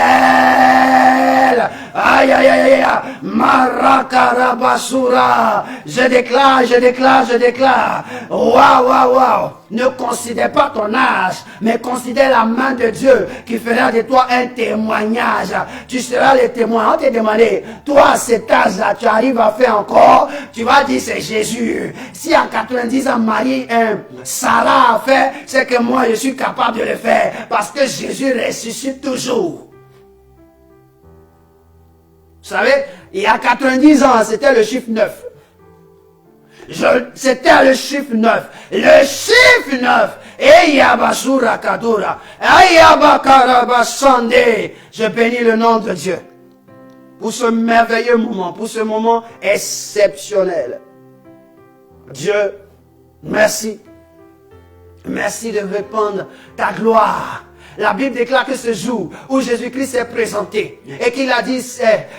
Aïe, aïe, aïe, aïe. Marakarabasura. Je déclare. Waouh, waouh, waouh. Ne considère pas ton âge, mais considère la main de Dieu qui fera de toi un témoignage. Tu seras le témoin. On t'a demandé, toi à cet âge-là, tu arrives à faire encore, tu vas dire c'est Jésus. Si à 90 ans, Marie, Sarah a fait, c'est que moi je suis capable de le faire. Parce que Jésus ressuscite toujours. Vous savez, il y a 90 ans, c'était le chiffre 9. C'était le chiffre 9. Le chiffre 9. Eyabasura Kadura. Ayabakarabasande. Je bénis le nom de Dieu. Pour ce merveilleux moment. Pour ce moment exceptionnel. Dieu, merci. Merci de répandre ta gloire. La Bible déclare que ce jour où Jésus-Christ s'est présenté et qu'il a dit,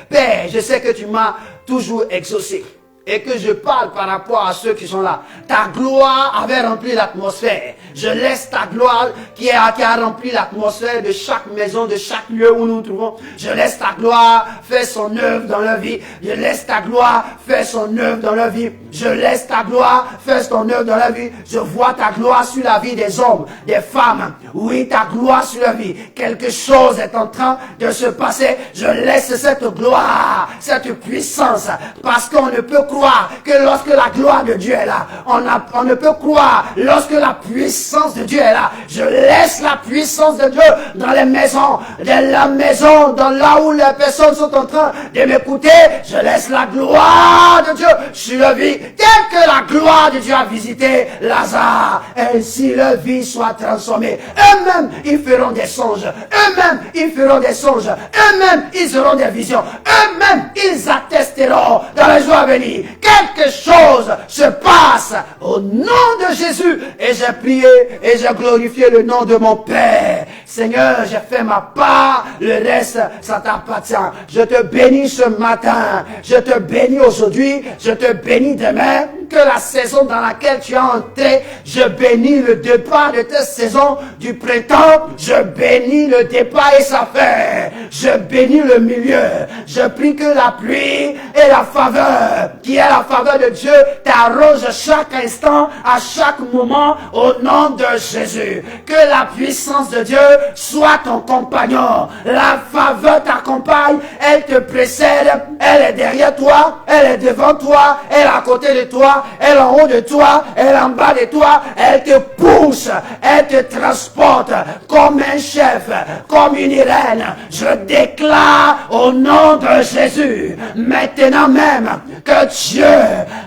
Père, je sais que tu m'as toujours exaucé. Et que je parle par rapport à ceux qui sont là. Ta gloire avait rempli l'atmosphère. Je laisse ta gloire qui a rempli l'atmosphère de chaque maison, de chaque lieu où nous nous trouvons. Je laisse ta gloire faire son œuvre dans leur vie. Je laisse ta gloire faire son œuvre dans leur vie. Je laisse ta gloire faire son œuvre dans leur vie. Je vois ta gloire sur la vie des hommes, des femmes. Oui, ta gloire sur la vie. Quelque chose est en train de se passer. Je laisse cette gloire, cette puissance, parce qu'on ne peut croire que lorsque la gloire de Dieu est là, on ne peut croire lorsque la puissance de Dieu est là. Je laisse la puissance de Dieu dans les maisons, dans la maison, dans là où les personnes sont en train de m'écouter. Je laisse la gloire de Dieu sur leur vie, telle que la gloire de Dieu a visité Lazare. Ainsi leur vie soit transformée. Eux-mêmes, ils feront des songes. Eux-mêmes, ils feront des songes. Eux-mêmes, ils auront des visions. Eux-mêmes, ils attesteront dans les jours à venir. Quelque chose se passe au nom de Jésus. Et j'ai prié et j'ai glorifié le nom de mon Père. Seigneur, j'ai fait ma part. Le reste, ça t'appartient. Je te bénis ce matin. Je te bénis aujourd'hui. Je te bénis demain. Que la saison dans laquelle tu es entré, je bénis le départ de ta saison du printemps. Je bénis le départ et sa fin. Je bénis le milieu. Je prie que la pluie et la faveur, qui est la faveur de Dieu, t'arrose chaque instant, à chaque moment, au nom de Jésus. Que la puissance de Dieu soit ton compagnon. La faveur t'accompagne, elle te précède, elle est derrière toi, elle est devant toi, elle est à côté de toi, elle est en haut de toi, elle est en bas de toi, elle te pousse, elle te transporte comme un chef, comme une reine. Je déclare au nom de Jésus, maintenant même, que Dieu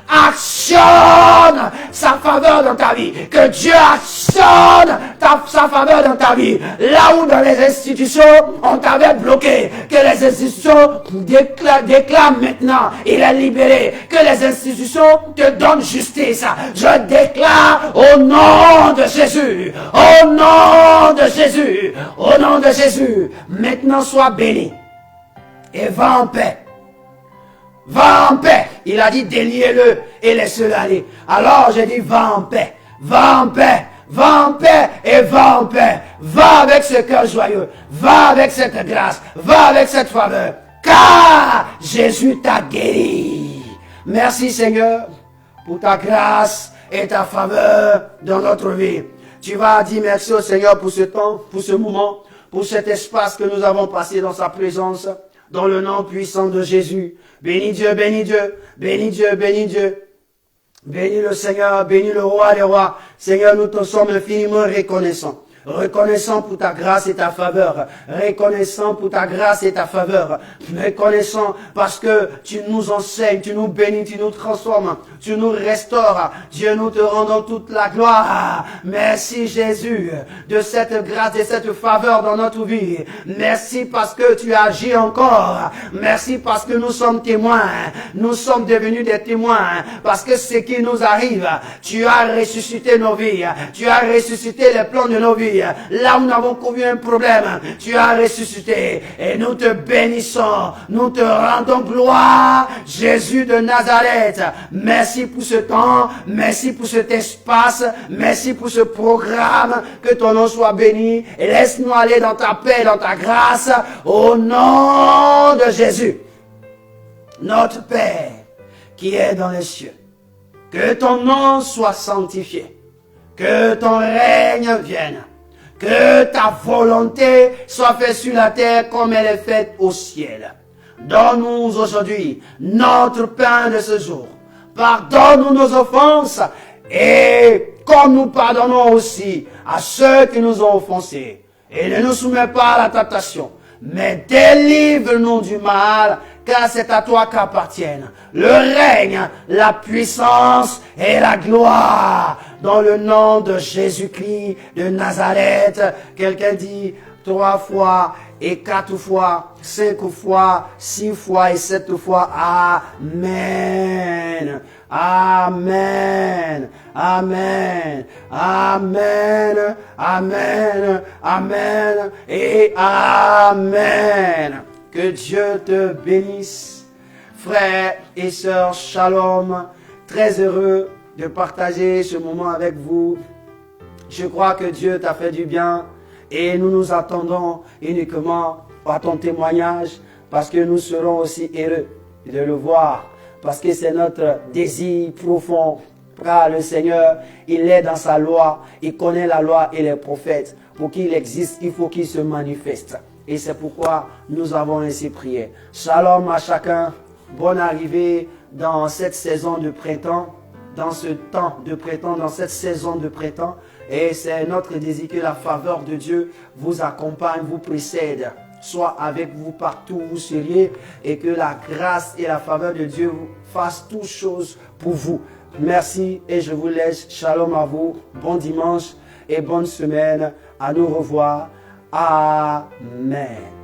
actionne sa faveur dans ta vie, que Dieu actionne sa faveur dans ta vie. Là où dans les institutions, on t'avait bloqué, que les institutions déclarent maintenant, il est libéré, que les institutions te donnent justice. Je déclare au nom de Jésus, au nom de Jésus, au nom de Jésus, maintenant sois béni et va en paix. Va en paix. Il a dit déliez-le et laissez-le aller. Alors j'ai dit va en paix, va en paix, va en paix et va en paix. Va avec ce cœur joyeux, va avec cette grâce, va avec cette faveur. Car Jésus t'a guéri. Merci Seigneur pour ta grâce et ta faveur dans notre vie. Tu vas dire merci au Seigneur pour ce temps, pour ce moment, pour cet espace que nous avons passé dans sa présence, dans le nom puissant de Jésus. Bénis Dieu, bénis Dieu, bénis Dieu, bénis Dieu. Bénis le Seigneur, bénis le roi des rois. Seigneur, nous te sommes infiniment reconnaissants. Reconnaissant pour ta grâce et ta faveur. Reconnaissant pour ta grâce et ta faveur. Reconnaissant parce que tu nous enseignes, tu nous bénis, tu nous transformes, tu nous restaures. Dieu, nous te rendons toute la gloire. Merci Jésus de cette grâce et cette faveur dans notre vie. Merci parce que tu agis encore. Merci parce que nous sommes témoins. Nous sommes devenus des témoins. Parce que ce qui nous arrive, tu as ressuscité nos vies. Tu as ressuscité les plans de nos vies. Là où nous avons connu un problème, tu as ressuscité. Et nous te bénissons. Nous te rendons gloire. Jésus de Nazareth. Merci pour ce temps. Merci pour cet espace. Merci pour ce programme. Que ton nom soit béni. Et laisse-nous aller dans ta paix, dans ta grâce. Au nom de Jésus. Notre Père qui est dans les cieux. Que ton nom soit sanctifié. Que ton règne vienne. Que ta volonté soit faite sur la terre comme elle est faite au ciel. Donne-nous aujourd'hui notre pain de ce jour. Pardonne-nous nos offenses et comme nous pardonnons aussi à ceux qui nous ont offensés. Et ne nous soumets pas à la tentation, mais délivre-nous du mal, car c'est à toi qu'appartiennent le règne, la puissance et la gloire. Dans le nom de Jésus-Christ de Nazareth, quelqu'un dit 3 fois et 4 fois, 5 fois, 6 fois et 7 fois. Amen. Amen. Amen. Amen. Amen. Amen. Et Amen. Que Dieu te bénisse. Frères et sœurs, shalom. Très heureux de partager ce moment avec vous. Je crois que Dieu t'a fait du bien et nous nous attendons uniquement à ton témoignage parce que nous serons aussi heureux de le voir parce que c'est notre désir profond. Car le Seigneur, il est dans sa loi, il connaît la loi et les prophètes. Pour qu'il existe, il faut qu'il se manifeste. Et c'est pourquoi nous avons ainsi prié. Shalom à chacun, bonne arrivée dans cette saison de printemps, dans ce temps de printemps, dans cette saison de printemps. Et c'est notre désir que la faveur de Dieu vous accompagne, vous précède, soit avec vous partout où vous seriez, et que la grâce et la faveur de Dieu fassent toutes choses pour vous. Merci et je vous laisse. Shalom à vous, bon dimanche et bonne semaine. À nous revoir. Amen.